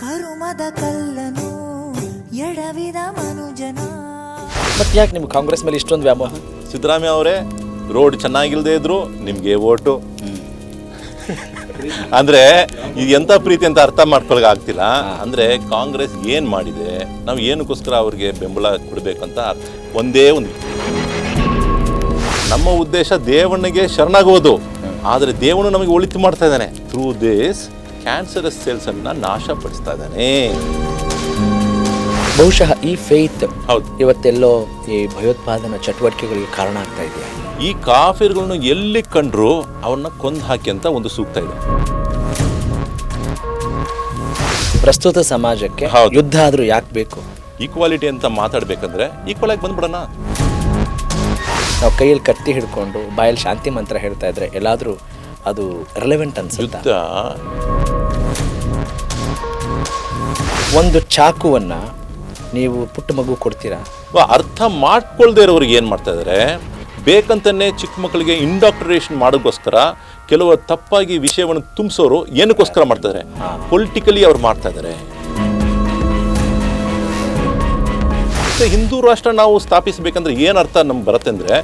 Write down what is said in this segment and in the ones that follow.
ಕರುಮದ ಕಲ್ಲನು ಎಡವಿದ ಮನುಜನ. ಮತ್ತೆ ಯಾಕೆ ನಿಮ್ಗೆ ಕಾಂಗ್ರೆಸ್ ಮೇಲೆ ಇಷ್ಟೊಂದು ವ್ಯಾಮೋಹ? ಸಿದ್ದರಾಮಯ್ಯ ಅವರೇ ರೋಡ್ ಚೆನ್ನಾಗಿಲ್ಲದೆ ಇದ್ರು ನಿಮಗೆ ಓಟು ಅಂದ್ರೆ ಇದು ಎಂಥ ಪ್ರೀತಿ ಅಂತ ಅರ್ಥ ಮಾಡ್ಕೊಳಕ್ ಆಗ್ತಿಲ್ಲ. ಅಂದ್ರೆ ಕಾಂಗ್ರೆಸ್ ಏನ್ ಮಾಡಿದೆ, ನಾವು ಏನಕ್ಕೋಸ್ಕರ ಅವ್ರಿಗೆ ಬೆಂಬಲ ಕೊಡ್ಬೇಕಂತ ಒಂದೇ ಒಂದು ನಮ್ಮ ಉದ್ದೇಶ ದೇವನಿಗೆ ಶರಣಾಗುವುದು. ಆದರೆ ದೇವನು ನಮಗೆ ಒಳಿತು ಮಾಡ್ತಾ ಇದ್ದಾನೆ. ಥ್ರೂ ದಿಸ್ ಕ್ಯಾನ್ಸರಸ್ ಸೆಲ್ಸ್ ಅನ್ನ ನಾಶಪಡಿಸ್ತಾ ಇದ್ದಾನೆ. ಬಹುಶಃ ಈ ಫೇತ್ ಹೌದು ಇವತ್ತೆಲ್ಲೋ ಈ ಭಯೋತ್ಪಾದನಾ ಚಟುವಟಿಕೆಗಳಿಗೆ ಕಾರಣ ಆಗ್ತಾ ಇದೆಯಾ? ಈ ಕಾಫಿರ್ಗಳನ್ನು ಎಲ್ಲಿ ಕಂಡ್ರು ಅವ್ರನ್ನ ಕೊಂದು ಹಾಕಿ ಅಂತ ಒಂದು ಸೂಕ್ತ ಇದೆ. ಪ್ರಸ್ತುತ ಸಮಾಜಕ್ಕೆ ಯುದ್ಧ ಆದ್ರೂ ಯಾಕೆ ಬೇಕು? ಈಕ್ವಾಲಿಟಿ ಅಂತ ಮಾತಾಡ್ಬೇಕಂದ್ರೆ ಈಕ್ವಲ್ ಆಗಿ ಬಂದ್ಬಿಡೋಣ. ನಾವು ಕೈಯಲ್ಲಿ ಕತ್ತಿ ಹಿಡ್ಕೊಂಡು ಬಾಯಲ್ಲಿ ಶಾಂತಿ ಮಂತ್ರ ಹೇಳ್ತಾ ಇದ್ರೆ ಎಲ್ಲಾದ್ರೂ ಅದು ರಿಲೆವೆಂಟ್ ಅನ್ಸುತ್ತಾ? ಯುದ್ಧ ಒಂದು ಚಾಕುವನ್ನ ನೀವು ಪುಟ್ಟ ಮಗು ಕೊಡ್ತೀರಾ? ಅರ್ಥ ಮಾಡ್ಕೊಳ್ದೇ ಇರೋರಿಗೆ ಏನು ಮಾಡ್ತಾ ಇದ್ದಾರೆ, ಬೇಕಂತನೇ ಚಿಕ್ಕ ಮಕ್ಕಳಿಗೆ ಇಂಡಾಕ್ಟ್ರೇಷನ್ ಮಾಡೋಕ್ಕೋಸ್ಕರ ಕೆಲವು ತಪ್ಪಾಗಿ ವಿಷಯವನ್ನು ತುಂಬಿಸೋರು ಏನಕ್ಕೋಸ್ಕರ ಮಾಡ್ತಾರೆ, ಪೊಲಿಟಿಕಲಿ ಅವ್ರು ಮಾಡ್ತಾ ಇದ್ದಾರೆ. ಹಿಂದೂ ರಾಷ್ಟ್ರ ನಾವು ಸ್ಥಾಪಿಸಬೇಕಂದ್ರೆ ಏನು ಅರ್ಥ ನಮ್ಗೆ ಬರುತ್ತೆ ಅಂದರೆ,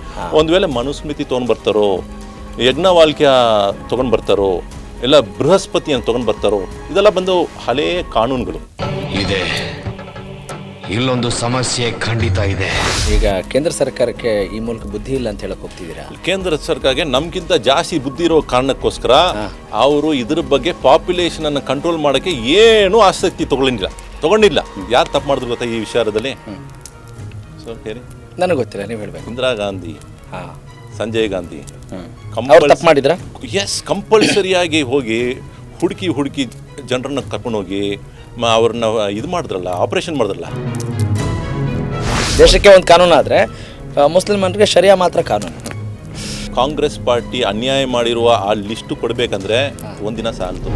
ಒಂದು ವೇಳೆ ಮನುಸ್ಮೃತಿ ತೊಗೊಂಡು ಬರ್ತಾರೋ, ಯಜ್ಞವಾಲ್ಕ್ಯ ತೊಗೊಂಡು ಬರ್ತಾರೋ, ಎಲ್ಲ ಬೃಹಸ್ಪತಿಯನ್ನು ತೊಗೊಂಡು ಬರ್ತಾರೋ, ಇದೆಲ್ಲ ಬಂದು ಹಳೇ ಕಾನೂನುಗಳು ಇದೆ. ಇಲ್ಲೊಂದು ಸಮಸ್ಯೆ ಖಂಡಿತ ಇದೆ. ಈಗ ಕೇಂದ್ರ ಸರ್ಕಾರಕ್ಕೆ ಈ ಮೂಲಕ ಬುದ್ಧಿ ಇಲ್ಲ ಅಂತ ಹೇಳಕ್ ಹೋಗ್ತಿದ್ದೀರಾ? ಕೇಂದ್ರ ಸರ್ಕಾರಕ್ಕೆ ನಮ್ಗಿಂತ ಜಾಸ್ತಿ ಬುದ್ಧಿ ಇರೋ ಕಾರಣಕ್ಕೋಸ್ಕರ ಅವರು ಇದ್ರ ಬಗ್ಗೆ ಪಾಪ್ಯುಲೇಷನ್ ಅನ್ನು ಕಂಟ್ರೋಲ್ ಮಾಡೋಕ್ಕೆ ಏನು ಆಸಕ್ತಿ ತಗೊಂಡಿಲ್ಲ. ಯಾರು ತಪ್ಪು ಮಾಡಿದ್ರು ಗೊತ್ತಾ ಈ ವಿಚಾರದಲ್ಲಿ? ಹೇಳಿ. ನನಗೆ ಗೊತ್ತಿಲ್ಲ, ನೀವು ಹೇಳ್ಬೇಕು. ಇಂದಿರಾ ಗಾಂಧಿ, ಸಂಜಯ್ ಗಾಂಧಿ ತಪ್ಪು ಮಾಡಿದ್ರ? ಎಸ್, ಕಂಪಲ್ಸರಿಯಾಗಿ ಹೋಗಿ ಹುಡುಕಿ ಜನರನ್ನ ಕರ್ಕೊಂಡೋಗಿ ಅವ್ರನ್ನ ಇದು ಮಾಡಿದ್ರಲ್ಲ, ಆಪರೇಷನ್ ಮಾಡಿದ್ರಲ್ಲ. ದೇಶಕ್ಕೆ ಒಂದು ಕಾನೂನು ಆದರೆ ಮುಸ್ಲಿಮರಿಗೆ ಶರಿಯಾ ಮಾತ್ರ ಕಾನೂನು. ಕಾಂಗ್ರೆಸ್ ಪಾರ್ಟಿ ಅನ್ಯಾಯ ಮಾಡಿರುವ ಆ ಲಿಸ್ಟು ಕೊಡಬೇಕಂದ್ರೆ ಒಂದಿನ ಸಾಲದು.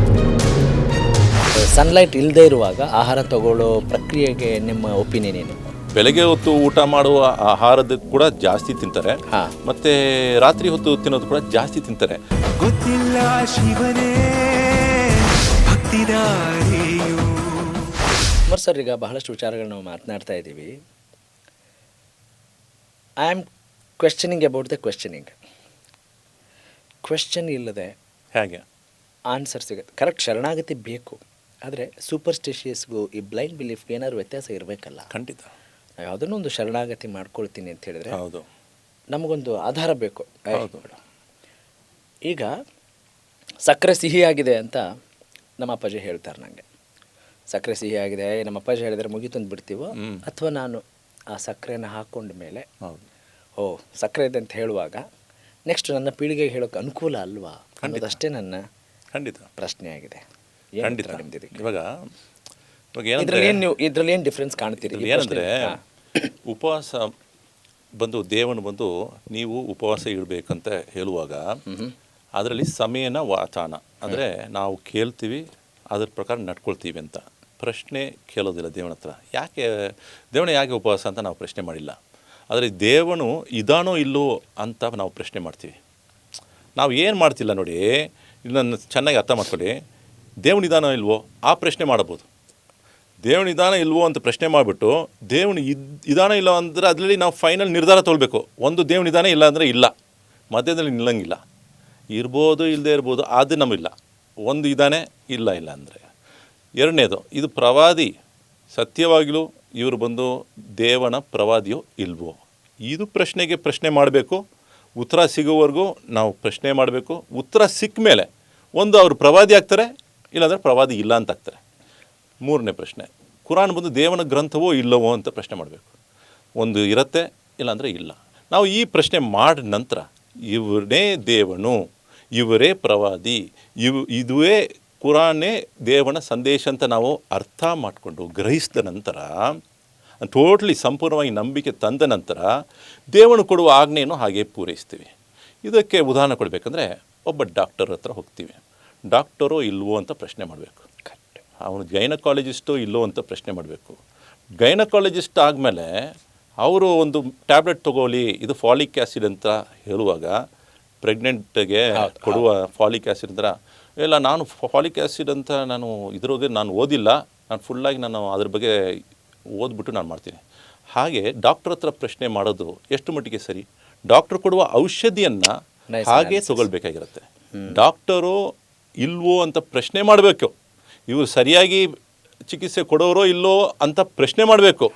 ಸನ್ಲೈಟ್ ಇಲ್ಲದೆ ಇರುವಾಗ ಆಹಾರ ತಗೊಳ್ಳೋ ಪ್ರಕ್ರಿಯೆಗೆ ನಿಮ್ಮ ಒಪಿನಿಯನ್ ಏನು? ಬೆಳಗ್ಗೆ ಹೊತ್ತು ಊಟ ಮಾಡುವ ಆಹಾರದ ಕೂಡ ಜಾಸ್ತಿ ತಿಂತಾರೆ, ಮತ್ತೆ ರಾತ್ರಿ ಹೊತ್ತು ತಿನ್ನೋದು ಕೂಡ ಜಾಸ್ತಿ ತಿಂತಾರೆ. ಗೊತ್ತಿಲ್ಲ ಶಿವನೇ ಭಕ್ತಿದಾರಿಯು. ಸರ್, ಈಗ ಬಹಳಷ್ಟು ವಿಚಾರಗಳು ನಾವು ಮಾತನಾಡ್ತಾ ಇದ್ದೀವಿ. I am questioning about the questioning. Question ಇಲ್ಲದೆ ಹೇಗೆ ಆನ್ಸರ್ ಸಿಗುತ್ತೆ? ಕರೆಕ್ಟ್, ಶರಣಾಗತಿ ಬೇಕು, ಆದರೆ ಸೂಪರ್ಸ್ಟಿಷಿಯಸ್ಗೂ ಈ ಬ್ಲೈಂಡ್ ಬಿಲೀಫ್ಗೆ ಏನಾದ್ರು ವ್ಯತ್ಯಾಸ ಇರಬೇಕಲ್ಲ? ಖಂಡಿತ. ನಾವು ಯಾವುದನ್ನೂ ಒಂದು ಶರಣಾಗತಿ ಮಾಡ್ಕೊಳ್ತೀನಿ ಅಂತ ಹೇಳಿದ್ರೆ ಹೌದು, ನಮಗೊಂದು ಆಧಾರ ಬೇಕು. ಹೌದು. ಈಗ ಸಕ್ಕರೆ ಸಿಹಿಯಾಗಿದೆ ಅಂತ ನಮ್ಮ ಅಪ್ಪಾಜಿ ಹೇಳ್ತಾರೆ ನನಗೆ. ಸಕ್ಕರೆ ಸಿಹಿಯಾಗಿದೆ, ನಮ್ಮ ಅಪ್ಪಾಜಿ ಹೇಳಿದರೆ ಮುಗಿತಂದು ಬಿಡ್ತೀವೋ, ಅಥವಾ ನಾನು ಆ ಸಕ್ಕರೆನ ಹಾಕೊಂಡ ಮೇಲೆ ಓ ಸಕ್ಕರೆ ಇದೆ ಅಂತ ಹೇಳುವಾಗ ನೆಕ್ಸ್ಟ್ ನನ್ನ ಪೀಳಿಗೆಗೆ ಹೇಳೋಕೆ ಅನುಕೂಲ ಅಲ್ವಾ ಅನ್ನೋದಷ್ಟೇ ನನ್ನ ಖಂಡಿತ ಪ್ರಶ್ನೆ ಆಗಿದೆ. ಖಂಡಿತ. ಇವಾಗ ಇದರಲ್ಲಿ ಏನು ಡಿಫ್ರೆನ್ಸ್ ಕಾಣ್ತೀರಿ? ಏನಂದರೆ, ಉಪವಾಸ ಬಂದು ದೇವನು ಬಂದು ನೀವು ಉಪವಾಸ ಇಡಬೇಕಂತ ಹೇಳುವಾಗ ಅದರಲ್ಲಿ ಸಮಯನ ವಾಚಾನ ಅಂದರೆ ನಾವು ಕೇಳ್ತೀವಿ, ಅದ್ರ ಪ್ರಕಾರ ನಡ್ಕೊಳ್ತೀವಿ ಅಂತ ಪ್ರಶ್ನೆ ಕೇಳೋದಿಲ್ಲ ದೇವನ ಹತ್ರ. ದೇವನ ಯಾಕೆ ಉಪವಾಸ ಅಂತ ನಾವು ಪ್ರಶ್ನೆ ಮಾಡಿಲ್ಲ. ಆದರೆ ದೇವನು ಇದಾನೋ ಇಲ್ಲೋ ಅಂತ ನಾವು ಪ್ರಶ್ನೆ ಮಾಡ್ತೀವಿ. ನಾವು ಏನು ಮಾಡ್ತಿಲ್ಲ ನೋಡಿ, ಇದನ್ನು ಚೆನ್ನಾಗಿ ಅರ್ಥ ಮಾಡ್ಕೊಳ್ಳಿ. ದೇವನ ಇದಾನೋ ಇಲ್ವೋ ಆ ಪ್ರಶ್ನೆ ಮಾಡಬಹುದು. ದೇವನ ಇದಾನ ಇಲ್ವೋ ಅಂತ ಪ್ರಶ್ನೆ ಮಾಡಿಬಿಟ್ಟು ದೇವನು ಇದಾನ ಇಲ್ಲ ಅಂದರೆ ಅದರಲ್ಲಿ ನಾವು ಫೈನಲ್ ನಿರ್ಧಾರ ತೊಗೊಳ್ಬೇಕು. ಒಂದು ದೇವನ ಇದಾನೆ ಇಲ್ಲ ಅಂದರೆ ಇಲ್ಲ, ಮಧ್ಯದಲ್ಲಿ ನಿಲ್ಲಂಗಿಲ್ಲ. ಇರ್ಬೋದು ಇಲ್ಲದೆ ಇರ್ಬೋದು, ಅದು ನಮಗಿಲ್ಲ. ಒಂದು ಇದಾನೆ ಇಲ್ಲ ಅಂದರೆ. ಎರಡನೇದು, ಇದು ಪ್ರವಾದಿ ಸತ್ಯವಾಗಲೂ ಇವರು ಬಂದು ದೇವನ ಪ್ರವಾದಿಯೋ ಇಲ್ವೋ, ಇದು ಪ್ರಶ್ನೆಗೆ ಪ್ರಶ್ನೆ ಮಾಡಬೇಕು. ಉತ್ತರ ಸಿಗೋವರೆಗೂ ನಾವು ಪ್ರಶ್ನೆ ಮಾಡಬೇಕು. ಉತ್ತರ ಸಿಕ್ಕ ಮೇಲೆ ಒಂದು ಅವರು ಪ್ರವಾದಿ ಆಗ್ತಾರೆ, ಇಲ್ಲಾಂದರೆ ಪ್ರವಾದಿ ಇಲ್ಲ ಅಂತ ಆಗ್ತಾರೆ. ಮೂರನೇ ಪ್ರಶ್ನೆ, ಕುರಾನ್ ಬಂದು ದೇವನ ಗ್ರಂಥವೋ ಇಲ್ಲವೋ ಅಂತ ಪ್ರಶ್ನೆ ಮಾಡಬೇಕು. ಒಂದು ಇರುತ್ತೆ, ಇಲ್ಲಾಂದರೆ ಇಲ್ಲ. ನಾವು ಈ ಪ್ರಶ್ನೆ ಮಾಡಿದ ನಂತರ ಇವರೇ ದೇವನು, ಇವರೇ ಪ್ರವಾದಿ, ಇದುವೇ ಕುರಾನೇ ದೇವನ ಸಂದೇಶ ಅಂತ ನಾವು ಅರ್ಥ ಮಾಡಿಕೊಂಡು ಗ್ರಹಿಸಿದ ನಂತರ, ಟೋಟ್ಲಿ ಸಂಪೂರ್ಣವಾಗಿ ನಂಬಿಕೆ ತಂದ ನಂತರ ದೇವನು ಕೊಡುವ ಆಜ್ಞೆಯನ್ನು ಹಾಗೆ ಪೂರೈಸ್ತೀವಿ. ಇದಕ್ಕೆ ಉದಾಹರಣೆ ಕೊಡಬೇಕಂದ್ರೆ, ಒಬ್ಬ ಡಾಕ್ಟರ್ ಹತ್ರ ಹೋಗ್ತೀವಿ. ಡಾಕ್ಟರೋ ಇಲ್ವೋ ಅಂತ ಪ್ರಶ್ನೆ ಮಾಡಬೇಕು. ಅವನು ಗೈನಕಾಲಜಿಸ್ಟೋ ಇಲ್ಲೋ ಅಂತ ಪ್ರಶ್ನೆ ಮಾಡಬೇಕು. ಗೈನಕಾಲಜಿಸ್ಟ್ ಆದಮೇಲೆ ಅವರು ಒಂದು ಟ್ಯಾಬ್ಲೆಟ್ ತೊಗೊಳ್ಳಿ, ಇದು ಫಾಲಿಕ್ ಆ್ಯಸಿಡ್ ಅಂತ ಹೇಳುವಾಗ ಪ್ರೆಗ್ನೆಂಟ್ಗೆ ಕೊಡುವ ಫಾಲಿಕ್ ಆ್ಯಸಿಡ್ ಅಂದ್ರೆ, ಇಲ್ಲ ನಾನು ಫಾಲಿಕ್ ಆ್ಯಸಿಡ್ ಅಂತ ನಾನು ಇದ್ರೋಗೆ ನಾನು ಓದಿಲ್ಲ, ನಾನು ಫುಲ್ಲಾಗಿ ನಾನು ಅದ್ರ ಬಗ್ಗೆ ಓದ್ಬಿಟ್ಟು ನಾನು ಮಾಡ್ತೀನಿ. ಹಾಗೆ ಡಾಕ್ಟ್ರ್ ಹತ್ರ ಪ್ರಶ್ನೆ ಮಾಡೋದು ಎಷ್ಟು ಮಟ್ಟಿಗೆ ಸರಿ? ಡಾಕ್ಟ್ರು ಕೊಡುವ ಔಷಧಿಯನ್ನು ಹಾಗೆ ತಗೊಳ್ಬೇಕಾಗಿರುತ್ತೆ. ಡಾಕ್ಟರು ಇಲ್ವೋ ಅಂತ ಪ್ರಶ್ನೆ ಮಾಡಬೇಕು. ಇವರು ಸರಿಯಾಗಿ ಚಿಕಿತ್ಸೆ ಕೊಡೋರೋ ಇಲ್ಲೋ ಅಂತ ಪ್ರಶ್ನೆ ಮಾಡಬೇಕು.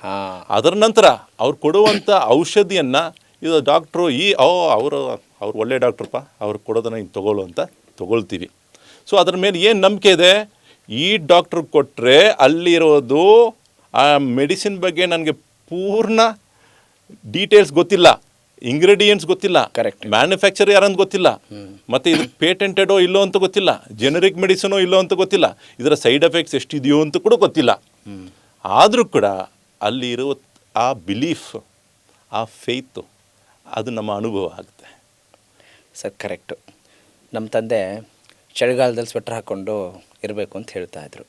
ಅದರ ನಂತರ ಅವ್ರು ಕೊಡುವಂಥ ಔಷಧಿಯನ್ನು ಇದು ಡಾಕ್ಟ್ರು ಅವರು ಒಳ್ಳೆ ಡಾಕ್ಟ್ರಪ್ಪ, ಅವ್ರು ಕೊಡೋದನ್ನು ಹಿಂಗೆ ತೊಗೊಳ್ಳೋ ಅಂತ ತೊಗೊಳ್ತೀವಿ. ಸೊ ಅದ್ರ ಮೇಲೆ ಏನು ನಂಬಿಕೆ ಇದೆ? ಈ ಡಾಕ್ಟ್ರು ಕೊಟ್ಟರೆ ಅಲ್ಲಿರೋದು ಆ ಮೆಡಿಸಿನ್ ಬಗ್ಗೆ ನನಗೆ ಪೂರ್ಣ ಡೀಟೇಲ್ಸ್ ಗೊತ್ತಿಲ್ಲ, ಇಂಗ್ರೀಡಿಯೆಂಟ್ಸ್ ಗೊತ್ತಿಲ್ಲ, ಕರೆಕ್ಟ್, ಮ್ಯಾನುಫ್ಯಾಕ್ಚರ್ ಯಾರಂತ ಗೊತ್ತಿಲ್ಲ, ಮತ್ತು ಇದು ಪೇಟೆಂಟೆಡೋ ಇಲ್ಲೋ ಅಂತ ಗೊತ್ತಿಲ್ಲ, ಜೆನರಿಕ್ ಮೆಡಿಸಿನೋ ಇಲ್ಲೋ ಅಂತ ಗೊತ್ತಿಲ್ಲ, ಇದರ ಸೈಡ್ ಎಫೆಕ್ಟ್ಸ್ ಎಷ್ಟಿದೆಯೋ ಅಂತ ಕೂಡ ಗೊತ್ತಿಲ್ಲ. ಆದರೂ ಕೂಡ ಅಲ್ಲಿರೋ ಆ ಬಿಲೀಫ್, ಆ ಫೇತು, ಅದು ನಮ್ಮ ಅನುಭವ ಆಗುತ್ತೆ ಸರ್. ಕರೆಕ್ಟು. ನಮ್ಮ ತಂದೆ ಚಳಿಗಾಲದಲ್ಲಿ ಸ್ವೆಟ್ರ್ ಹಾಕ್ಕೊಂಡು ಇರಬೇಕು ಅಂತ ಹೇಳ್ತಾ ಇದ್ರು.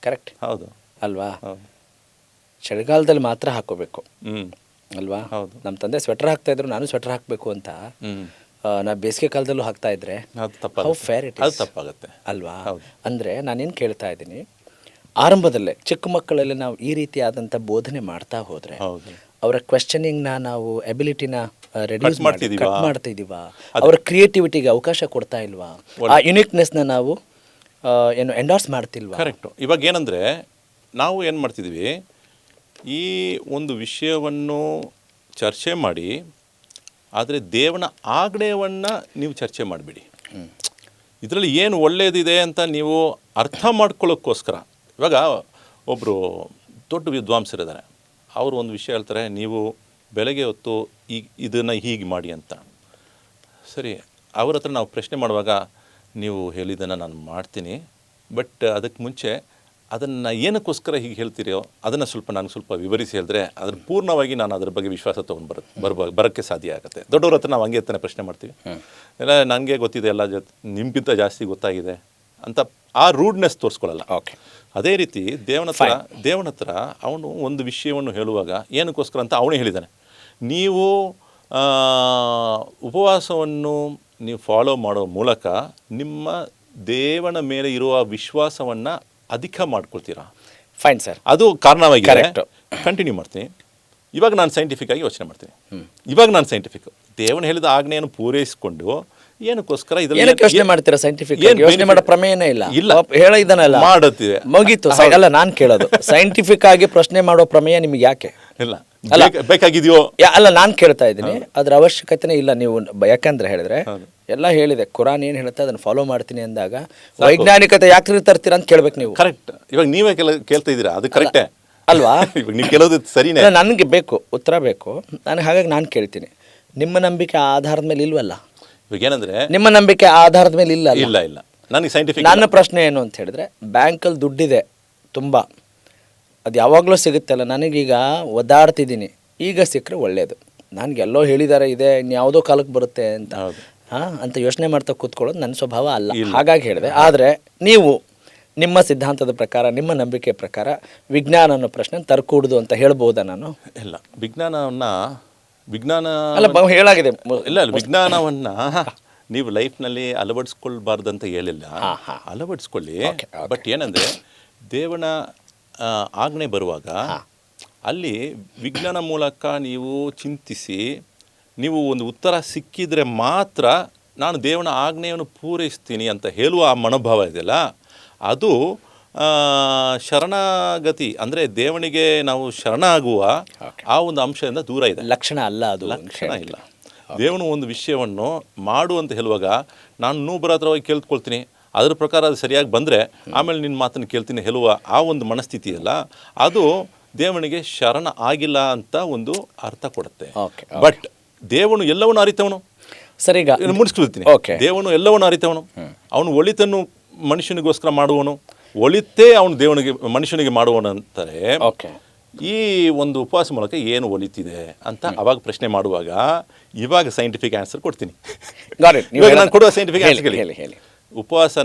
ಕರೆಕ್ಟ್, ಹೌದು ಅಲ್ವಾ? ಚಳಿಗಾಲದಲ್ಲಿ ಮಾತ್ರ ಹಾಕೋಬೇಕು ಹ್ಞೂ ಅಲ್ವಾ? ಹೌದು. ನಮ್ಮ ತಂದೆ ಸ್ವೆಟ್ರ್ ಹಾಕ್ತಾಯಿದ್ರು, ನಾನು ಸ್ವೆಟ್ರ್ ಹಾಕಬೇಕು ಅಂತ. ನಾ ಬೇಸಿಗೆ ಕಾಲದಲ್ಲೂ ಹಾಕ್ತಾ ಇದ್ರೆ ಹೌ ಫೇರ್ ಇಟ್ ಅದು ತಪ್ಪಾಗುತ್ತೆ ಅಲ್ವಾ? ಅಂದರೆ ನಾನೇನು ಕೇಳ್ತಾ ಇದ್ದೀನಿ, ಆರಂಭದಲ್ಲೇ ಚಿಕ್ಕ ಮಕ್ಕಳಲ್ಲಿ ನಾವು ಈ ರೀತಿಯಾದಂಥ ಬೋಧನೆ ಮಾಡ್ತಾ ಹೋದರೆ ಅವರ ಕ್ವೆಶ್ಚನಿಂಗ್ನ ನಾವು ಎಬಿಲಿಟಿನ ರೆಡ್ಯೂಸ್ ಕಟ್ ಮಾಡ್ತಿದ್ದೀವಾ? ಅವರ ಕ್ರಿಯೇಟಿವಿಟಿಗೆ ಅವಕಾಶ ಕೊಡ್ತಾ ಇಲ್ವಾ? ಆ ಯುನಿಕ್ನೆಸ್ನ ನಾವು ಏನು ಎಂಡೋರ್ಸ್ ಮಾಡ್ತಿಲ್ವಾ? ಕರೆಕ್ಟು. ಇವಾಗ ಏನಂದರೆ ನಾವು ಏನು ಮಾಡ್ತಿದ್ದೀವಿ, ಈ ಒಂದು ವಿಷಯವನ್ನು ಚರ್ಚೆ ಮಾಡಿ, ಆದರೆ ದೇವನ ಆಜ್ಞೆಯನ್ನು ನೀವು ಚರ್ಚೆ ಮಾಡಿಬಿಡಿ. ಇದರಲ್ಲಿ ಏನು ಒಳ್ಳೆಯದಿದೆ ಅಂತ ನೀವು ಅರ್ಥ ಮಾಡ್ಕೊಳ್ಳೋಕ್ಕೋಸ್ಕರ. ಇವಾಗ ಒಬ್ಬರು ದೊಡ್ಡ ವಿದ್ವಾಂಸರಿದ್ದಾರೆ, ಅವರು ಒಂದು ವಿಷಯ ಹೇಳ್ತಾರೆ, ನೀವು ಬೆಳಗ್ಗೆ ಹೊತ್ತು ಇದನ್ನು ಹೀಗೆ ಮಾಡಿ ಅಂತ. ಸರಿ, ಅವ್ರ ಹತ್ರ ನಾವು ಪ್ರಶ್ನೆ ಮಾಡುವಾಗ, ನೀವು ಹೇಳಿದ್ದನ್ನು ನಾನು ಮಾಡ್ತೀನಿ, ಬಟ್ ಅದಕ್ಕೆ ಮುಂಚೆ ಅದನ್ನು ಏನಕ್ಕೋಸ್ಕರ ಹೀಗೆ ಹೇಳ್ತೀರೋ ಅದನ್ನು ನನಗೆ ಸ್ವಲ್ಪ ವಿವರಿಸಿ ಹೇಳಿದ್ರೆ ಅದ್ರ ಪೂರ್ಣವಾಗಿ ನಾನು ಅದ್ರ ಬಗ್ಗೆ ವಿಶ್ವಾಸ ತೊಗೊಂಡು ಬರೋಕ್ಕೆ ಸಾಧ್ಯ ಆಗುತ್ತೆ. ದೊಡ್ಡವ್ರ ಹತ್ರ ನಾವು ಹಂಗೆ ತಾನೇ ಪ್ರಶ್ನೆ ಮಾಡ್ತೀವಿ, ಎಲ್ಲ ನನಗೆ ಗೊತ್ತಿದೆ, ಎಲ್ಲ ನಿಮ್ಗಿಂತ ಜಾಸ್ತಿ ಗೊತ್ತಾಗಿದೆ ಅಂತ ಆ ರೂಡ್ನೆಸ್ ತೋರಿಸ್ಕೊಳ್ಳಲ್ಲ. ಓಕೆ. ಅದೇ ರೀತಿ ದೇವನ ಹತ್ರ ಅವನು ಒಂದು ವಿಷಯವನ್ನು ಹೇಳುವಾಗ ಏನಕ್ಕೋಸ್ಕರ ಅಂತ ಅವನೇ ಹೇಳಿದ್ದಾನೆ. ನೀವು ಉಪವಾಸವನ್ನು ನೀವು ಫಾಲೋ ಮಾಡೋ ಮೂಲಕ ನಿಮ್ಮ ದೇವನ ಮೇಲೆ ಇರುವ ವಿಶ್ವಾಸವನ್ನು ಅಧಿಕ ಮಾಡ್ಕೊಳ್ತೀರಾ. ಫೈನ್ ಸರ್, ಅದು ಕಾರಣವಾಗಿದೆ. ಕಂಟಿನ್ಯೂ ಮಾಡ್ತೀನಿ. ಇವಾಗ ನಾನು ಸೈಂಟಿಫಿಕ್ ಆಗಿ ಯೋಚನೆ ಮಾಡ್ತೀನಿ. ಇವಾಗ ನಾನು ಸೈಂಟಿಫಿಕ್ ದೇವನ ಹೇಳಿದ ಆಜ್ಞೆಯನ್ನು ಪೂರೈಸಿಕೊಂಡು ಏನಕ್ಕೋಸ್ಕರ ಯೋಚನೆ ಮಾಡ್ತೀರಾ? ಸೈಂಟಿಫಿಕ್ ಯೋಚನೆ ಮಾಡೋ ಪ್ರಮೇಯನೇ ಇಲ್ಲ. ಹೇಳಿದನಲ್ಲ, ಮಾಡುತ್ತೀವಿ, ಮುಗೀತು. ಅಲ್ಲ, ನಾನು ಕೇಳೋದು ಸೈಂಟಿಫಿಕ್ ಆಗಿ ಪ್ರಶ್ನೆ ಮಾಡೋ ಪ್ರಮೇಯ ನಿಮ್ಗೆ ಯಾಕೆ ಇಲ್ಲ? ಬೇಕಾಗಿದೆಯೋ? ಅಲ್ಲ, ನಾನು ಕೇಳ್ತಾ ಇದ್ದೀನಿ, ಅದ್ರ ಅವಶ್ಯಕತೆನೇ ಇಲ್ಲ. ನೀವು ಯಾಕಂದ್ರೆ ಹೇಳಿದ್ರೆ ಎಲ್ಲ ಹೇಳಿದೆ, ಕುರಾನ್ ಏನು ಹೇಳುತ್ತೆ ಅದನ್ನು ಫಾಲೋ ಮಾಡ್ತೀನಿ ಅಂದಾಗ ವೈಜ್ಞಾನಿಕತೆ ಯಾಕೆ ತರ್ತೀರಾ ಅಂತ ಕೇಳ್ಬೇಕು ನೀವು. ಕರೆಕ್ಟ್. ಇವಾಗ ನೀವೇ ಕೇಳ್ತಾ ಇದ್ದೀರಾ, ಅದು ಕರೆಕ್ಟೇ ಅಲ್ವಾ? ಇವಾಗ ನೀವು ಕೇಳೋದು ಸರಿನೇ. ನನಗೆ ಬೇಕು, ಉತ್ತರ ಬೇಕು. ಹಾಗಾಗಿ ನಾನು ಕೇಳ್ತೀನಿ, ನಿಮ್ಮ ನಂಬಿಕೆ ಆಧಾರದ ಮೇಲೆ ಇಲ್ವಲ್ಲ? ಇವಾಗ ಏನಂದ್ರೆ ನಿಮ್ಮ ನಂಬಿಕೆ ಆಧಾರದ ಮೇಲೆ ಇಲ್ಲ. ಇಲ್ಲ, ನನಗೆ ಸೈಂಟಿಫಿಕ್. ನನ್ನ ಪ್ರಶ್ನೆ ಏನು ಅಂತ ಹೇಳಿದ್ರೆ, ಬ್ಯಾಂಕಲ್ಲಿ ದುಡ್ಡಿದೆ ತುಂಬ, ಅದು ಯಾವಾಗಲೂ ಸಿಗುತ್ತಲ್ಲ, ನನಗೀಗ ಒದ್ದಾಡ್ತಿದ್ದೀನಿ, ಈಗ ಸಿಕ್ಕರೆ ಒಳ್ಳೆಯದು, ನನಗೆಲ್ಲೋ ಹೇಳಿದ್ದಾರೆ ಇದೆ, ಇನ್ಯಾವುದೋ ಕಾಲಕ್ಕೆ ಬರುತ್ತೆ ಅಂತ ಅಂತ ಯೋಚನೆ ಮಾಡ್ತಾ ಕೂತ್ಕೊಳ್ಳೋದು ನನ್ನ ಸ್ವಭಾವ ಅಲ್ಲ. ಹಾಗಾಗಿ ಹೇಳಿದೆ. ಆದರೆ ನೀವು ನಿಮ್ಮ ಸಿದ್ಧಾಂತದ ಪ್ರಕಾರ, ನಿಮ್ಮ ನಂಬಿಕೆ ಪ್ರಕಾರ ವಿಜ್ಞಾನ ಅನ್ನೋ ಪ್ರಶ್ನೆ ತರ್ಕೂಡ್ದು ಅಂತ ಹೇಳ್ಬೋದಾ ನಾನು? ಇಲ್ಲ, ವಿಜ್ಞಾನ ಅಲ್ಲ, ಹೇಳಾಗಿದೆ. ಇಲ್ಲ, ವಿಜ್ಞಾನವನ್ನು ನೀವು ಲೈಫ್ನಲ್ಲಿ ಅಳವಡಿಸ್ಕೊಳ್ಬಾರ್ದಂತ ಹೇಳಿಲ್ಲ, ಅಳವಡಿಸ್ಕೊಳ್ಳಿ. ಬಟ್ ಏನಂದರೆ ದೇವನ ಆಜ್ಞೆ ಬರುವಾಗ ಅಲ್ಲಿ ವಿಜ್ಞಾನ ಮೂಲಕ ನೀವು ಚಿಂತಿಸಿ ನೀವು ಒಂದು ಉತ್ತರ ಸಿಕ್ಕಿದರೆ ಮಾತ್ರ ನಾನು ದೇವನ ಆಜ್ಞೆಯನ್ನು ಪೂರೈಸ್ತೀನಿ ಅಂತ ಹೇಳುವ ಆ ಮನೋಭಾವ ಇದೆಯಲ್ಲ, ಅದು ಶರಣಾಗತಿ ಅಂದರೆ ದೇವನಿಗೆ ನಾವು ಶರಣಾಗುವ ಆ ಒಂದು ಅಂಶದಿಂದ ದೂರ ಇದೆ. ಲಕ್ಷಣ ಅಲ್ಲ, ಅದು ಲಕ್ಷಣ ಇಲ್ಲ. ದೇವನು ಒಂದು ವಿಷಯವನ್ನು ಮಾಡು ಅಂತ ಹೇಳುವಾಗ ನಾನು ನೂಬರ ಹತ್ರ ಹೋಗಿ ಕೇಳ್ಕೊಳ್ತೀನಿ, ಅದ್ರ ಪ್ರಕಾರ ಅದು ಸರಿಯಾಗಿ ಬಂದರೆ ಆಮೇಲೆ ನಿನ್ನ ಮಾತನ್ನು ಕೇಳ್ತೀನಿ ಹೇಳುವ ಆ ಒಂದು ಮನಸ್ಥಿತಿ ಅಲ್ಲ, ಅದು ದೇವನಿಗೆ ಶರಣ ಆಗಿಲ್ಲ ಅಂತ ಒಂದು ಅರ್ಥ ಕೊಡುತ್ತೆ. ಬಟ್ ದೇವನು ಎಲ್ಲವನ್ನೂ ಅರಿತವನು. ಸರಿ, ಈಗ ಮುಗಿಸ್ಕೊಳ್ತೀನಿ. ದೇವನು ಎಲ್ಲವನ್ನೂ ಅರಿತವನು. ಅವನು ಒಳಿತನ್ನು ಮನುಷ್ಯನಿಗೋಸ್ಕರ ಮಾಡುವನು, ಒಳಿತೇ ಅವನು ದೇವನಿಗೆ ಮನುಷ್ಯನಿಗೆ ಮಾಡುವನು ಅಂತಾರೆ. ಈ ಒಂದು ಉಪವಾಸ ಮೂಲಕ ಏನು ಒಲಿತಿದೆ ಅಂತ ಅವಾಗ ಪ್ರಶ್ನೆ ಮಾಡುವಾಗ ಇವಾಗ ಸೈಂಟಿಫಿಕ್ ಆನ್ಸರ್ ಕೊಡ್ತೀನಿ. ನಾನು ಕೊಡುವ ಸೈಂಟಿಫಿಕ್ ಆನ್ಸರ್ ಹೇಳಿ.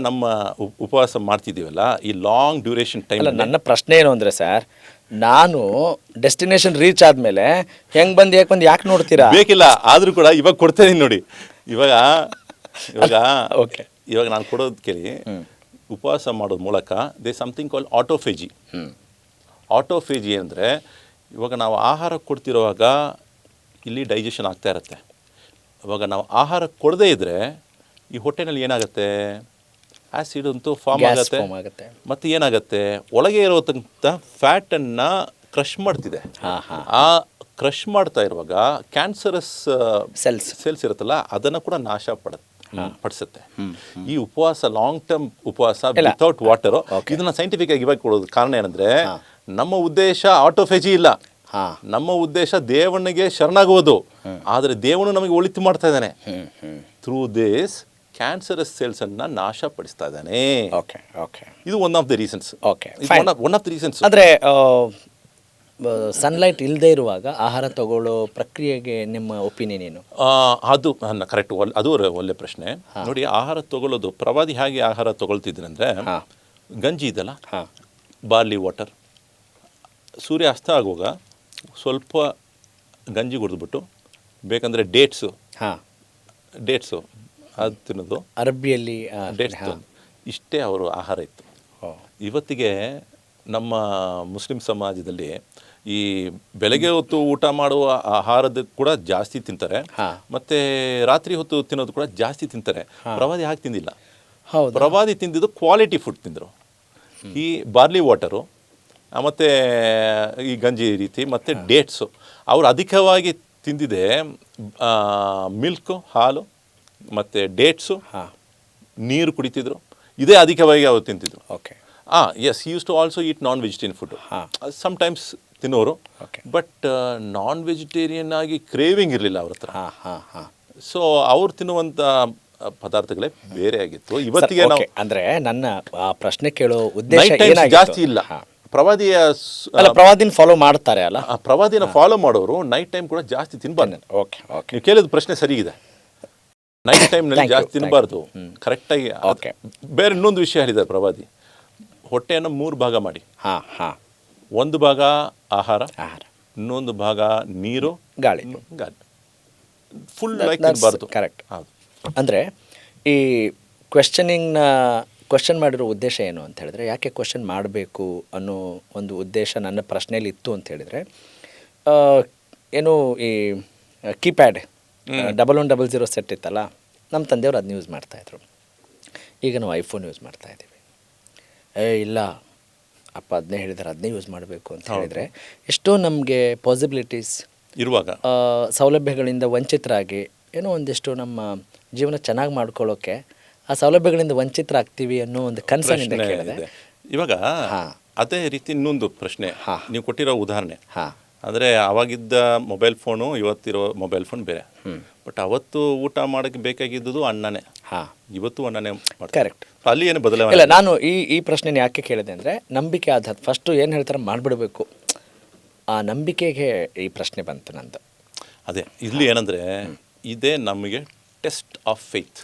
ಉಪವಾಸ ಮಾಡ್ತಿದ್ದೀವಲ್ಲ, ಈ ಲಾಂಗ್ ಡ್ಯೂರೇಷನ್ ಟೈಮ್. ನನ್ನ ಪ್ರಶ್ನೆ ಏನು ಅಂದರೆ ಸರ್, ನಾನು ಡೆಸ್ಟಿನೇಷನ್ ರೀಚ್ ಆದಮೇಲೆ ಯಾಕೆ ಬಂದು ಯಾಕೆ ನೋಡ್ತೀರಾ? ಬೇಕಿಲ್ಲ, ಆದರೂ ಕೂಡ ಇವಾಗ ಕೊಡ್ತಾ ಇದೀನಿ ನೋಡಿ. ಇವಾಗ ನಾನು ಕೊಡೋದು ಕೇಳಿ. ಉಪವಾಸ ಮಾಡೋದ್ರ ಮೂಲಕ ದೇ ಸಮಥಿಂಗ್ ಕಾಲ್ ಆಟೋಫೇಜಿ. ಆಟೋಫೇಜಿ ಅಂದರೆ ಇವಾಗ ನಾವು ಆಹಾರ ಕೊಡ್ತಿರುವಾಗ ಇಲ್ಲಿ ಡೈಜೆಷನ್ ಆಗ್ತಾ ಇರುತ್ತೆ. ಇವಾಗ ನಾವು ಆಹಾರ ಕೊಡದೇ ಇದ್ದರೆ ಈ ಹೊಟ್ಟೆನಲ್ಲಿ ಏನಾಗುತ್ತೆ, ಆ್ಯಸಿಡ್ ಅಂತೂ ಫಾರ್ಮ್ ಆಗುತ್ತೆ. ಮತ್ತು ಏನಾಗುತ್ತೆ, ಒಳಗೆ ಇರೋತಂಥ ಫ್ಯಾಟನ್ನು ಕ್ರಷ್ ಮಾಡ್ತಿದೆ. ಆ ಕ್ರಷ್ ಮಾಡ್ತಾ ಇರುವಾಗ ಕ್ಯಾನ್ಸರಸ್ ಸೆಲ್ಸ್ ಇರುತ್ತಲ್ಲ ಅದನ್ನು ಕೂಡ ನಾಶ ಪಡಿಸುತ್ತೆ. ಈ ಉಪವಾಸ ಲಾಂಗ್ ಟರ್ಮ್ ಉಪವಾಸ ವಿತೌಟ್ ವಾಟರ್ ಇದನ್ನ ಸೈಂಟಿಫಿಕ್ ಆಗಿ ಇವಾಗ ಕೊಡೋದು ಕಾರಣ ಏನಂದ್ರೆ ನಮ್ಮ ಉದ್ದೇಶ ಆಟೋಫೇಜಿ ಇಲ್ಲ, ನಮ್ಮ ಉದ್ದೇಶ ದೇವನಿಗೆ ಶರಣಾಗುವುದು. ಆದರೆ ದೇವನು ನಮಗೆ ಒಳಿತು ಮಾಡ್ತಾ ಇದ್ದಾನೆ. ಥ್ರೂ ದಿಸ್ ಕ್ಯಾನ್ಸರಸ್ ಸೆಲ್ಸ್ ಅನ್ನ ನಾಶ ಪಡಿಸ್ತಾ ಇದ್ದಾನೆ. ಇದು one of the reasons. One of the reasons ಅಂದ್ರೆ ಸನ್ಲೈಟ್ ಇಲ್ಲದೆ ಇರುವಾಗ ಆಹಾರ ತಗೊಳ್ಳೋ ಪ್ರಕ್ರಿಯೆಗೆ ನಿಮ್ಮ ಒಪಿನಿಯನ್ ಏನು? ಅದು ಕರೆಕ್ಟ್, ಅದು ಒಳ್ಳೆ ಪ್ರಶ್ನೆ. ನೋಡಿ, ಆಹಾರ ತಗೊಳ್ಳೋದು ಪ್ರವಾದಿ ಹೇಗೆ ಆಹಾರ ತಗೊಳ್ತಿದ್ರಂದ್ರೆ, ಗಂಜಿ ಇದಲ್ಲ, ಬಾರ್ಲಿ ವಾಟರ್, ಸೂರ್ಯ ಅಸ್ತ ಆಗುವಾಗ ಸ್ವಲ್ಪ ಗಂಜಿ ಕುಡಿದ್ಬಿಟ್ಟು ಬೇಕಂದರೆ ಡೇಟ್ಸು ಅದು ತಿನ್ನೋದು, ಅರಬಿಯಲ್ಲಿ ಡೇಟ್ಸ್, ಇಷ್ಟೇ ಅವರು ಆಹಾರ ಇತ್ತು. ಇವತ್ತಿಗೆ ನಮ್ಮ ಮುಸ್ಲಿಂ ಸಮಾಜದಲ್ಲಿ ಈ ಬೆಳಗ್ಗೆ ಹೊತ್ತು ಊಟ ಮಾಡುವ ಆಹಾರದ ಕೂಡ ಜಾಸ್ತಿ ತಿಂತಾರೆ, ಮತ್ತು ರಾತ್ರಿ ಹೊತ್ತು ತಿನ್ನೋದು ಕೂಡ ಜಾಸ್ತಿ ತಿಂತಾರೆ. ಪ್ರವಾದಿ ಹಾಗೆ ತಿಂದಿಲ್ಲ. ಪ್ರವಾದಿ ತಿಂದಿದ್ದು ಕ್ವಾಲಿಟಿ ಫುಡ್ ತಿಂದರು. ಈ ಬಾರ್ಲಿ ವಾಟರು ಮತ್ತು ಈ ಗಂಜಿ ರೀತಿ ಮತ್ತು ಡೇಟ್ಸು ಅವರು ಅಧಿಕವಾಗಿ ತಿಂದಿದೆ. ಮಿಲ್ಕು, ಹಾಲು ಮತ್ತು ಡೇಟ್ಸು, ನೀರು ಕುಡಿತಿದ್ರು, ಇದೇ ಅಧಿಕವಾಗಿ ಅವರು ತಿಂತಿದ್ರು. Yes, use to also eat non vegetarian food sometimes ತಿನ್ನೋರು, ಬಟ್ ನಾನ್ ವೆಜಿಟೇರಿಯನ್ ಆಗಿ ಕ್ರೇವಿಂಗ್ ಇರಲಿಲ್ಲ ಅವ್ರ ಹತ್ರ. ಸೊ ಅವ್ರು ತಿನ್ನುವಂಥ ಪದಾರ್ಥಗಳೇ ಬೇರೆ ಆಗಿತ್ತು. ಇವತ್ತಿಗೆ ನಾವು ಅಂದ್ರೆ ನನ್ನ ಪ್ರಶ್ನೆ ಕೇಳೋ ಉದ್ದೇಶ ಜಾಸ್ತಿ ಇಲ್ಲ. ಪ್ರವಾದಿನ ಫಾಲೋ ಮಾಡ್ತಾರೆ ಅಲ್ಲ, ಪ್ರವಾದಿನ ಫಾಲೋ ಮಾಡೋರು ನೈಟ್ ಟೈಮ್ ಕೂಡ ಜಾಸ್ತಿ ತಿನ್ಬಾರ್ದು. ನೀವು ಕೇಳಿದ ಪ್ರಶ್ನೆ ಸರಿ ಇದೆ. ನೈಟ್ ಟೈಮ್ನಲ್ಲಿ ಜಾಸ್ತಿ ತಿನ್ನಬಾರ್ದು, ಕರೆಕ್ಟಾಗಿ. ಬೇರೆ ಇನ್ನೊಂದು ವಿಷಯ ಹೇಳಿದ್ದಾರೆ ಪ್ರವಾದಿ, ಹೊಟ್ಟೆಯನ್ನು 3 ಭಾಗ ಮಾಡಿ, ಒಂದು ಭಾಗ ಆಹಾರ, ಇನ್ನೊಂದು ಭಾಗ ನೀರು, ಗಾಳಿ. ಫುಲ್ ತಿನ್ನಬಾರ್ದು. ಕರೆಕ್ಟ್. ಅಂದರೆ ಈ ಕ್ವೆಶ್ಚನ್ ಮಾಡಿರೋ ಉದ್ದೇಶ ಏನು ಅಂತ ಹೇಳಿದ್ರೆ, ಯಾಕೆ ಕ್ವೆಶ್ಚನ್ ಮಾಡಬೇಕು ಅನ್ನೋ ಒಂದು ಉದ್ದೇಶ ನನ್ನ ಪ್ರಶ್ನೆಯಲ್ಲಿ ಇತ್ತು ಅಂತ ಹೇಳಿದರೆ, ಏನು ಈ ಕೀಪ್ಯಾಡ್ 1100 ಸೆಟ್ ಇತ್ತಲ್ಲ, ನಮ್ಮ ತಂದೆಯವರು ಅದನ್ನ ಯೂಸ್ ಮಾಡ್ತಾಯಿದ್ರು. ಈಗ ನಾವು ಐಫೋನ್ ಯೂಸ್ ಮಾಡ್ತಾಯಿದ್ದೀವಿ. ಇಲ್ಲ ಅಪ್ಪ ಅದನ್ನೇ ಹೇಳಿದ್ದಾರೆ, ಅದನ್ನೇ ಯೂಸ್ ಮಾಡಬೇಕು ಅಂತ ಹೇಳಿದರೆ, ಎಷ್ಟೋ ನಮಗೆ ಪಾಸಿಬಿಲಿಟೀಸ್ ಇರುವಾಗ ಸೌಲಭ್ಯಗಳಿಂದ ವಂಚಿತರಾಗಿ ಏನೋ ಒಂದಿಷ್ಟು ನಮ್ಮ ಜೀವನ ಚೆನ್ನಾಗಿ ಮಾಡ್ಕೊಳ್ಳೋಕ್ಕೆ ಆ ಸೌಲಭ್ಯಗಳಿಂದ ವಂಚಿತರಾಗ್ತೀವಿ ಅನ್ನೋ ಒಂದು ಕನಸಿನಿಂದ ಕೇಳಿದೆ. ಇವಾಗ ಅದೇ ರೀತಿ ಇನ್ನೊಂದು ಪ್ರಶ್ನೆ, ನೀವು ಕೊಟ್ಟಿರೋ ಉದಾಹರಣೆ ಅಂದರೆ, ಅವಾಗಿದ್ದ ಮೊಬೈಲ್ ಫೋನು ಇವತ್ತಿರೋ ಮೊಬೈಲ್ ಫೋನ್ ಬೇರೆ. ಬಟ್ ಅವತ್ತು ಊಟ ಮಾಡೋಕ್ಕೆ ಬೇಕಾಗಿದ್ದು ಅನ್ನನೇ, ಇವತ್ತು ಅನ್ನನೇ. ಕರೆಕ್ಟ್. ಅಲ್ಲಿ ಏನು ಬದಲಾವಣೆ ಇಲ್ಲ. ನಾನು ಈ ಪ್ರಶ್ನೆನ ಯಾಕೆ ಕೇಳಿದೆ ಅಂದರೆ, ನಂಬಿಕೆ ಆಧಾರ ಫಸ್ಟು ಏನು ಹೇಳ್ತಾರೆ ಮಾಡಿಬಿಡಬೇಕು, ಆ ನಂಬಿಕೆಗೆ ಈ ಪ್ರಶ್ನೆ ಬಂತು ನಂದು. ಅದೇ ಇಲ್ಲಿ ಏನಂದರೆ, ಇದೇ ನಮಗೆ ಟೆಸ್ಟ್ ಆಫ್ ಫೇತ್.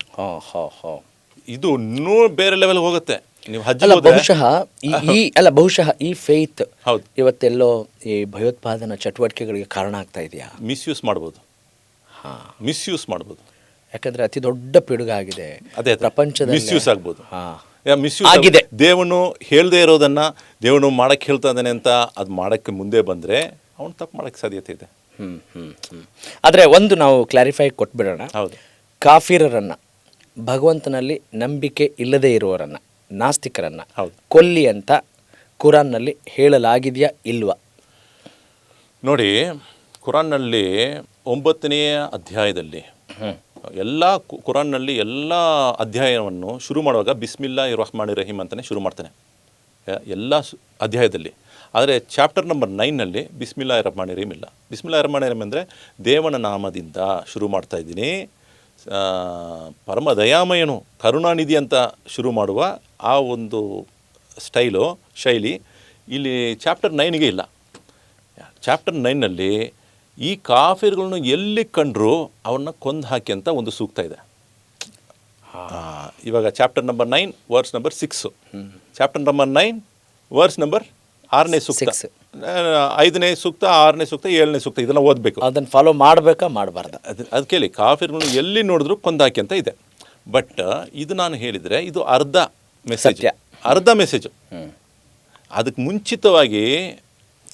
ಇದು ಇನ್ನೂ ಬೇರೆ ಲೆವೆಲ್ ಹೋಗುತ್ತೆ. ನೀವು ಬಹುಶಃ ಈ ಫೇತ್ ಇವತ್ತೆಲ್ಲೋ ಈ ಭಯೋತ್ಪಾದನಾ ಚಟುವಟಿಕೆಗಳಿಗೆ ಕಾರಣ ಆಗ್ತಾ ಇದೆಯಾ? ಮಿಸ್ಯೂಸ್ ಮಾಡ್ಬೋದು. ಯಾಕಂದ್ರೆ ಅತಿ ದೊಡ್ಡ ಪಿಡುಗ ಆಗಿದೆ. ಅದೇ ಪ್ರಪಂಚದಲ್ಲಿ ಮಿಸ್ಯೂಸ್ ಆಗ್ಬೋದು. ಮಿಸ್ಯೂಸ್ ಆಗಿದೆ. ದೇವನು ಹೇಳದೇ ಇರೋದನ್ನ ದೇವನು ಮಾಡಕ್ಕೆ ಹೇಳ್ತಾ ಇದ್ದಾನೆ ಅಂತ ಅದು ಮಾಡಕ್ಕೆ ಮುಂದೆ ಬಂದ್ರೆ ಅವನು ತಪ್ಪು ಮಾಡಕ್ಕೆ ಸಾಧ್ಯತೆ ಇದೆ. ಆದರೆ ಒಂದು ನಾವು ಕ್ಲಾರಿಫೈ ಕೊಟ್ಬಿಡೋಣ. ಹೌದು. ಕಾಫಿರರನ್ನು, ಭಗವಂತನಲ್ಲಿ ನಂಬಿಕೆ ಇಲ್ಲದೇ ಇರುವವರನ್ನು, ನಾಸ್ತಿಕರನ್ನು ಕೊಲ್ಲಿ ಅಂತ ಕುರಾನ್ನಲ್ಲಿ ಹೇಳಲಾಗಿದೆಯಾ ಇಲ್ವಾ? ನೋಡಿ, ಕುರಾನ್ನಲ್ಲಿ 9ನೇ ಅಧ್ಯಾಯದಲ್ಲಿ ಕುರಾನ್ನಲ್ಲಿ ಎಲ್ಲ ಅಧ್ಯಾಯವನ್ನು ಶುರು ಮಾಡುವಾಗ ಬಿಸ್ಮಿಲ್ಲಾಹಿರ್ ರಹ್ಮಾನಿರ್ ರಹೀಮ್ ಅಂತಲೇ ಶುರು ಮಾಡ್ತಾನೆ ಎಲ್ಲ ಅಧ್ಯಾಯದಲ್ಲಿ. ಆದರೆ ಚಾಪ್ಟರ್ ನಂಬರ್ 9ನಲ್ಲಿ ಬಿಸ್ಮಿಲ್ಲಾಹಿರ್ ರಹ್ಮಾನಿರ್ ರಹೀಮ್ ಇಲ್ಲ. ಬಿಸ್ಮಿಲ್ಲಾಹಿರ್ ರಹ್ಮಾನಿರ್ ರಹೀಮ್ ಅಂದರೆ ದೇವನ ನಾಮದಿಂದ ಶುರು ಮಾಡ್ತಾ ಇದ್ದೀನಿ, ಪರಮ ದಯಾಮಯನು ಕರುಣಾನಿಧಿ ಅಂತ ಶುರು ಮಾಡುವ ಆ ಒಂದು ಶೈಲಿ ಇಲ್ಲಿ ಚಾಪ್ಟರ್ 9ಗೆ ಇಲ್ಲ. ಚಾಪ್ಟರ್ 9ನಲ್ಲಿ ಈ ಕಾಫಿರ್ಗಳನ್ನು ಎಲ್ಲಿ ಕಂಡ್ರು ಅವನ್ನ ಕೊಂದು ಹಾಕಿ ಅಂತ ಒಂದು ಸೂಕ್ತ ಇದೆ. ಇವಾಗ chapter number 9 verse number 6, chapter number 9 verse number 6ನೇ ಸೂಕ್ತ, 5ನೇ ಸೂಕ್ತ, 6ನೇ ಸೂಕ್ತ, 7ನೇ ಸೂಕ್ತ, ಇದನ್ನು ಓದಬೇಕು. ಅದನ್ನು ಫಾಲೋ ಮಾಡಬೇಕಾ ಮಾಡಬಾರ್ದು ಅದು ಕೇಳಿ. ಕಾಫಿರ್ಗಳನ್ನು ಎಲ್ಲಿ ನೋಡಿದ್ರು ಕೊಂದಾಕಿ ಅಂತ ಇದೆ. ಬಟ್ ಇದು ನಾನು ಹೇಳಿದರೆ ಇದು ಅರ್ಧ ಮೆಸೇಜ್, ಸತ್ಯ. ಅರ್ಧ ಮೆಸೇಜು. ಅದಕ್ಕೆ ಮುಂಚಿತವಾಗಿ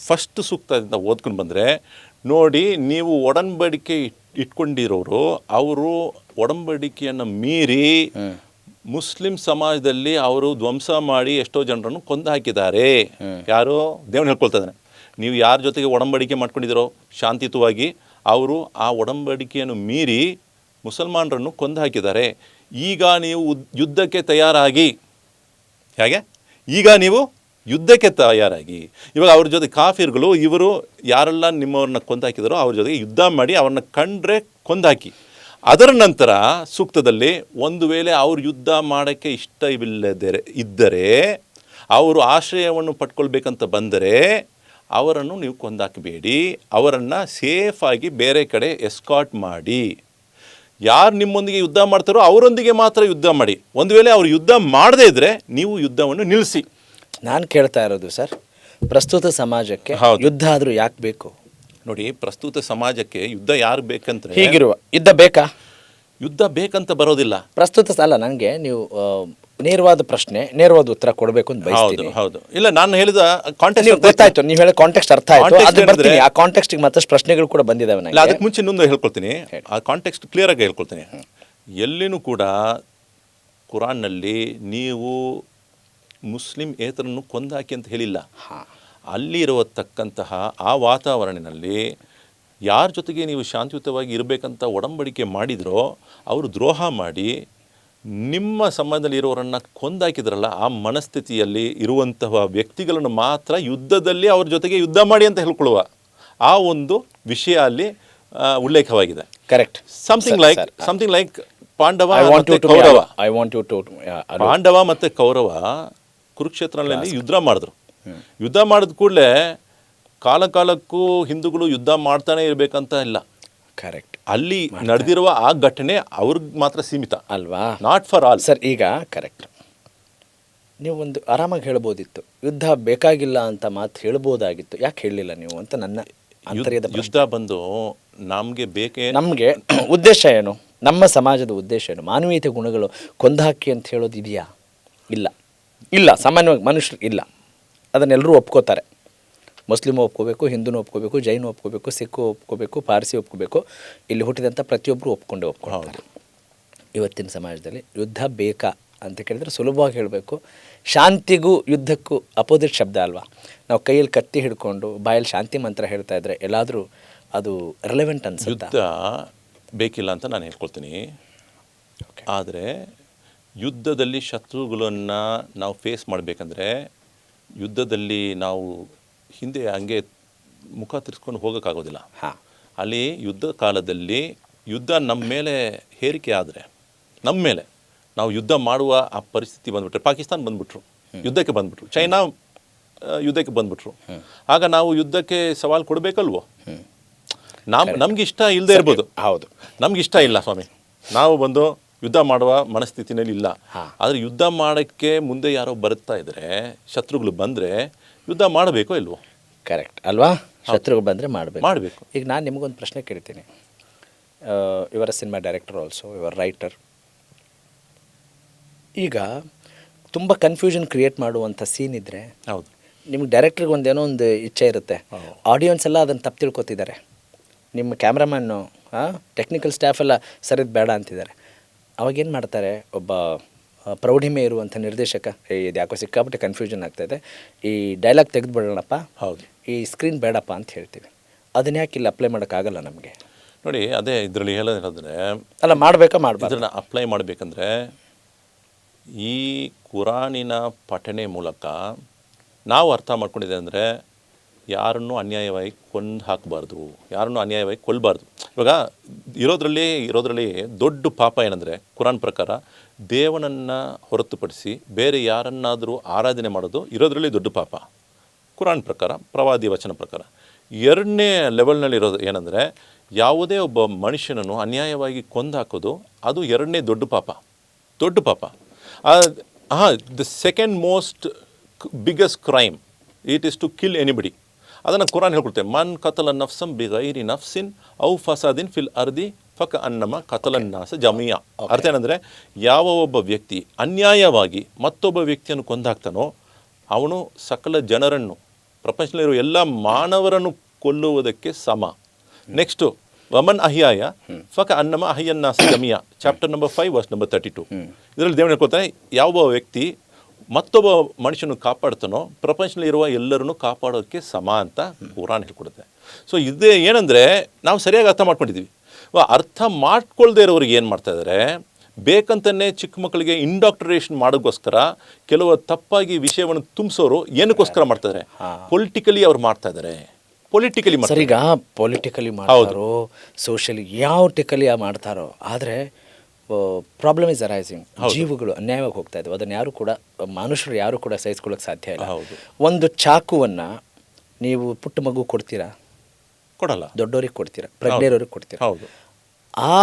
ಫಸ್ಟ್ ಸೂಕ್ತದಿಂದ ಓದ್ಕೊಂಡು ಬಂದರೆ ನೋಡಿ, ನೀವು ಒಡಂಬಡಿಕೆ ಇಟ್ಕೊಂಡಿರೋರು, ಅವರು ಒಡಂಬಡಿಕೆಯನ್ನು ಮೀರಿ ಮುಸ್ಲಿಂ ಸಮಾಜದಲ್ಲಿ ಅವರು ಧ್ವಂಸ ಮಾಡಿ ಎಷ್ಟೋ ಜನರನ್ನು ಕೊಂದು ಹಾಕಿದ್ದಾರೆ. ಯಾರು? ದೇವನು ಹೇಳ್ಕೊಳ್ತಾ ಇದ್ದಾನೆ. ನೀವು ಯಾರ ಜೊತೆಗೆ ಒಡಂಬಡಿಕೆ ಮಾಡ್ಕೊಂಡಿದ್ದೀರೋ ಶಾಂತಿಯುತವಾಗಿ, ಅವರು ಆ ಒಡಂಬಡಿಕೆಯನ್ನು ಮೀರಿ ಮುಸಲ್ಮಾನರನ್ನು ಕೊಂದು ಹಾಕಿದ್ದಾರೆ. ಈಗ ನೀವು ಯುದ್ಧಕ್ಕೆ ತಯಾರಾಗಿ, ಹೇಗೆ? ಈಗ ನೀವು ಯುದ್ಧಕ್ಕೆ ತಯಾರಾಗಿ. ಇವಾಗ ಅವ್ರ ಜೊತೆ ಕಾಫಿರ್ಗಳು, ಇವರು ಯಾರೆಲ್ಲ ನಿಮ್ಮವ್ರನ್ನ ಕೊಂದಾಕಿದಾರೋ ಅವ್ರ ಜೊತೆಗೆ ಯುದ್ಧ ಮಾಡಿ ಅವ್ರನ್ನ ಕಂಡ್ರೆ ಕೊಂದಾಕಿ. ಅದರ ನಂತರ ಸೂಕ್ತದಲ್ಲಿ ಒಂದು ವೇಳೆ ಅವ್ರು ಯುದ್ಧ ಮಾಡೋಕ್ಕೆ ಇದ್ದರೆ, ಅವರು ಆಶ್ರಯವನ್ನು ಪಡ್ಕೊಳ್ಬೇಕಂತ ಬಂದರೆ ಅವರನ್ನು ನೀವು ಕೊಂದಾಕಬೇಡಿ, ಅವರನ್ನು ಸೇಫಾಗಿ ಬೇರೆ ಕಡೆ ಎಸ್ಕಾಟ್ ಮಾಡಿ. ಯಾರು ನಿಮ್ಮೊಂದಿಗೆ ಯುದ್ಧ ಮಾಡ್ತಾರೋ ಅವರೊಂದಿಗೆ ಮಾತ್ರ ಯುದ್ಧ ಮಾಡಿ. ಒಂದು ವೇಳೆ ಅವರು ಯುದ್ಧ ಮಾಡದೇ ಇದ್ದರೆ ನೀವು ಯುದ್ಧವನ್ನು ನಿಲ್ಲಿಸಿ. ನಾನು ಕೇಳ್ತಾ ಇರೋದು ಸರ್, ಪ್ರಸ್ತುತ ಸಮಾಜಕ್ಕೆ ಯುದ್ಧ ಆದರೂ ಯಾಕೆ ಬೇಕು? ನೋಡಿ, ಪ್ರಸ್ತುತ ಸಮಾಜಕ್ಕೆ ಯುದ್ಧ ಯಾರು ಬೇಕಂದ್ರೆ, ಹೀಗಿರುವ ಯುದ್ಧ ಬೇಕಾ? ಯುದ್ಧ ಬೇಕಂತ ಬರೋದಿಲ್ಲ. ಪ್ರಸ್ತುತ ಅಲ್ಲ, ನನಗೆ ನೀವು ನೇರವಾದ ಪ್ರಶ್ನೆ, ನೇರವಾದ ಉತ್ತರ ಕೊಡಬೇಕು ಅಂತ ಬಯಸ್ತೀನಿ. ಹೌದು. ಇಲ್ಲ, ನಾನು ಹೇಳಿದ ಕಾಂಟೆಕ್ಸ್ಟ್ ಗೊತ್ತಾಯ್ತು, ನೀವು ಹೇಳೋ ಕಾಂಟೆಕ್ಸ್ಟ್ ಅರ್ಥ ಆಯ್ತು. ಅದು ಬರ್ತೀನಿ, ಆ ಕಾಂಟೆಕ್ಸ್ಟಿಗೆ ಮತ್ತಷ್ಟು ಪ್ರಶ್ನೆಗಳು ಕೂಡ ಬಂದಿದ್ದಾವೆ ನನಗೆ. ಅದಕ್ಕೆ ಮುಂಚೆ ಇನ್ನೊಂದು ಹೇಳ್ಕೊಳ್ತೀನಿ, ಆ ಕಾಂಟೆಕ್ಸ್ಟ್ ಕ್ಲಿಯರ್ ಆಗಿ ಹೇಳ್ಕೊಳ್ತೀನಿ. ಎಲ್ಲಿನೂ ಕೂಡ ಕುರಾನ್ನಲ್ಲಿ ನೀವು ಮುಸ್ಲಿಂ ಏತರನ್ನು ಕೊಂದಾಕಿ ಅಂತ ಹೇಳಿಲ್ಲ. ಅಲ್ಲಿರತಕ್ಕಂತಹ ಆ ವಾತಾವರಣದಲ್ಲಿ ಯಾರ ಜೊತೆಗೆ ನೀವು ಶಾಂತಿಯುತವಾಗಿ ಇರಬೇಕಂತ ಒಡಂಬಡಿಕೆ ಮಾಡಿದ್ರೋ ಅವರು ದ್ರೋಹ ಮಾಡಿ ನಿಮ್ಮ ಸಮಾಜದಲ್ಲಿ ಇರೋರನ್ನು ಕೊಂದಾಕಿದ್ರಲ್ಲ, ಆ ಮನಸ್ಥಿತಿಯಲ್ಲಿ ಇರುವಂತಹ ವ್ಯಕ್ತಿಗಳನ್ನು ಮಾತ್ರ ಯುದ್ಧದಲ್ಲಿ ಅವ್ರ ಜೊತೆಗೆ ಯುದ್ಧ ಮಾಡಿ ಅಂತ ಹೇಳ್ಕೊಳ್ಳುವ ಆ ಒಂದು ವಿಷಯ ಅಲ್ಲಿ ಉಲ್ಲೇಖವಾಗಿದೆ. ಕರೆಕ್ಟ್. ಸಮಥಿಂಗ್ ಲೈಕ್ ಪಾಂಡವ ಮತ್ತು ಕೌರವ. ಪಾಂಡವ ಮತ್ತು ಕೌರವ ಕುರುಕ್ಷೇತ್ರದಲ್ಲಿ ಯುದ್ಧ ಮಾಡಿದ್ರು. ಯುದ್ಧ ಮಾಡಿದ ಕೂಡಲೇ ಕಾಲಕ್ಕೂ ಹಿಂದೂಗಳು ಯುದ್ಧ ಮಾಡ್ತಾನೆ ಇರಬೇಕಂತ ಇಲ್ಲ. ಕರೆಕ್ಟ್. ಅಲ್ಲಿ ನಡೆದಿರುವ ಆ ಘಟನೆ ಅವ್ರಿಗೆ ಮಾತ್ರ ಸೀಮಿತ ಅಲ್ವಾ, ನಾಟ್ ಫಾರ್ ಆಲ್. ಸರ್, ಈಗ ಕರೆಕ್ಟ್, ನೀವು ಒಂದು ಆರಾಮಾಗಿ ಹೇಳ್ಬೋದಿತ್ತು, ಯುದ್ಧ ಬೇಕಾಗಿಲ್ಲ ಅಂತ ಮಾತು ಹೇಳ್ಬೋದಾಗಿತ್ತು, ಯಾಕೆ ಹೇಳಲಿಲ್ಲ ನೀವು ಅಂತ ನನ್ನ ಆಂತರ್ಯದ ಯುದ್ಧ ಬಂದು ನಮಗೆ ಬೇಕೇ, ನಮಗೆ ಉದ್ದೇಶ ಏನು, ನಮ್ಮ ಸಮಾಜದ ಉದ್ದೇಶ ಏನು? ಮಾನವೀಯತೆ ಗುಣಗಳು ಕೊಂದಾಕಿ ಅಂತ ಹೇಳೋದು ಇದೆಯಾ? ಇಲ್ಲ ಸಾಮಾನ್ಯವಾಗಿ ಮನುಷ್ಯರು ಇಲ್ಲ. ಅದನ್ನೆಲ್ಲರೂ ಒಪ್ಕೋತಾರೆ. ಮುಸ್ಲಿಮು ಒಪ್ಕೋಬೇಕು, ಹಿಂದೂನು ಒಪ್ಕೋಬೇಕು, ಜೈನು ಒಪ್ಕೋಬೇಕು, ಸಿಕ್ಕು ಒಪ್ಕೋಬೇಕು, ಪಾರ್ಸಿ ಒಪ್ಕೋಬೇಕು, ಇಲ್ಲಿ ಹುಟ್ಟಿದಂಥ ಪ್ರತಿಯೊಬ್ಬರು ಒಪ್ಕೊಳ್ತಾರೆ. ಇವತ್ತಿನ ಸಮಾಜದಲ್ಲಿ ಯುದ್ಧ ಬೇಕಾ ಅಂತ ಕೇಳಿದರೆ ಸುಲಭವಾಗಿ ಹೇಳಬೇಕು, ಶಾಂತಿಗೂ ಯುದ್ಧಕ್ಕೂ ಅಪೋಸಿಟ್ ಶಬ್ದ ಅಲ್ವಾ? ನಾವು ಕೈಯಲ್ಲಿ ಕತ್ತಿ ಹಿಡ್ಕೊಂಡು ಬಾಯಲ್ಲಿ ಶಾಂತಿ ಮಂತ್ರ ಹೇಳ್ತಾ ಇದ್ರೆ ಎಲ್ಲಾದರೂ ಅದು ರೆಲೆವೆಂಟ್ ಅನ್ಸುತ್ತೆ. ಯುದ್ಧ ಬೇಕಿಲ್ಲ ಅಂತ ನಾನು ಹೇಳ್ಕೊಳ್ತೀನಿ. ಆದರೆ ಯುದ್ಧದಲ್ಲಿ ಶತ್ರುಗಳನ್ನು ನಾವು ಫೇಸ್ ಮಾಡಬೇಕಂದ್ರೆ, ಯುದ್ಧದಲ್ಲಿ ನಾವು ಹಿಂದೆ ಹಂಗೆ ಮುಖ ತಿರ್ಸ್ಕೊಂಡು ಹೋಗೋಕ್ಕಾಗೋದಿಲ್ಲ. ಅಲ್ಲಿ ಯುದ್ಧ ಕಾಲದಲ್ಲಿ ಯುದ್ಧ ನಮ್ಮ ಮೇಲೆ ಹೇರಿಕೆ ಆದರೆ, ನಮ್ಮ ಮೇಲೆ ನಾವು ಯುದ್ಧ ಮಾಡುವ ಆ ಪರಿಸ್ಥಿತಿ ಬಂದುಬಿಟ್ರೆ, ಪಾಕಿಸ್ತಾನ ಬಂದುಬಿಟ್ರು, ಯುದ್ಧಕ್ಕೆ ಬಂದುಬಿಟ್ರು, ಚೈನಾ ಯುದ್ಧಕ್ಕೆ ಬಂದುಬಿಟ್ರು, ಆಗ ನಾವು ಯುದ್ಧಕ್ಕೆ ಸವಾಲು ಕೊಡಬೇಕಲ್ವೋ? ನಮ್ಗೆ ಇಷ್ಟ ಇಲ್ಲದೆ ಇರ್ಬೋದು. ಹೌದು, ನಮ್ಗೆ ಇಷ್ಟ ಇಲ್ಲ ಸ್ವಾಮಿ, ನಾವು ಬಂದು ಯುದ್ಧ ಮಾಡುವ ಮನಸ್ಥಿತಿನಲ್ಲಿ ಇಲ್ಲ. ಆದರೆ ಯುದ್ಧ ಮಾಡೋಕ್ಕೆ ಮುಂದೆ ಯಾರೋ ಬರುತ್ತಾ ಇದ್ದರೆ, ಶತ್ರುಗಳು ಬಂದರೆ ಯುದ್ಧ ಮಾಡಬೇಕೋ ಇಲ್ವೋ? ಕರೆಕ್ಟ್ ಅಲ್ವಾ? ಶತ್ರುಗಳು ಬಂದರೆ ಮಾಡಬೇಕು. ಈಗ ನಾನು ನಿಮಗೊಂದು ಪ್ರಶ್ನೆ ಕೇಳ್ತೀನಿ. ಇವರ ಸಿನಿಮಾ ಡೈರೆಕ್ಟರ್ ಆಲ್ಸೋ, ಇವರ ರೈಟರ್. ಈಗ ತುಂಬ ಕನ್ಫ್ಯೂಷನ್ ಕ್ರಿಯೇಟ್ ಮಾಡುವಂಥ ಸೀನ್ ಇದ್ದರೆ, ಹೌದು, ನಿಮ್ಗೆ ಡೈರೆಕ್ಟ್ರಿಗೆ ಒಂದೇನೋ ಒಂದು ಇಚ್ಛೆ ಇರುತ್ತೆ, ಆಡಿಯನ್ಸ್ ಎಲ್ಲ ಅದನ್ನು ತಪ್ಪು ತಿಳ್ಕೊತಿದ್ದಾರೆ, ನಿಮ್ಮ ಕ್ಯಾಮ್ರಾಮನ್ನು ಟೆಕ್ನಿಕಲ್ ಸ್ಟಾಫ್ ಎಲ್ಲ ಸರಿದು ಬೇಡ ಅಂತಿದ್ದಾರೆ. ಅವಾಗೇನು ಮಾಡ್ತಾರೆ, ಒಬ್ಬ ಪ್ರೌಢಿಮೆ ಇರುವಂಥ ನಿರ್ದೇಶಕ, ಇದು ಯಾಕೋ ಸಿಕ್ಕಾಪಟ್ಟೆ ಕನ್ಫ್ಯೂಷನ್ ಆಗ್ತಾಯಿದೆ, ಈ ಡೈಲಾಗ್ ತೆಗೆದುಬಿಡೋಣಪ್ಪ, ಹೌದು, ಈ ಸ್ಕ್ರೀನ್ ಬೇಡಪ್ಪ ಅಂತ ಹೇಳ್ತೀವಿ. ಅದನ್ನ ಯಾಕೆ ಇಲ್ಲಿ ಅಪ್ಲೈ ಮಾಡೋಕ್ಕಾಗಲ್ಲ ನಮಗೆ? ನೋಡಿ, ಅದೇ ಇದರಲ್ಲಿ ಹೇಳೋದಂದರೆ, ಅಲ್ಲ ಮಾಡಬೇಕಾ ಮಾಡಬಾರ್ದು? ಇದನ್ನು ಅಪ್ಲೈ ಮಾಡಬೇಕಂದ್ರೆ ಈ ಕುರಾನಿನ ಪಠಣೆ ಮೂಲಕ ನಾವು ಅರ್ಥ ಮಾಡ್ಕೊಂಡಿದ್ದೆ ಅಂದರೆ, ಯಾರನ್ನೂ ಅನ್ಯಾಯವಾಗಿ ಕೊಂದು ಹಾಕಬಾರ್ದು, ಯಾರನ್ನೂ ಅನ್ಯಾಯವಾಗಿ ಕೊಲ್ಲಬಾರ್ದು. ಇವಾಗ ಇರೋದ್ರಲ್ಲಿ ದೊಡ್ಡ ಪಾಪ ಏನಂದರೆ, ಕುರಾನ್ ಪ್ರಕಾರ ದೇವನನ್ನು ಹೊರತುಪಡಿಸಿ ಬೇರೆ ಯಾರನ್ನಾದರೂ ಆರಾಧನೆ ಮಾಡೋದು ಇರೋದ್ರಲ್ಲಿ ದೊಡ್ಡ ಪಾಪ ಕುರಾನ್ ಪ್ರಕಾರ, ಪ್ರವಾದಿ ವಚನ ಪ್ರಕಾರ. ಎರಡನೇ ಲೆವೆಲ್ನಲ್ಲಿರೋದು ಏನಂದರೆ, ಯಾವುದೇ ಒಬ್ಬ ಮನುಷ್ಯನನ್ನು ಅನ್ಯಾಯವಾಗಿ ಕೊಂದು ಹಾಕೋದು, ಅದು ಎರಡನೇ ದೊಡ್ಡ ಪಾಪ. The second most biggest crime it is to kill anybody. ಅದನ್ನು ಕುರಾನ್ ಹೇಳ್ಕೊಡ್ತೇವೆ, ಮನ್ ಕತಲ ನಫ್ಸಂ ಬಿಗೈರಿ ನಫ್ಸಿನ್ ಔ ಫಸಾದಿನ್ ಫಿಲ್ ಅರ್ದಿ ಫಕ ಅನ್ನಮ ಕತಲನ್ನಾಸ ಜಮಿಯ. ಅರ್ಥ ಏನಂದರೆ, ಯಾವ ಒಬ್ಬ ವ್ಯಕ್ತಿ ಅನ್ಯಾಯವಾಗಿ ಮತ್ತೊಬ್ಬ ವ್ಯಕ್ತಿಯನ್ನು ಕೊಂದಾಕ್ತಾನೋ ಅವನು ಸಕಲ ಜನರನ್ನು, ಪ್ರಪಂಚದಲ್ಲಿರುವ ಎಲ್ಲ ಮಾನವರನ್ನು ಕೊಲ್ಲುವುದಕ್ಕೆ ಸಮ. ನೆಕ್ಸ್ಟು ವಮನ್ ಅಹಿಯಾಯ ಫಕ ಅನ್ನಮ ಅಹಿಯನ್ನಾಸ ಜಮಿಯ, ಚಾಪ್ಟರ್ ನಂಬರ್ 5 ವರ್ಸ್ ನಂಬರ್ 32. ಇದರಲ್ಲಿ ದೇವರು ಹೇಳ್ಕೊತಾನೆ, ಯಾವ ವ್ಯಕ್ತಿ ಮತ್ತೊಬ್ಬ ಮನುಷ್ಯನ ಕಾಪಾಡ್ತಾನೋ ಪ್ರಪಂಚದಲ್ಲಿ ಇರುವ ಎಲ್ಲರನ್ನು ಕಾಪಾಡೋಕ್ಕೆ ಸಮ ಅಂತ ಕುರಾನ್ ಹೇಳ್ಕೊಡುತ್ತೆ. ಸೊ ಇದೇ ಏನಂದರೆ, ನಾವು ಸರಿಯಾಗಿ ಅರ್ಥ ಮಾಡ್ಕೊಂಡಿದ್ದೀವಿ. ಅರ್ಥ ಮಾಡ್ಕೊಳ್ದೇ ಇರೋರಿಗೆ ಏನು ಮಾಡ್ತಾ ಇದ್ದಾರೆ, ಬೇಕಂತಲೇ ಚಿಕ್ಕ ಮಕ್ಕಳಿಗೆ ಇಂಡಾಕ್ಟ್ರೇಷನ್ ಮಾಡೋಕ್ಕೋಸ್ಕರ ಕೆಲವು ತಪ್ಪಾಗಿ ವಿಷಯವನ್ನು ತುಂಬಿಸೋರು ಏನಕ್ಕೋಸ್ಕರ ಮಾಡ್ತಾರೆ, ಪೊಲಿಟಿಕಲಿ ಅವ್ರು ಮಾಡ್ತಾ ಇದ್ದಾರೆ. ಪೊಲಿಟಿಕಲಿ ಸರ್, ಈಗ ಪೊಲಿಟಿಕಲಿ ಮಾಡ್ತಾರೋ ಸೋಷಿಯಲಿ ಯಾವ ಟಿಕಲಿ ಮಾಡ್ತಾರೋ, ಆದರೆ ಪ್ರಾಬ್ಲಮ್ ಇಸ್ ಅರೈಸಿಂಗ್. ಜೀವಗಳು ಅನ್ಯಾಯವಾಗಿ ಹೋಗ್ತಾ ಇದ್ದಾವೆ. ಅದನ್ನು ಯಾರು ಕೂಡ, ಮನುಷ್ಯರು ಯಾರು ಕೂಡ ಸಹಿಸ್ಕೊಳ್ಳೋಕೆ ಸಾಧ್ಯ ಇಲ್ಲ. ಒಂದು ಚಾಕುವನ್ನು ನೀವು ಪುಟ್ಟ ಮಗು ಕೊಡ್ತೀರಾ? ಕೊಡಲ್ಲ. ದೊಡ್ಡವ್ರಿಗೆ ಕೊಡ್ತೀರಾ, ಪ್ರಜ್ಞೆಯವ್ರಿಗೆ ಕೊಡ್ತೀರಾ. ಹೌದು. ಆ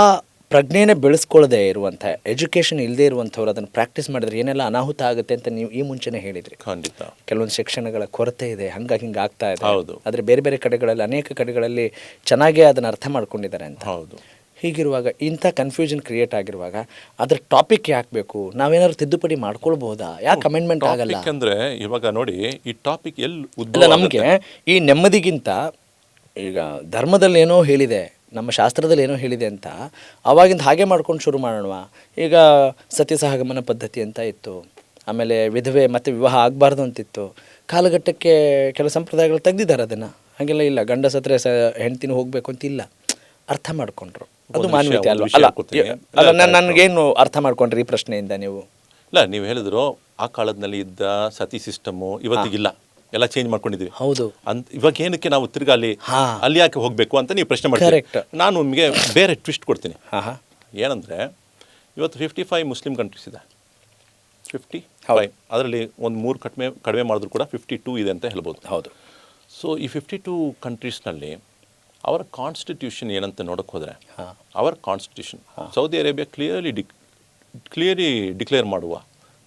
ಪ್ರಜ್ಞೆನೇ ಬೆಳೆಸ್ಕೊಳ್ಳದೆ ಇರುವಂಥ, ಎಜುಕೇಷನ್ ಇಲ್ಲದೆ ಇರುವಂಥವ್ರು ಅದನ್ನು ಪ್ರಾಕ್ಟೀಸ್ ಮಾಡಿದ್ರೆ ಏನೆಲ್ಲ ಅನಾಹುತ ಆಗುತ್ತೆ ಅಂತ ನೀವು ಈ ಮುಂಚೆನೇ ಹೇಳಿದ್ರಿ. ಖಂಡಿತ ಕೆಲವೊಂದು ಶಿಕ್ಷಣಗಳ ಕೊರತೆ ಇದೆ, ಹಿಂಗೆ ಆಗ್ತಾ ಇದೆ. ಹೌದು. ಆದರೆ ಬೇರೆ ಬೇರೆ ಕಡೆಗಳಲ್ಲಿ, ಅನೇಕ ಕಡೆಗಳಲ್ಲಿ ಚೆನ್ನಾಗೇ ಅದನ್ನು ಅರ್ಥ ಮಾಡ್ಕೊಂಡಿದ್ದಾರೆ ಅಂತ. ಹೌದು. ಹೀಗಿರುವಾಗ, ಇಂಥ ಕನ್ಫ್ಯೂಷನ್ ಕ್ರಿಯೇಟ್ ಆಗಿರುವಾಗ ಅದ್ರ ಟಾಪಿಕ್ ಯಾಕೆ ಬೇಕು? ನಾವೇನಾದ್ರು ತಿದ್ದುಪಡಿ ಮಾಡ್ಕೊಳ್ಬಹುದಾ? ಯಾಕೆ ಅಮೆಂಡ್ಮೆಂಟ್ ಆಗಲ್ಲ? ಯಾಕಂದರೆ ಇವಾಗ ನೋಡಿ, ಈ ಟಾಪಿಕ್ ಇಲ್ಲ, ನಮಗೆ ಈ ನೆಮ್ಮದಿಗಿಂತ ಈಗ ಧರ್ಮದಲ್ಲಿ ಏನೋ ಹೇಳಿದೆ, ನಮ್ಮ ಶಾಸ್ತ್ರದಲ್ಲಿ ಏನೋ ಹೇಳಿದೆ ಅಂತ ಅವಾಗಿಂದ ಹಾಗೆ ಮಾಡ್ಕೊಂಡು ಶುರು ಮಾಡೋಣ. ಈಗ ಸತ್ಯ ಸಹಗಮನ ಪದ್ಧತಿ ಅಂತ ಇತ್ತು, ಆಮೇಲೆ ವಿಧವೆ ಮತ್ತು ವಿವಾಹ ಆಗಬಾರ್ದು ಅಂತಿತ್ತು. ಕಾಲಘಟ್ಟಕ್ಕೆ ಕೆಲವು ಸಂಪ್ರದಾಯಗಳು ತೆಗೆದಿದ್ದಾರೆ ಅದನ್ನು. ಹಾಗೆಲ್ಲ ಇಲ್ಲ, ಗಂಡ ಸತ್ರೆ ಹೆಂಡ್ತಿನೂ ಹೋಗಬೇಕು ಅಂತಿಲ್ಲ. ಅರ್ಥ ಮಾಡ್ಕೊಂಡ್ರು, ಅದು ಮಾನವೀಯತೆ ಅಲ್ವಾ? ಅಲ್ಲ, ನನಗೇನು ಅರ್ಥ ಮಾಡ್ಕೊಂಡ್ರಿ ಈ ಪ್ರಶ್ನೆಯಿಂದ ನೀವು? ಇಲ್ಲ, ನೀವು ಹೇಳಿದ್ರು ಆ ಕಾಲದಲ್ಲಿ ಇದ್ದ ಸತಿ ಸಿಸ್ಟಮು ಇವತ್ತಿಗಿಲ್ಲ, ಎಲ್ಲ ಚೇಂಜ್ ಮಾಡ್ಕೊಂಡಿದ್ದೀವಿ. ಹೌದು. ಇವಾಗ ಏನಕ್ಕೆ ನಾವು ತಿರ್ಗಾ ಅಲ್ಲಿ ಯಾಕೆ ಹೋಗಬೇಕು ಅಂತ ನೀವು ಪ್ರಶ್ನೆ ಮಾಡ್ತೀರಿ. ನಾನು ನಿಮಗೆ ಬೇರೆ ಟ್ವಿಸ್ಟ್ ಕೊಡ್ತೀನಿ. ಏನಂದರೆ, ಇವತ್ತು 55 ಮುಸ್ಲಿಂ ಕಂಟ್ರೀಸ್ ಇದೆ. 55, ಅದರಲ್ಲಿ ಒಂದು 3 ಕಡಿಮೆ ಮಾಡಿದ್ರು ಕೂಡ 52 ಇದೆ ಅಂತ ಹೇಳ್ಬೋದು. ಹೌದು. ಸೊ ಈ 52 ಕಂಟ್ರೀಸ್ನಲ್ಲಿ ಅವರ ಕಾನ್ಸ್ಟಿಟ್ಯೂಷನ್ ಏನಂತ ನೋಡೋಕೆ ಹೋದರೆ, ಅವರ constitution, Saudi Arabia clearly declare ಮಾಡುವ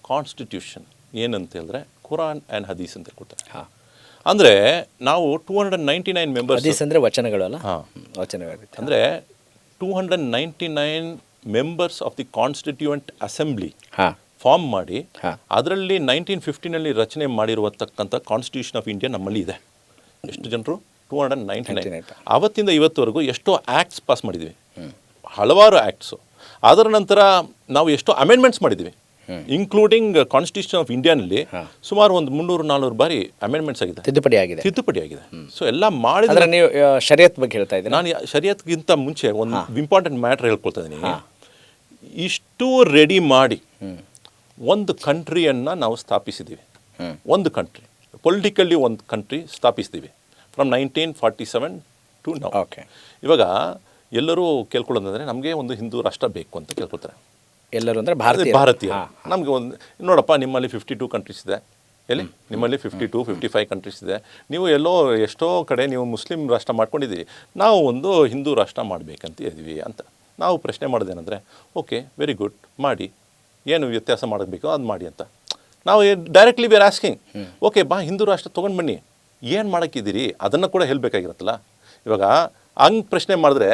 ಕಾನ್ಸ್ಟಿಟ್ಯೂಷನ್ ಏನಂತ ಹೇಳಿದ್ರೆ ಕುರಾನ್ ಆ್ಯಂಡ್ ಹದೀಸ್ ಅಂತ ಹೇಳ್ಕೊಡ್ತಾರೆ. ಅಂದರೆ ನಾವು 299 ಮೆಂಬರ್ಸ್, ಹದೀಸ್ ಅಂದರೆ ವಚನಗಳು ಅಲ್ಲ? ವಚನವಾಗುತ್ತೆ. ಅಂದರೆ 299 members of the constituent assembly form ಮಾಡಿ, ಅದರಲ್ಲಿ 1950ನಲ್ಲಿ ರಚನೆ ಮಾಡಿರುವತಕ್ಕಂಥ ಕಾನ್ಸ್ಟಿಟ್ಯೂಷನ್ ಆಫ್ ಇಂಡಿಯಾ ನಮ್ಮಲ್ಲಿ ಇದೆ. ಎಷ್ಟು ಜನರು? 299. ಆವತ್ತಿಂದ ಇವತ್ತವರೆಗೂ ಎಷ್ಟೋ ಆ್ಯಕ್ಟ್ಸ್ ಪಾಸ್ ಮಾಡಿದ್ದೀವಿ, ಹಲವಾರು ಆ್ಯಕ್ಟ್ಸು. ಅದರ ನಂತರ ನಾವು ಎಷ್ಟೋ ಅಮೆಂಡ್ಮೆಂಟ್ಸ್ ಮಾಡಿದ್ದೀವಿ, ಇನ್ಕ್ಲೂಡಿಂಗ್ ಕಾನ್ಸ್ಟಿಟ್ಯೂಷನ್ ಆಫ್ ಇಂಡಿಯಾನಲ್ಲಿ ಸುಮಾರು ಒಂದು 300-400 ಬಾರಿ ಅಮೆಂಡ್ಮೆಂಟ್ಸ್ ಆಗಿದೆ, ತಿದ್ದುಪಡಿ ಆಗಿದೆ. ಸೊ ಎಲ್ಲ ಮಾಡಿದ್ರೆ, ನೀವು ಶರಿಯತ್ ಬಗ್ಗೆ ಹೇಳ್ತಾ ಇದ್ದೀನಿ. ನಾನು ಶರಿಯತ್ಗಿಂತ ಮುಂಚೆ ಒಂದು ಇಂಪಾರ್ಟೆಂಟ್ ಮ್ಯಾಟ್ರ್ ಹೇಳ್ಕೊಳ್ತಾ ಇದ್ದೀನಿ. ಇಷ್ಟು ರೆಡಿ ಮಾಡಿ ಒಂದು ಕಂಟ್ರಿಯನ್ನು ನಾವು ಸ್ಥಾಪಿಸಿದ್ದೀವಿ. ಒಂದು ಕಂಟ್ರಿ, ಪೊಲಿಟಿಕಲಿ ಒಂದು ಕಂಟ್ರಿ ಸ್ಥಾಪಿಸಿದ್ದೀವಿ ಫ್ರಮ್ 1947 ಟು ನೌ. ಇವಾಗ ಎಲ್ಲರೂ ಕೇಳ್ಕೊಳ್ಳೋದಂದರೆ, ನಮಗೆ ಒಂದು ಹಿಂದೂ ರಾಷ್ಟ್ರ ಬೇಕು ಅಂತ ಕೇಳ್ಕೊತಾರೆ ಎಲ್ಲರೂ. ಅಂದರೆ ಭಾರತೀಯ. ನಮಗೆ ಒಂದು ನೋಡಪ್ಪ, ನಿಮ್ಮಲ್ಲಿ 52 ಕಂಟ್ರೀಸ್ ಇದೆ, ಎಲ್ಲಿ ನಿಮ್ಮಲ್ಲಿ 52-55 ಕಂಟ್ರೀಸ್ ಇದೆ, ನೀವು ಎಷ್ಟೋ ಕಡೆ ನೀವು ಮುಸ್ಲಿಂ ರಾಷ್ಟ್ರ ಮಾಡ್ಕೊಂಡಿದ್ದೀರಿ, ನಾವು ಒಂದು ಹಿಂದೂ ರಾಷ್ಟ್ರ ಮಾಡಬೇಕಂತ ಇದ್ದೀವಿ ಅಂತ ನಾವು ಪ್ರಶ್ನೆ ಮಾಡೋದೇನೆಂದರೆ, ಓಕೆ ವೆರಿ ಗುಡ್, ಮಾಡಿ, ಏನು ವ್ಯತ್ಯಾಸ ಮಾಡಬೇಕು ಅದು ಮಾಡಿ ಅಂತ ನಾವು directly we are asking. Okay ಬಾ, ಹಿಂದೂ ರಾಷ್ಟ್ರ ತೊಗೊಂಡು ಬನ್ನಿ, ಏನು ಮಾಡೋಕ್ಕಿದ್ದೀರಿ ಅದನ್ನು ಕೂಡ ಹೇಳಬೇಕಾಗಿರುತ್ತಲ್ಲ. ಇವಾಗ ಹಂಗೆ ಪ್ರಶ್ನೆ ಮಾಡಿದ್ರೆ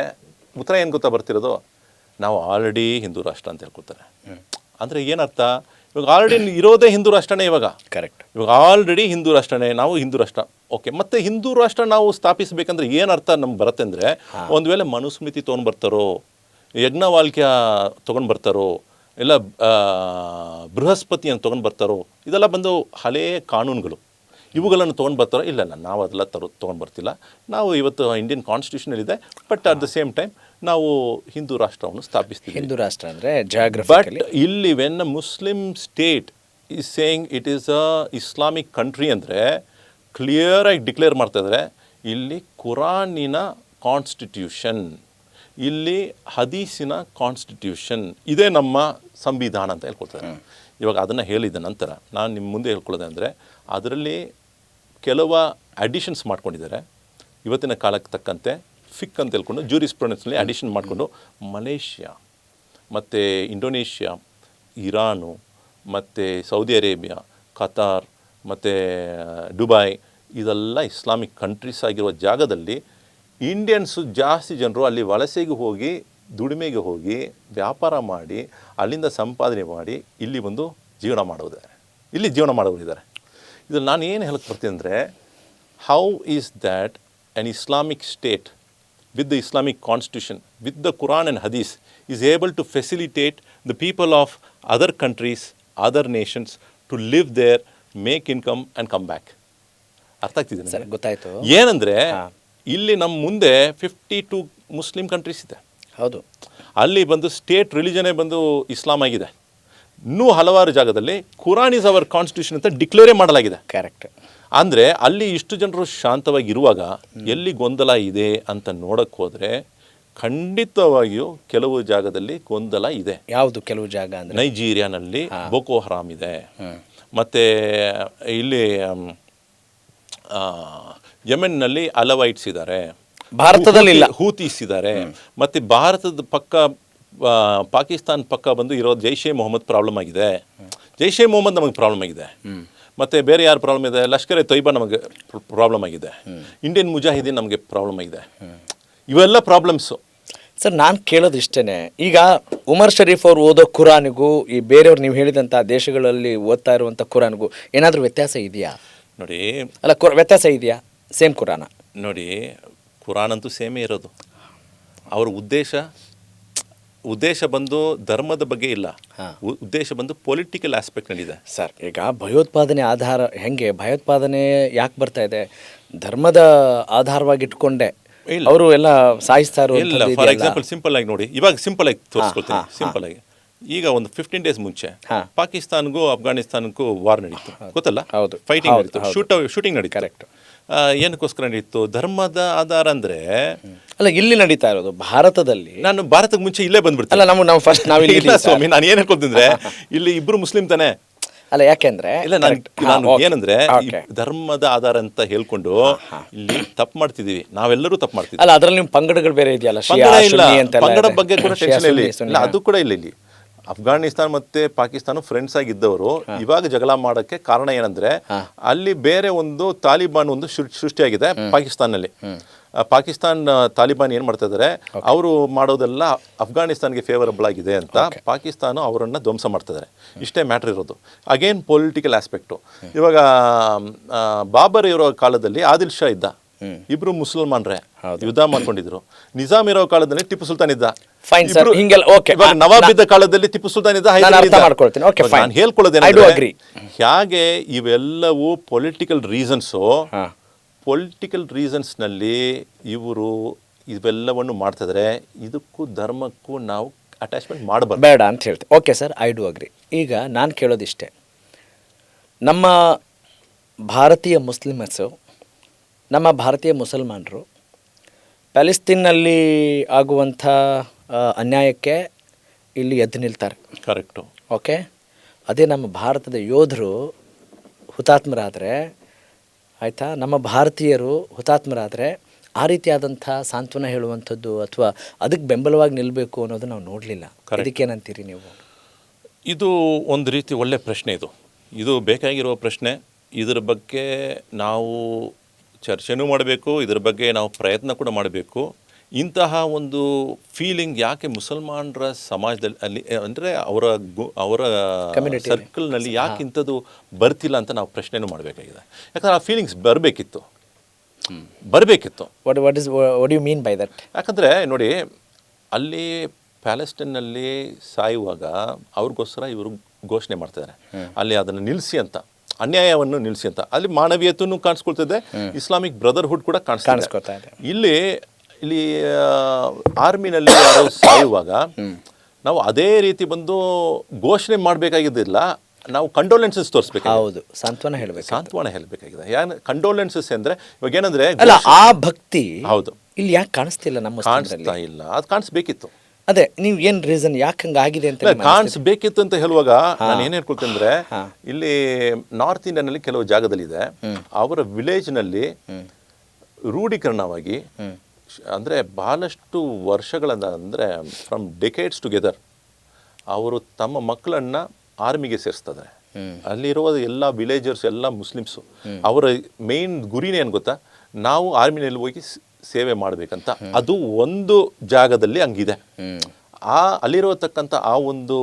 ಉತ್ತರ ಏನು ಗೊತ್ತಾ ಬರ್ತಿರೋದು, ನಾವು ಆಲ್ರೆಡಿ ಹಿಂದೂ ರಾಷ್ಟ್ರ ಅಂತ ಹೇಳ್ಕೊತಾರೆ. ಅಂದರೆ ಏನರ್ಥ, ಇವಾಗ ಆಲ್ರೆಡಿ ಇರೋದೇ ಹಿಂದೂ ರಾಷ್ಟ್ರನೇ. ಇವಾಗ ಕರೆಕ್ಟ್, ಇವಾಗ ಆಲ್ರೆಡಿ ಹಿಂದೂ ರಾಷ್ಟ್ರನೇ, ನಾವು ಹಿಂದೂ ರಾಷ್ಟ್ರ. ಓಕೆ, ಮತ್ತು ಹಿಂದೂ ರಾಷ್ಟ್ರ ನಾವು ಸ್ಥಾಪಿಸಬೇಕಂದ್ರೆ ಏನರ್ಥ ನಮ್ಗೆ ಬರುತ್ತೆ ಅಂದರೆ, ಒಂದು ವೇಳೆ ಮನುಸ್ಮೃತಿ ತೊಗೊಂಡು ಬರ್ತಾರೋ, ಯಜ್ಞವಾಲ್ಕ್ಯ ತೊಗೊಂಡು ಬರ್ತಾರೋ, ಇಲ್ಲ ಬೃಹಸ್ಪತಿಯನ್ನು ತೊಗೊಂಡು ಬರ್ತಾರೋ, ಇದೆಲ್ಲ ಬಂದು ಹಳೆಯ ಕಾನೂನುಗಳು, ಇವುಗಳನ್ನು ತೊಗೊಂಡು ಬರ್ತಾರೋ? ಇಲ್ಲ, ನಾವು ಅದೆಲ್ಲ ತೊಗೊಂಡು ಬರ್ತಿಲ್ಲ. ನಾವು ಇವತ್ತು ಇಂಡಿಯನ್ ಕಾನ್ಸ್ಟಿಟ್ಯೂಷನಲ್ಲಿದೆ, but at the same time ನಾವು ಹಿಂದೂ ರಾಷ್ಟ್ರವನ್ನು ಸ್ಥಾಪಿಸ್ತೀವಿ. ಹಿಂದೂ ರಾಷ್ಟ್ರ ಅಂದರೆ ಜಾಗ್ರಫಿಕಲಿ. ಬಟ್ ಇಲ್ಲಿ when Muslim state is saying it is a Islamic country ಅಂದರೆ ಕ್ಲಿಯರಾಗಿ ಡಿಕ್ಲೇರ್ ಮಾಡ್ತಾ ಇದ್ದಾರೆ, ಇಲ್ಲಿ ಕುರಾನಿನ ಕಾನ್ಸ್ಟಿಟ್ಯೂಷನ್, ಇಲ್ಲಿ ಹದೀಸಿನ ಕಾನ್ಸ್ಟಿಟ್ಯೂಷನ್, ಇದೇ ನಮ್ಮ ಸಂವಿಧಾನ ಅಂತ ಹೇಳ್ಕೊಳ್ತಾರೆ. ಇವಾಗ ಅದನ್ನು ಹೇಳಿದ ನಂತರ ನಾನು ನಿಮ್ಮ ಮುಂದೆ ಹೇಳ್ಕೊಳ್ಳೋದೆ ಅಂದರೆ, ಅದರಲ್ಲಿ ಕೆಲವು ಅಡಿಷನ್ಸ್ ಮಾಡ್ಕೊಂಡಿದ್ದಾರೆ. ಇವತ್ತಿನ ಕಾಲಕ್ಕೆ ತಕ್ಕಂತೆ ಫಿಕ್ ಅಂತ ಹೇಳ್ಕೊಂಡು ಜೂರಿಸ್ಪ್ರುಡೆನ್ಸ್ನಲ್ಲಿ ಅಡಿಷನ್ ಮಾಡಿಕೊಂಡು ಮಲೇಷ್ಯಾ ಮತ್ತು ಇಂಡೋನೇಷ್ಯಾ, ಇರಾನು ಮತ್ತು ಸೌದಿ ಅರೇಬಿಯಾ, ಕತಾರ್ ಮತ್ತು ದುಬೈ, ಇದೆಲ್ಲ ಇಸ್ಲಾಮಿಕ್ ಕಂಟ್ರೀಸ್ ಆಗಿರುವ ಜಾಗದಲ್ಲಿ ಇಂಡಿಯನ್ಸು ಜಾಸ್ತಿ ಜನರು ಅಲ್ಲಿ ವಲಸೆಗೆ ಹೋಗಿ ದುಡಿಮೆಗೆ ಹೋಗಿ ವ್ಯಾಪಾರ ಮಾಡಿ ಅಲ್ಲಿಂದ ಸಂಪಾದನೆ ಮಾಡಿ ಇಲ್ಲಿ ಬಂದು ಜೀವನ ಮಾಡೋದಿದ್ದಾರೆ, ಇಲ್ಲಿ ಜೀವನ ಮಾಡೋರಿದ್ದಾರೆ. ಇದ್ರಲ್ಲಿ ನಾನು ಏನು ಹೇಳಕ್ಕೆ ಬರ್ತೀನಿ ಅಂದರೆ, how is that an Islamic state with the Islamic constitution, with the Quran and Hadith, is able to facilitate the people of other countries, other nations to live there, make income and come back? ಅರ್ಥ ಆಗ್ತಿದೆ sir, ಗೊತ್ತಾಯ್ತು. ಏನಂದರೆ ಇಲ್ಲಿ ನಮ್ಮ ಮುಂದೆ 52 Muslim countries ಇದೆ. ಹೌದು. ಅಲ್ಲಿ ಬಂದು ಸ್ಟೇಟ್ ರಿಲಿಜನೇ ಬಂದು ಇಸ್ಲಾಂ ಆಗಿದೆ. ಇನ್ನೂ ಹಲವಾರು ಜಾಗದಲ್ಲಿ ಕುರಾನ್ ಇಸ್ ಅವರ್ ಕಾನ್ಸ್ಟಿಟ್ಯೂಷನ್ ಅಂತ ಡಿಕ್ಲೇರೇ ಮಾಡಲಾಗಿದೆ. ಕರೆಕ್ಟ್. ಅಂದರೆ ಅಲ್ಲಿ ಇಷ್ಟು ಜನರು ಶಾಂತವಾಗಿ ಇರುವಾಗ ಎಲ್ಲಿ ಗೊಂದಲ ಇದೆ ಅಂತ ನೋಡಕ್ಕೆ ಹೋದರೆ ಖಂಡಿತವಾಗಿಯೂ ಕೆಲವು ಜಾಗದಲ್ಲಿ ಗೊಂದಲ ಇದೆ. ಯಾವುದು ಕೆಲವು ಜಾಗ ಅಂದರೆ? ನೈಜೀರಿಯಾನಲ್ಲಿ ಬೋಕೋ ಹರಾಮ್ ಇದೆ, ಮತ್ತು ಇಲ್ಲಿ ಯೆಮೆನ್ನಲ್ಲಿ ಅಲವೈಟ್ಸ್ ಇದ್ದಾರೆ, ಭಾರತದಲ್ಲಿ ಇಲ್ಲ, ಹೂತೀಸ್ ಇದ್ದಾರೆ. ಮತ್ತು ಭಾರತದ ಪಕ್ಕ ಪಾಕಿಸ್ತಾನ ಪಕ್ಕ ಬಂದು ಇರೋದು ಜೈಷೆ ಮೊಹಮ್ಮದ್ ಪ್ರಾಬ್ಲಮ್ ಆಗಿದೆ. ಜೈಷೆ ಮೊಹಮ್ಮದ್ ನಮಗೆ ಪ್ರಾಬ್ಲಮ್ ಆಗಿದೆ. ಮತ್ತು ಬೇರೆ ಯಾರು ಪ್ರಾಬ್ಲಮ್ ಇದೆ? ಲಷ್ಕರ್ ಎ ತೊಯ್ಬಾ ನಮಗೆ ಪ್ರಾಬ್ಲಮ್ ಆಗಿದೆ, ಇಂಡಿಯನ್ ಮುಜಾಹಿದೀನ್ ನಮಗೆ ಪ್ರಾಬ್ಲಮ್ ಆಗಿದೆ. ಇವೆಲ್ಲ ಪ್ರಾಬ್ಲಮ್ಸು. ಸರ್, ನಾನು ಕೇಳೋದು ಇಷ್ಟೇ. ಈಗ ಉಮರ್ ಶರೀಫ್ ಅವ್ರು ಓದೋ ಕುರಾನಿಗೂ ಈ ಬೇರೆಯವ್ರು ನೀವು ಹೇಳಿದಂಥ ದೇಶಗಳಲ್ಲಿ ಓದ್ತಾ ಇರುವಂಥ ಕುರಾನಿಗೂ ಏನಾದರೂ ವ್ಯತ್ಯಾಸ ಇದೆಯಾ? ನೋಡಿ, ಅಲ್ಲ, ವ್ಯತ್ಯಾಸ ಇದೆಯಾ? ಸೇಮ್ ಕುರಾನ ನೋಡಿ, ಕುರಾನ್ ಅಂತೂ ಸೇಮೇ ಇರೋದು. ಅವ್ರ ಉದ್ದೇಶ ಬಂದು ಧರ್ಮದ ಬಗ್ಗೆ ಇಲ್ಲ, ಉದ್ದೇಶ ಬಂದು ಪೊಲಿಟಿಕಲ್ ಆಸ್ಪೆಕ್ಟ್ನಲ್ಲಿದೆ. ಸರ್, ಈಗ ಭಯೋತ್ಪಾದನೆ ಆಧಾರ ಹೆಂಗೆ ಭಯೋತ್ಪಾದನೆ ಯಾಕೆ ಬರ್ತಾ ಇದೆ? ಧರ್ಮದ ಆಧಾರವಾಗಿ ಇಟ್ಕೊಂಡೆ ಅವರು ಎಲ್ಲ ಸಾಯಿಸ್ತಾ ಇಲ್ಲ. ಫಾರ್ ಎಕ್ಸಾಂಪಲ್ ಸಿಂಪಲ್ ಆಗಿ ನೋಡಿ, ಇವಾಗ ಸಿಂಪಲ್ ಆಗಿ ತೋರಿಸ್ಕೊಳ್ತೀನಿ. ಸಿಂಪಲ್ ಆಗಿ ಈಗ ಒಂದು 15 days ಮುಂಚೆ ಪಾಕಿಸ್ತಾನ್ಗೂ ಅಫ್ಘಾನಿಸ್ತಾನಕ್ಕೂ ವಾರ್ ನಡೀತು, ಗೊತ್ತಲ್ಲ? ಫೈಟಿಂಗ್ ನಡೀತು, ಶೂಟಿಂಗ್ ನಡೀತು. ಕರೆಕ್ಟ್. ಏನಕ್ಕೋಸ್ಕರ ನಡೀತು? ಧರ್ಮದ ಆಧಾರ ಅಂದರೆ ಅಲ್ಲ, ಇಲ್ಲಿ ನಡೀತಾ ಇರೋದು ಭಾರತದಲ್ಲಿ. ನಾನು ಭಾರತಕ್ಕೆ ಮುಂಚೆ ಇಲ್ಲೇ ಬಂದ್ಬಿಡ್ತೀನಿ. ಅಲ್ಲ, ನಾವು ಫಸ್ಟ್ ಇಲ್ಲ ಸ್ವಾಮಿ, ನಾನು ಏನು ಹೇಳ್ಕೊಳ್ತಿದ್ರೆ ಇಲ್ಲಿ ಇಬ್ರು ಮುಸ್ಲಿಂ ತಾನೆ. ಅಲ್ಲ, ಯಾಕೆಂದ್ರೆ ಇಲ್ಲ, ನಾನು ಏನಂದ್ರೆ ಧರ್ಮದ ಆಧಾರ ಅಂತ ಹೇಳ್ಕೊಂಡು ಇಲ್ಲಿ ತಪ್ಪು ಮಾಡ್ತಿದೀವಿ, ನಾವೆಲ್ಲರೂ ತಪ್ಪು ಮಾಡ್ತಿದ್ವಿ. ಅಲ್ಲ, ಅದ್ರಲ್ಲಿ ನಿಮ್ಮ ಪಂಗಡಗಳು ಬೇರೆ ಇದೆಯಲ್ಲ, ಪಂಗಡ ಬಗ್ಗೆ ಕೂಡ ಟೆನ್ಷನ್ ಇಲ್ಲ, ಅದು ಕೂಡ ಇಲ್ಲ. ಇಲ್ಲಿ ಅಫ್ಘಾನಿಸ್ತಾನ್ ಮತ್ತೆ ಪಾಕಿಸ್ತಾನ ಫ್ರೆಂಡ್ಸ್ ಆಗಿದ್ದವರು ಇವಾಗ ಜಗಳ ಮಾಡೋಕ್ಕೆ ಕಾರಣ ಏನಂದ್ರೆ, ಅಲ್ಲಿ ಬೇರೆ ಒಂದು ತಾಲಿಬಾನ್ ಒಂದು ಸೃಷ್ಟಿಯಾಗಿದೆ ಪಾಕಿಸ್ತಾನಲ್ಲಿ. ಪಾಕಿಸ್ತಾನ್ ತಾಲಿಬಾನ್ ಏನು ಮಾಡ್ತಾ ಇದ್ದಾರೆ, ಅವರು ಮಾಡೋದೆಲ್ಲ ಅಫ್ಘಾನಿಸ್ತಾನ್ಗೆ ಫೇವರಬಲ್ ಆಗಿದೆ ಅಂತ ಪಾಕಿಸ್ತಾನ ಅವರನ್ನು ಧ್ವಂಸ ಮಾಡ್ತಿದ್ದಾರೆ. ಇಷ್ಟೇ ಮ್ಯಾಟ್ರ್ ಇರೋದು. Again political aspect. ಇವಾಗ ಬಾಬರ್ ಇರೋ ಕಾಲದಲ್ಲಿ ಆದಿಲ್ ಶಾ ಇದ್ದ, ಇಬ್ರು ಮುಸಲ್ಮಾನ್ರೆ ಯುದ್ಧ ಮಾಡ್ಕೊಂಡಿದ್ರು. ನಿಜಾಮ್ ಇರೋ ಕಾಲದಲ್ಲಿ ಟಿಪ್ಪು ಸುಲ್ತಾನ್ ಇದ್ದ. ನವಾಬ್ ಇದ್ದ ಕಾಲದಲ್ಲಿ ಟಿಪ್ಪು ಸುಲ್ತಾನ್ ಇದ್ದ. ನಾನು ಹೇಳ್ಕೊಳ್ಳೋದೇನಂದ್ರೆ, ಹೇಗೆ ಇವೆಲ್ಲವೂ ಪೊಲಿಟಿಕಲ್ ರೀಸನ್ಸು, ಪೊಲಿಟಿಕಲ್ ರೀಸನ್ಸ್ನಲ್ಲಿ ಇವರು ಇವೆಲ್ಲವನ್ನು ಮಾಡ್ತಿದ್ರೆ ಇದಕ್ಕೂ ಧರ್ಮಕ್ಕೂ ನಾವು ಅಟ್ಯಾಚ್ಮೆಂಟ್ ಮಾಡಬಾರ್ದು, ಬೇಡ ಅಂತ ಹೇಳ್ತೀವಿ. Okay sir, I do agri. ಈಗ ನಾನು ಕೇಳೋದಿಷ್ಟೇ, ನಮ್ಮ ಭಾರತೀಯ ಮುಸ್ಲಿಮರ್ಸು, ನಮ್ಮ ಭಾರತೀಯ ಮುಸಲ್ಮಾನರು ಪ್ಯಾಲೆಸ್ತೀನ್ನಲ್ಲಿ ಆಗುವಂಥ ಅನ್ಯಾಯಕ್ಕೆ ಇಲ್ಲಿ ಎದ್ದು ನಿಲ್ತಾರೆ. ಕರೆಕ್ಟು. ಓಕೆ. ಅದೇ ನಮ್ಮ ಭಾರತದ ಯೋಧರು ಹುತಾತ್ಮರಾದರೆ, ಆಯಿತಾ, ನಮ್ಮ ಭಾರತೀಯರು ಹುತಾತ್ಮರಾದರೆ ಆ ರೀತಿಯಾದಂಥ ಸಾಂತ್ವನ ಹೇಳುವಂಥದ್ದು ಅಥವಾ ಅದಕ್ಕೆ ಬೆಂಬಲವಾಗಿ ನಿಲ್ಲಬೇಕು ಅನ್ನೋದು ನಾವು ನೋಡಲಿಲ್ಲ. ಅದಕ್ಕೇನಂತೀರಿ ನೀವು? ಇದು ಒಂದು ರೀತಿ ಒಳ್ಳೆ ಪ್ರಶ್ನೆ. ಇದು ಬೇಕಾಗಿರುವ ಪ್ರಶ್ನೆ. ಇದರ ಬಗ್ಗೆ ನಾವು ಚರ್ಚೆನೂ ಮಾಡಬೇಕು, ಇದರ ಬಗ್ಗೆ ನಾವು ಪ್ರಯತ್ನ ಕೂಡ ಮಾಡಬೇಕು. ಇಂತಹ ಒಂದು ಫೀಲಿಂಗ್ ಯಾಕೆ ಮುಸಲ್ಮಾನರ ಸಮಾಜದಲ್ಲಿ ಅಲ್ಲಿ ಅಂದರೆ ಅವರ ಸರ್ಕಲ್ನಲ್ಲಿ ಯಾಕೆ ಇಂಥದ್ದು ಬರ್ತಿಲ್ಲ ಅಂತ ನಾವು ಪ್ರಶ್ನೆನೂ ಮಾಡಬೇಕಾಗಿದೆ. ಯಾಕಂದರೆ ಆ ಫೀಲಿಂಗ್ಸ್ ಬರಬೇಕಿತ್ತು. What you mean by that? ಯಾಕಂದರೆ ನೋಡಿ, ಅಲ್ಲಿ ಪ್ಯಾಲೆಸ್ಟೈನ್ನಲ್ಲಿ ಸಾಯುವಾಗ ಅವ್ರಿಗೋಸ್ಕರ ಇವರು ಘೋಷಣೆ ಮಾಡ್ತಿದ್ದಾರೆ, ಅಲ್ಲಿ ಅದನ್ನು ನಿಲ್ಲಿಸಿ ಅಂತ, ಅನ್ಯಾಯವನ್ನು ನಿಲ್ಲಿಸಿ ಅಂತ. ಅಲ್ಲಿ ಮಾನವೀಯತೆಯೂ ಕಾಣಿಸ್ಕೊಳ್ತಿದೆ, ಇಸ್ಲಾಮಿಕ್ ಬ್ರದರ್ಹುಡ್ ಕೂಡ ಕಾಣಿಸ್ಕೊಳ್ತಾ ಇದೆ. ಇಲ್ಲಿ ಆರ್ಮಿನಲ್ಲಿ ಯಾರು ಸಾಯುವಾಗ ನಾವು ಅದೇ ರೀತಿ ಬಂದು ಘೋಷಣೆ ಮಾಡಬೇಕಾಗಿದ್ದಿಲ್ಲ, ನಾವು ಕಂಡೋಲೆನ್ಸಸ್ ತೋರಿಸ್ಬೇಕು. ಹೌದು, ಸಾಂತ್ವನ ಹೇಳಬೇಕಾಗಿದೆ. ಕಂಡೋಲೆನ್ಸಸ್ ಅಂದರೆ ಇವಾಗ ಏನಂದ್ರೆ, ಆ ಭಕ್ತಿ ಹೌದು ಇಲ್ಲಿ ಯಾಕೆ ಕಾಣಿಸ್ತಿಲ್ಲ? ನಮ್ಮ ಕಾಣಿಸ್ತಾ ಇಲ್ಲ, ಅದು ಕಾಣಿಸ್ಬೇಕಿತ್ತು. ಅದೇ ನೀವು ಏನು ರೀಸನ್ ಯಾಕೆ ಹಂಗಾಗಿದೆ ಅಂತ ಕಾಣಿಸ್ಬೇಕಿತ್ತು ಅಂತ ಹೇಳುವಾಗ ನಾನು ಏನು ಹೇಳ್ಕೊಳ್ತೇನೆ ಅಂದರೆ, ಇಲ್ಲಿ ನಾರ್ತ್ ಇಂಡಿಯಾನಲ್ಲಿ ಕೆಲವು ಜಾಗದಲ್ಲಿದೆ, ಅವರ ವಿಲೇಜ್ನಲ್ಲಿ ರೂಢೀಕರಣವಾಗಿ ಅಂದರೆ ಬಹಳಷ್ಟು ವರ್ಷಗಳಿಂದ, ಅಂದರೆ ಫ್ರಮ್ ಡೆಕೇಡ್ಸ್ ಟುಗೆದರ್ ಅವರು ತಮ್ಮ ಮಕ್ಕಳನ್ನು ಆರ್ಮಿಗೆ ಸೇರಿಸ್ತಿದ್ದಾರೆ. ಅಲ್ಲಿರುವ ಎಲ್ಲ ವಿಲೇಜರ್ಸ್ ಎಲ್ಲ ಮುಸ್ಲಿಮ್ಸು. ಅವರ ಮೇನ್ ಗುರಿನೇ ಏನು ಗೊತ್ತಾ, ನಾವು ಆರ್ಮಿನಲ್ಲಿ ಹೋಗಿ ಸೇವೆ ಮಾಡಬೇಕಂತ ಅದು ಒಂದು ಜಾಗದಲ್ಲಿ ಹಂಗಿದೆ. ಅಲ್ಲಿರತಕ್ಕಂಥ ಆ ಒಂದು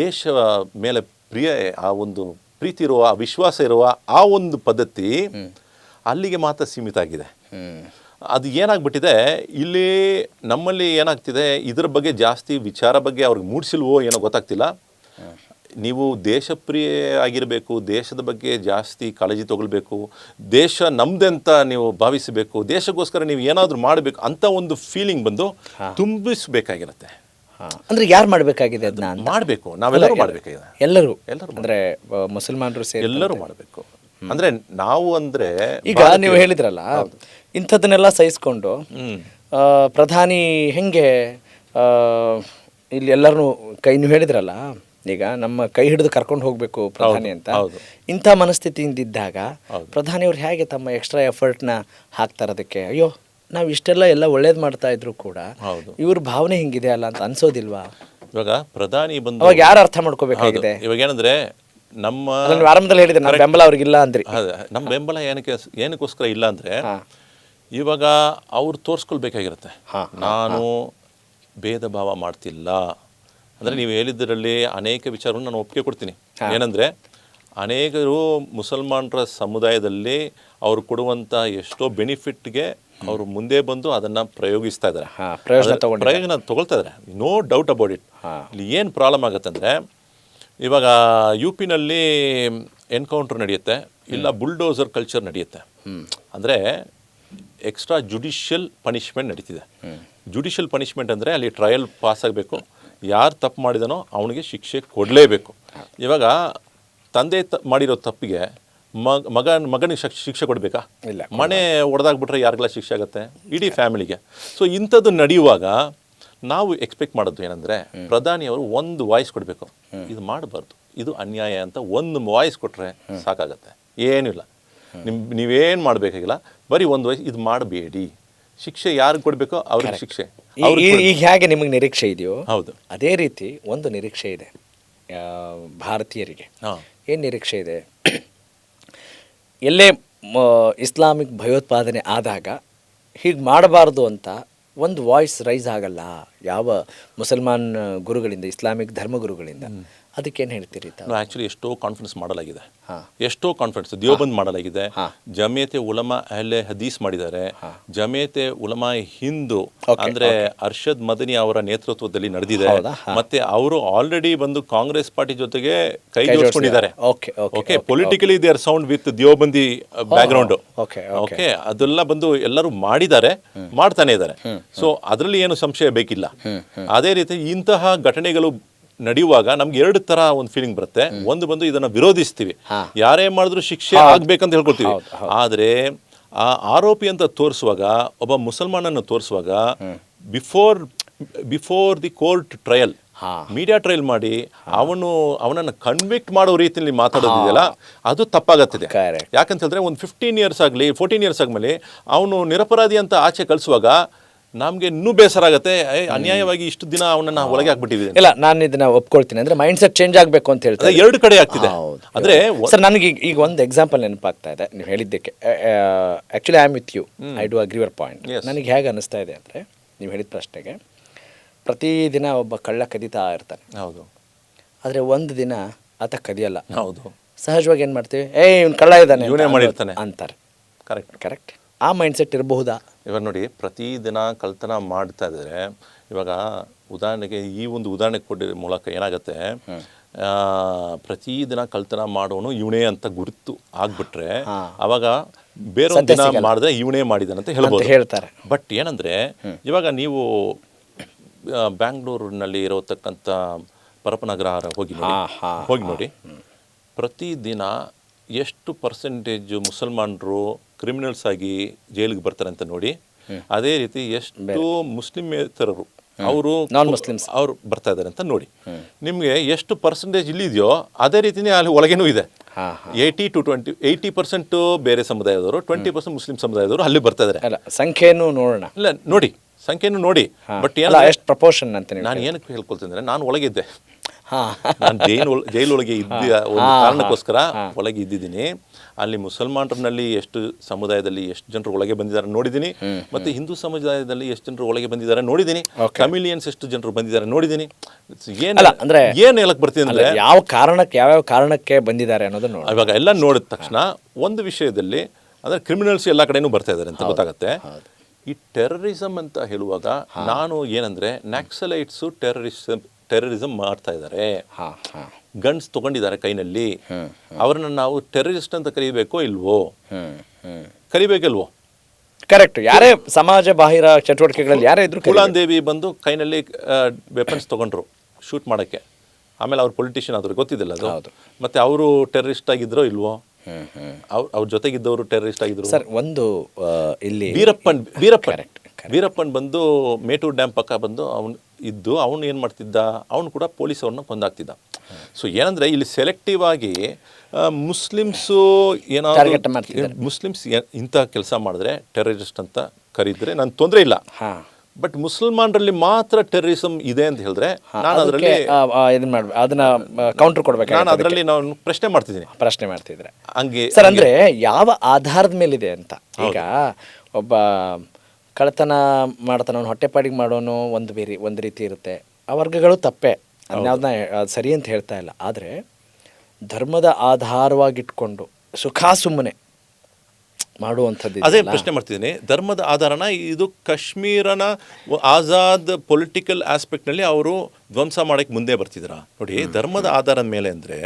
ದೇಶ ಮೇಲೆ ಆ ಒಂದು ಪ್ರೀತಿ ಇರುವ, ವಿಶ್ವಾಸ ಇರುವ ಆ ಒಂದು ಪದ್ಧತಿ ಅಲ್ಲಿಗೆ ಮಾತ್ರ ಸೀಮಿತ ಆಗಿದೆ. ಅದು ಏನಾಗ್ಬಿಟ್ಟಿದೆ, ಇಲ್ಲಿ ನಮ್ಮಲ್ಲಿ ಏನಾಗ್ತಿದೆ, ಇದರ ಬಗ್ಗೆ ಜಾಸ್ತಿ ವಿಚಾರ ಬಗ್ಗೆ ಅವ್ರಿಗೆ ಮೂಡಿಸಿಲ್ವೋ ಏನೋ ಗೊತ್ತಾಗ್ತಿಲ್ಲ. ನೀವು ದೇಶಪ್ರಿಯ ಆಗಿರಬೇಕು, ದೇಶದ ಬಗ್ಗೆ ಜಾಸ್ತಿ ಕಾಳಜಿ ತಗೊಳ್ಬೇಕು, ದೇಶ ನಮ್ದಂತ ನೀವು ಭಾವಿಸಬೇಕು, ದೇಶಕ್ಕೋಸ್ಕರ ನೀವು ಏನಾದರೂ ಮಾಡಬೇಕು ಅಂತ ಒಂದು ಫೀಲಿಂಗ್ ಬಂದು ತುಂಬಿಸಬೇಕಾಗಿರುತ್ತೆ. ಅಂದ್ರೆ ಯಾರು ಮಾಡಬೇಕಾಗಿದೆ ಅದನ್ನ ಮಾಡಬೇಕು, ನಾವೆಲ್ಲರೂ ಮಾಡಬೇಕಾಗಿದೆ. ಎಲ್ಲರೂ ಅಂದ್ರೆ ಮುಸಲ್ಮಾನರು ಸೇರಿ ಎಲ್ಲರೂ ಮಾಡಬೇಕು. ಅಂದ್ರೆ ನಾವು ಅಂದ್ರೆ ಈಗ ನೀವು ಹೇಳಿದ್ರಲ್ಲ, ಇಂಥದನ್ನೆಲ್ಲ ಸಹಿಸ್ಕೊಂಡು ಪ್ರಧಾನಿ ಹೆಂಗೆ ಇಲ್ಲಿ ಎಲ್ಲರೂ ನೀವು ಹೇಳಿದ್ರಲ್ಲ, ಈಗ ನಮ್ಮ ಕೈ ಹಿಡಿದು ಕರ್ಕೊಂಡು ಹೋಗ್ಬೇಕು ಪ್ರಧಾನಿ ಅಂತ, ಇಂಥ ಮನಸ್ಥಿತಿಯಿಂದಿದ್ದಾಗ ಪ್ರಧಾನಿಯವ್ರು ಹೇಗೆ ತಮ್ಮ ಎಕ್ಸ್ಟ್ರಾ ಎಫರ್ಟ್ನ ಹಾಕ್ತಾರೆ ಅದಕ್ಕೆ? ಅಯ್ಯೋ ನಾವು ಇಷ್ಟೆಲ್ಲ ಎಲ್ಲ ಒಳ್ಳೇದು ಮಾಡ್ತಾ ಇದ್ರು ಕೂಡ ಇವ್ರ ಭಾವನೆ ಹಿಂಗಿದೆ ಅಲ್ಲ ಅಂತ ಅನ್ಸೋದಿಲ್ವಾ? ಇವಾಗ ಪ್ರಧಾನಿ ಬಂದು ಅವಾಗ ಯಾರು ಅರ್ಥ ಮಾಡ್ಕೋಬೇಕಾಗಿದೆ? ಇವಾಗ ಏನಂದ್ರೆ ನಮ್ಮ ಆರಂಭದಲ್ಲಿ ಹೇಳಿದ್ರೆ ನಮ್ಮ ಬೆಂಬಲ ಅವ್ರಿಗಿಲ್ಲ ಅಂದ್ರಿ. ನಮ್ಮ ಬೆಂಬಲ ಏನಕ್ಕೋಸ್ಕರ ಇಲ್ಲ ಅಂದ್ರೆ, ಇವಾಗ ಅವ್ರು ತೋರಿಸ್ಕೊಳ್ಬೇಕಾಗಿರುತ್ತೆ ನಾನು ಭೇದ ಭಾವ ಮಾಡ್ತಿಲ್ಲ. ಅಂದರೆ ನೀವು ಹೇಳಿದ್ದರಲ್ಲಿ ಅನೇಕ ವಿಚಾರವನ್ನು ನಾನು ಒಪ್ಪಿಗೆ ಕೊಡ್ತೀನಿ. ಏನಂದರೆ ಅನೇಕರು ಮುಸಲ್ಮಾನರ ಸಮುದಾಯದಲ್ಲಿ ಅವರು ಕೊಡುವಂಥ ಎಷ್ಟೋ ಬೆನಿಫಿಟ್ಗೆ ಅವರು ಮುಂದೆ ಬಂದು ಅದನ್ನು ಪ್ರಯೋಗಿಸ್ತಾ ಇದ್ದಾರೆ, ಪ್ರಯೋಜನ ತಗೊಳ್ತಾ ಇದ್ದಾರೆ. No doubt about it. ಇಲ್ಲಿ ಏನು ಪ್ರಾಬ್ಲಮ್ ಆಗುತ್ತೆ ಅಂದರೆ, ಇವಾಗ ಯು ಪಿನಲ್ಲಿ ಎನ್ಕೌಂಟರ್ ನಡೆಯುತ್ತೆ, ಇಲ್ಲ ಬುಲ್ಡೋಸರ್ ಕಲ್ಚರ್ ನಡೆಯುತ್ತೆ. ಅಂದರೆ ಎಕ್ಸ್ಟ್ರಾ ಜುಡಿಷಿಯಲ್ ಪನಿಷ್ಮೆಂಟ್ ನಡೀತಿದೆ. ಜುಡಿಷಿಯಲ್ ಪನಿಷ್ಮೆಂಟ್ ಅಂದರೆ ಅಲ್ಲಿ ಟ್ರಯಲ್ ಪಾಸ್ ಆಗಬೇಕು, ಯಾರು ತಪ್ಪು ಮಾಡಿದನೋ ಅವನಿಗೆ ಶಿಕ್ಷೆ ಕೊಡಲೇಬೇಕು. ಇವಾಗ ತಂದೆ ಮಾಡಿರೋ ತಪ್ಪಿಗೆ ಮಗನಿಗೆ ಶಿಕ್ಷೆ ಕೊಡಬೇಕಾ? ಇಲ್ಲ. ಮನೆ ಒಡೆದಾಗ್ಬಿಟ್ರೆ ಯಾರಿಗೆಲ್ಲ ಶಿಕ್ಷೆ ಆಗುತ್ತೆ? ಇಡೀ ಫ್ಯಾಮಿಲಿಗೆ. ಸೊ ಇಂಥದ್ದು ನಡೆಯುವಾಗ ನಾವು ಎಕ್ಸ್ಪೆಕ್ಟ್ ಮಾಡೋದು ಏನಂದರೆ, ಪ್ರಧಾನಿಯವರು ಒಂದು ವಾಯ್ಸ್ ಕೊಡಬೇಕು, ಇದು ಮಾಡಬಾರ್ದು, ಇದು ಅನ್ಯಾಯ ಅಂತ ಒಂದು ವಾಯ್ಸ್ ಕೊಟ್ಟರೆ ಸಾಕಾಗತ್ತೆ. ಏನಿಲ್ಲ, ನೀವೇನು ಮಾಡಬೇಕಾಗಿಲ್ಲ, ಬರೀ ಒಂದು ವಾಯ್ಸ್, ಇದು ಮಾಡಬೇಡಿ, ಶಿಕ್ಷೆ ಯಾರಿಗೆ ಕೊಡಬೇಕೋ ಅವ್ರಿಗೆ ಶಿಕ್ಷೆ. ಈಗ ಹೇಗೆ ನಿಮಗೆ ನಿರೀಕ್ಷೆ ಇದೆಯೋ ಹೌದು, ಅದೇ ರೀತಿ ಒಂದು ನಿರೀಕ್ಷೆ ಇದೆ ಭಾರತೀಯರಿಗೆ. ಏನು ನಿರೀಕ್ಷೆ ಇದೆ? ಎಲ್ಲೇ ಇಸ್ಲಾಮಿಕ್ ಭಯೋತ್ಪಾದನೆ ಆದಾಗ ಹೀಗೆ ಮಾಡಬಾರ್ದು ಅಂತ ಒಂದು ವಾಯ್ಸ್ ರೈಸ್ ಆಗಲ್ಲ ಯಾವ ಮುಸಲ್ಮಾನ್ ಗುರುಗಳಿಂದ, ಇಸ್ಲಾಮಿಕ್ ಧರ್ಮಗುರುಗಳಿಂದ. ಅದಕ್ಕೇನು ಹೇಳ್ತೀರಿ? ಆ್ಯಕ್ಚುಲಿ ಎಷ್ಟೋ ಕಾನ್ಫರೆನ್ಸ್ ಮಾಡಲಾಗಿದೆ, ಎಷ್ಟೋ ಕಾನ್ಫರೆನ್ಸ್ ದಿಯೋಬಂದ್ ಮಾಡಲಾಗಿದೆ, ಜಮಿಯತೆ ಉಲಮಾ ಅಹ್ಲೆ ಹದೀಸ್ ಮಾಡಿದ್ದಾರೆ, ಜಮಿಯತೆ ಉಲಮಾ ಹಿಂದೂ ಅಂದ್ರೆ ಅರ್ಷದ್ ಮದನಿ ಅವರ ನೇತೃತ್ವದಲ್ಲಿ ನಡೆದಿದೆ. ಮತ್ತೆ ಅವರು ಆಲ್ರೆಡಿ ಬಂದು ಕಾಂಗ್ರೆಸ್ ಪಾರ್ಟಿ ಜೊತೆಗೆ ಕೈ ಜೋಡಿಸ್ಕೊಂಡಿದ್ದಾರೆ. Okay, politically they are sound with Deobandi background. Okay, ಅದೆಲ್ಲ ಬಂದು ಎಲ್ಲರೂ ಮಾಡಿದ್ದಾರೆ, ಮಾಡ್ತಾನೆ ಇದ್ದಾರೆ. ಸೊ ಅದರಲ್ಲಿ ಏನು ಸಂಶಯ ಬೇಕಿಲ್ಲ. ಅದೇ ರೀತಿ ಇಂತಹ ಘಟನೆಗಳು ನಡೆಯುವಾಗ ನಮ್ಗೆ ಎರಡು ತರ ಒಂದು ಫೀಲಿಂಗ್ ಬರುತ್ತೆ. ಒಂದು ಬಂದು ಇದನ್ನ ವಿರೋಧಿಸ್ತೀವಿ, ಯಾರೇ ಮಾಡಿದ್ರು ಶಿಕ್ಷೆ ಆಗ್ಬೇಕಂತ ಹೇಳ್ಕೊಳ್ತೀವಿ. ಆದ್ರೆ ಆ ಆರೋಪಿ ಅಂತ ತೋರಿಸುವಾಗ, ಒಬ್ಬ ಮುಸಲ್ಮಾನನ್ನು ತೋರಿಸುವಾಗ, before the court trial, media trial ಮಾಡಿ ಅವನನ್ನು ಕನ್ವಿಕ್ಟ್ ಮಾಡೋ ರೀತಿಯಲ್ಲಿ ಮಾತಾಡೋದಿದೆಯಲ್ಲ, ಅದು ತಪ್ಪಾಗತ್ತಿದೆ. ಯಾಕಂತ ಹೇಳಿದ್ರೆ ಒಂದು 15 years ಆಗಲಿ 14 years ಆದ್ಮೇಲೆ ಅವನು ನಿರಪರಾಧಿ ಅಂತ ಆಚೆ ಕಳಿಸುವಾಗ ನಮ್ಗೆ ಇನ್ನೂ ಬೇಸರ ಆಗುತ್ತೆ, ಅನ್ಯಾಯವಾಗಿ ಇಷ್ಟು ದಿನ ಅವನನ್ನ ಒಳಗೆ ಹಾಕ್ಬಿಟ್ಟಿದೆ. ಇಲ್ಲ, ನಾನು ಇದನ್ನ ಒಪ್ಕೊಳ್ತೀನಿ. ಅಂದ್ರೆ ಮೈಂಡ್ ಸೆಟ್ ಚೇಂಜ್ ಆಗಬೇಕು ಅಂತ ಹೇಳ್ತಾರೆ, ಎರಡು ಕಡೆ ಆಗ್ತಿದೆ. ಅಂದ್ರೆ ಸರ್, ನನಗೆ ಈಗ ಒಂದು ಎಕ್ಸಾಂಪಲ್ ನೆನಪಾಗ್ತಾ ಇದೆ ನೀವು ಹೇಳಿದ್ದಕ್ಕೆ. Actually I am with you, I do agree your point. ನನಗೆ ಹೇಗೆ ಅನಿಸ್ತಾ ಇದೆ ಅಂದರೆ, ನೀವು ಹೇಳಿದ ಪ್ರಶ್ನೆಗೆ, ಪ್ರತಿದಿನ ಒಬ್ಬ ಕಳ್ಳ ಕದೀತಾ ಇರ್ತಾನೆ. ಹೌದು. ಆದರೆ ಒಂದು ದಿನ ಆತ ಕದಿಯಲ್ಲ. ಹೌದು. ಸಹಜವಾಗಿ ಏನು ಮಾಡ್ತೀವಿ, ಇವ್ನು ಕಳ್ಳ ಇದ್ದಾನೆ, ಇವನೇ ಮಾಡಿರ್ತಾನೆ ಅಂತಾರೆ. ಕರೆಕ್ಟ್. ಆ ಮೈಂಡ್ ಸೆಟ್ ಇರಬಹುದಾ? ಇವಾಗ ನೋಡಿ, ಪ್ರತಿದಿನ ಕಳ್ತನ ಮಾಡ್ತಾ ಇದ್ದಾರೆ. ಇವಾಗ ಉದಾಹರಣೆಗೆ ಈ ಒಂದು ಉದಾಹರಣೆ ಕೊಟ್ಟಿರೋ ಮೂಲಕ ಏನಾಗುತ್ತೆ, ಪ್ರತಿದಿನ ಕಳ್ತನ ಮಾಡೋನು ಇವನೇ ಅಂತ ಗುರುತು ಆಗ್ಬಿಟ್ರೆ ಅವಾಗ ಬೇರೊಂದು ದಿನ ಮಾಡಿದ್ರೆ ಇವನೇ ಮಾಡಿದಾನಂತ ಹೇಳ್ತಾರೆ. ಬಟ್ ಏನಂದ್ರೆ, ಇವಾಗ ನೀವು ಬ್ಯಾಂಗ್ಳೂರಿನಲ್ಲಿ ಇರತಕ್ಕಂಥ ಪರಪನಗರ ಹೋಗಿ ನೋಡಿ, ಪ್ರತಿದಿನ ಎಷ್ಟು ಪರ್ಸೆಂಟೇಜ್ ಮುಸಲ್ಮಾನರು ಕ್ರಿಮಿನಲ್ಸ್ ಆಗಿ ಜೈಲಿಗೆ ಬರ್ತಾರೆ ಅಂತ ನೋಡಿ. ಅದೇ ರೀತಿ ಎಷ್ಟು ಮುಸ್ಲಿಮೇತರರು ಅವರು ಅವ್ರು ಬರ್ತಾ ಇದ್ದಾರೆ ಅಂತ ನೋಡಿ. ನಿಮಗೆ ಎಷ್ಟು ಪರ್ಸೆಂಟೇಜ್ ಇಲ್ಲಿದೆಯೋ ಅದೇ ರೀತಿನೇ ಅಲ್ಲಿ ಒಳಗೇನೂ ಇದೆ. 80% ಬೇರೆ ಸಮುದಾಯದವರು, 20% ಮುಸ್ಲಿಂ ಸಮುದಾಯದವರು ಅಲ್ಲಿ ಬರ್ತಾ ಇದ್ದಾರೆ. ಸಂಖ್ಯೆಯನ್ನು ನೋಡೋಣ. ಇಲ್ಲ, ನೋಡಿ ಸಂಖ್ಯೆಯನ್ನು ನೋಡಿ. ಬಟ್ ಎಷ್ಟು ಪ್ರಪೋರ್ಷನ್ ಅಂತ ನಾನು ಏನಕ್ಕೆ ಹೇಳ್ಕೊಳ್ತೀನಿ ಅಂದರೆ, ನಾನು ಒಳಗಿದ್ದೆ, ನಾನು ಜೈಲೊಳಗೆ ಇದ್ದ ಒಂದು ಕಾರಣಕ್ಕೋಸ್ಕರ ಒಳಗೆ ಇದ್ದಿದ್ದೀನಿ. ಅಲ್ಲಿ ಮುಸಲ್ಮಾನರಲ್ಲಿ ಎಷ್ಟು ಸಮುದಾಯದಲ್ಲಿ ಎಷ್ಟು ಜನರು ಒಳಗೆ ಬಂದಿದ್ದಾರೆ ನೋಡಿದ್ದೀನಿ, ಮತ್ತು ಹಿಂದೂ ಸಮುದಾಯದಲ್ಲಿ ಎಷ್ಟು ಜನರು ಒಳಗೆ ಬಂದಿದ್ದಾರೆ ನೋಡಿದ್ದೀನಿ, ತಮಿಲಿಯನ್ಸ್ ಎಷ್ಟು ಜನರು ಬಂದಿದ್ದಾರೆ ನೋಡಿದ್ದೀನಿ. ಏನು ಹೇಳಕ್ ಬರ್ತೀನಿ ಅಂದರೆ ಯಾವ್ಯಾವ ಕಾರಣಕ್ಕೆ ಬಂದಿದ್ದಾರೆ ಅನ್ನೋದು ನೋಡಿ. ಇವಾಗ ಎಲ್ಲ ನೋಡಿದ ತಕ್ಷಣ ಒಂದು ವಿಷಯದಲ್ಲಿ ಅಂದರೆ ಕ್ರಿಮಿನಲ್ಸ್ ಎಲ್ಲ ಕಡೆನೂ ಬರ್ತಾ ಇದ್ದಾರೆ ಅಂತ ಗೊತ್ತಾಗುತ್ತೆ. ಈ ಟೆರರಿಸಮ್ ಅಂತ ಹೇಳುವಾಗ ನಾನು ಏನಂದರೆ ನಕ್ಸಲೈಟ್ಸು ಟೆರರಿಸಮ್ ಮಾಡ್ತಾ ಇದ್ದಾರೆ, ಗನ್ಸ್ ತೊಗೊಂಡಿದ್ದಾರೆ ಕೈನಲ್ಲಿ, ಅವ್ರನ್ನ ನಾವು ಟೆರರಿಸ್ಟ್ ಅಂತ ಕರಿಬೇಕೋ ಇಲ್ವೋ? ಕರಿಬೇಕಿಲ್ವೋ? ಕರೆಕ್ಟ್. ಯಾರೇ ಸಮಾಜ ಬಾಹಿರ ಚಟುವಟಿಕೆಗಳಲ್ಲಿ ಯಾರೇ ಇದ್ರು, ಕುಲಾನ್ ದೇವಿ ಬಂದು ಕೈನಲ್ಲಿ ವೆಪನ್ಸ್ ತೊಗೊಂಡ್ರು ಶೂಟ್ ಮಾಡೋಕ್ಕೆ, ಆಮೇಲೆ ಅವ್ರು ಪೊಲಿಟಿಷಿಯನ್ ಆದ್ರು, ಗೊತ್ತಿದ್ದಿಲ್ಲ ಅದು. ಮತ್ತೆ ಅವರು ಟೆರರಿಸ್ಟ್ ಆಗಿದ್ರೋ ಇಲ್ವೋ? ಅವ್ರ ಜೊತೆಗಿದ್ದವರು ಟೆರರಿಸ್ಟ್ ಆಗಿದ್ರು. ಸರ್ ಒಂದು ಇಲ್ಲಿ ವೀರಪ್ಪನ್ ಬಂದು ಮೇಟೂರ್ ಡ್ಯಾಮ್ ಪಕ್ಕ ಬಂದು ಅವನು ಏನು ಮಾಡ್ತಿದ್ದ, ಅವನು ಕೂಡ ಪೊಲೀಸ್ ಅವ್ರನ್ನ ಕೊಂದಾಗ್ತಿದ್ದ. ಸೊ ಏನಂದರೆ ಇಲ್ಲಿ ಸೆಲೆಕ್ಟಿವ್ ಆಗಿ ಮುಸ್ಲಿಮ್ಸು ಏನಾದ್ರು ಮುಸ್ಲಿಮ್ಸ್ ಇಂಥ ಕೆಲಸ ಮಾಡಿದ್ರೆ ಟೆರರಿಸ್ಟ್ ಅಂತ ಕರೀದ್ರೆ ನಾನು ತೊಂದರೆ ಇಲ್ಲ. ಬಟ್ ಮುಸಲ್ಮಾನರಲ್ಲಿ ಮಾತ್ರ ಟೆರರಿಸಮ್ ಇದೆ ಅಂತ ಹೇಳಿದ್ರೆ ನಾನು ಅದರಲ್ಲಿ ಅದನ್ನ ಕೌಂಟರ್ ಕೊಡ್ಬೇಕು. ನಾನು ಅದರಲ್ಲಿ ನಾನು ಪ್ರಶ್ನೆ ಮಾಡ್ತಿದ್ರೆ ಹಂಗೆ ಸರ್, ಅಂದ್ರೆ ಯಾವ ಆಧಾರದ ಮೇಲಿದೆ ಅಂತ. ಈಗ ಒಬ್ಬ ಕಳ್ಳತನ ಮಾಡ್ತಾನ, ಹೊಟ್ಟೆಪಾಡಿಗೆ ಮಾಡೋನು ಒಂದು ರೀತಿ ಇರುತ್ತೆ, ಆ ವರ್ಗಗಳು ತಪ್ಪೆ, ಅದನ್ನ ಸರಿ ಅಂತ ಹೇಳ್ತಾ ಇಲ್ಲ. ಆದರೆ ಧರ್ಮದ ಆಧಾರವಾಗಿಟ್ಕೊಂಡು ಸುಮ್ಮನೆ ಮಾಡುವಂಥದ್ದು, ಅದೇ ಪ್ರಶ್ನೆ ಮಾಡ್ತಿದ್ದೀನಿ. ಧರ್ಮದ ಆಧಾರನ ಇದು ಕಾಶ್ಮೀರನ ಆಜಾದ್ ಪೊಲಿಟಿಕಲ್ ಆಸ್ಪೆಕ್ಟ್ನಲ್ಲಿ ಅವರು ಧ್ವಂಸ ಮಾಡೋಕ್ಕೆ ಮುಂದೆ ಬರ್ತಿದ್ರ ನೋಡಿ. ಧರ್ಮದ ಆಧಾರದ ಮೇಲೆ ಅಂದರೆ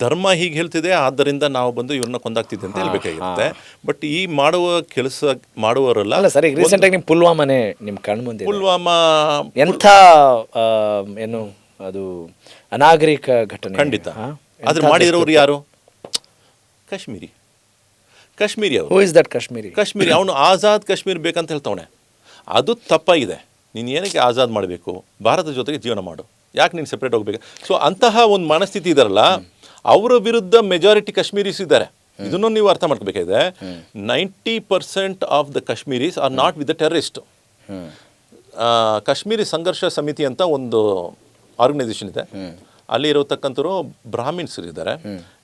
ಧರ್ಮ ಹೀಗೆ ಹೇಳ್ತಿದೆ, ಆದ್ದರಿಂದ ನಾವು ಬಂದು ಇವ್ರನ್ನ ಕೊಂದಾಗ್ತಿದ್ದೆ ಅಂತ ಹೇಳ್ಬೇಕಾಗಿರುತ್ತೆ. ಬಟ್ ಈ ಕೆಲಸ ಮಾಡುವವರಲ್ಲ. ಸರಿ, ರೀಸೆಂಟಾಗಿ ನಿಮ್ಮ ಪುಲ್ವಾಮಾನೇ ನಿಮ್ಮ ಕಣ್ಮುಂದೆ. ಪುಲ್ವಾಮಾ ಎಂಥ ಏನು ಅದು ಅನಾಗರಿಕ ಘಟನೆ. ಖಂಡಿತ. ಆದ್ರೆ ಮಾಡಿರೋರು ಯಾರು? ಕಾಶ್ಮೀರಿ ಅವರು. Who is that Kashmiri? ಅವನು ಆಜಾದ್ ಕಾಶ್ಮೀರ್ ಬೇಕಂತ ಹೇಳ್ತವನೆ. ಅದು ತಪ್ಪಾಗಿದೆ. ನೀನು ಏನಕ್ಕೆ ಆಜಾದ್ ಮಾಡಬೇಕು? ಭಾರತದ ಜೊತೆಗೆ ಜೀವನ ಮಾಡು, ಯಾಕೆ ನೀನು ಸೆಪ್ರೇಟ್ ಹೋಗ್ಬೇಕು? ಸೊ ಅಂತಹ ಒಂದು ಮನಸ್ಥಿತಿ ಇದಾರಲ್ಲ, ಅವರ ವಿರುದ್ಧ ಮೆಜಾರಿಟಿ ಕಾಶ್ಮೀರೀಸ್ ಇದ್ದಾರೆ. ಇದನ್ನು ನೀವು ಅರ್ಥ ಮಾಡ್ಕೋಬೇಕಾಗಿದೆ. 90% of the Kashmiris are not with the terrorist. Kashmiri ಸಂಘರ್ಷ ಸಮಿತಿ ಅಂತ ಒಂದು ಆರ್ಗನೈಸೇಷನ್ ಇದೆ. ಅಲ್ಲಿ ಇರತಕ್ಕಂಥವ್ರು ಬ್ರಾಹ್ಮಿನ್ಸ್ ಇದ್ದಾರೆ.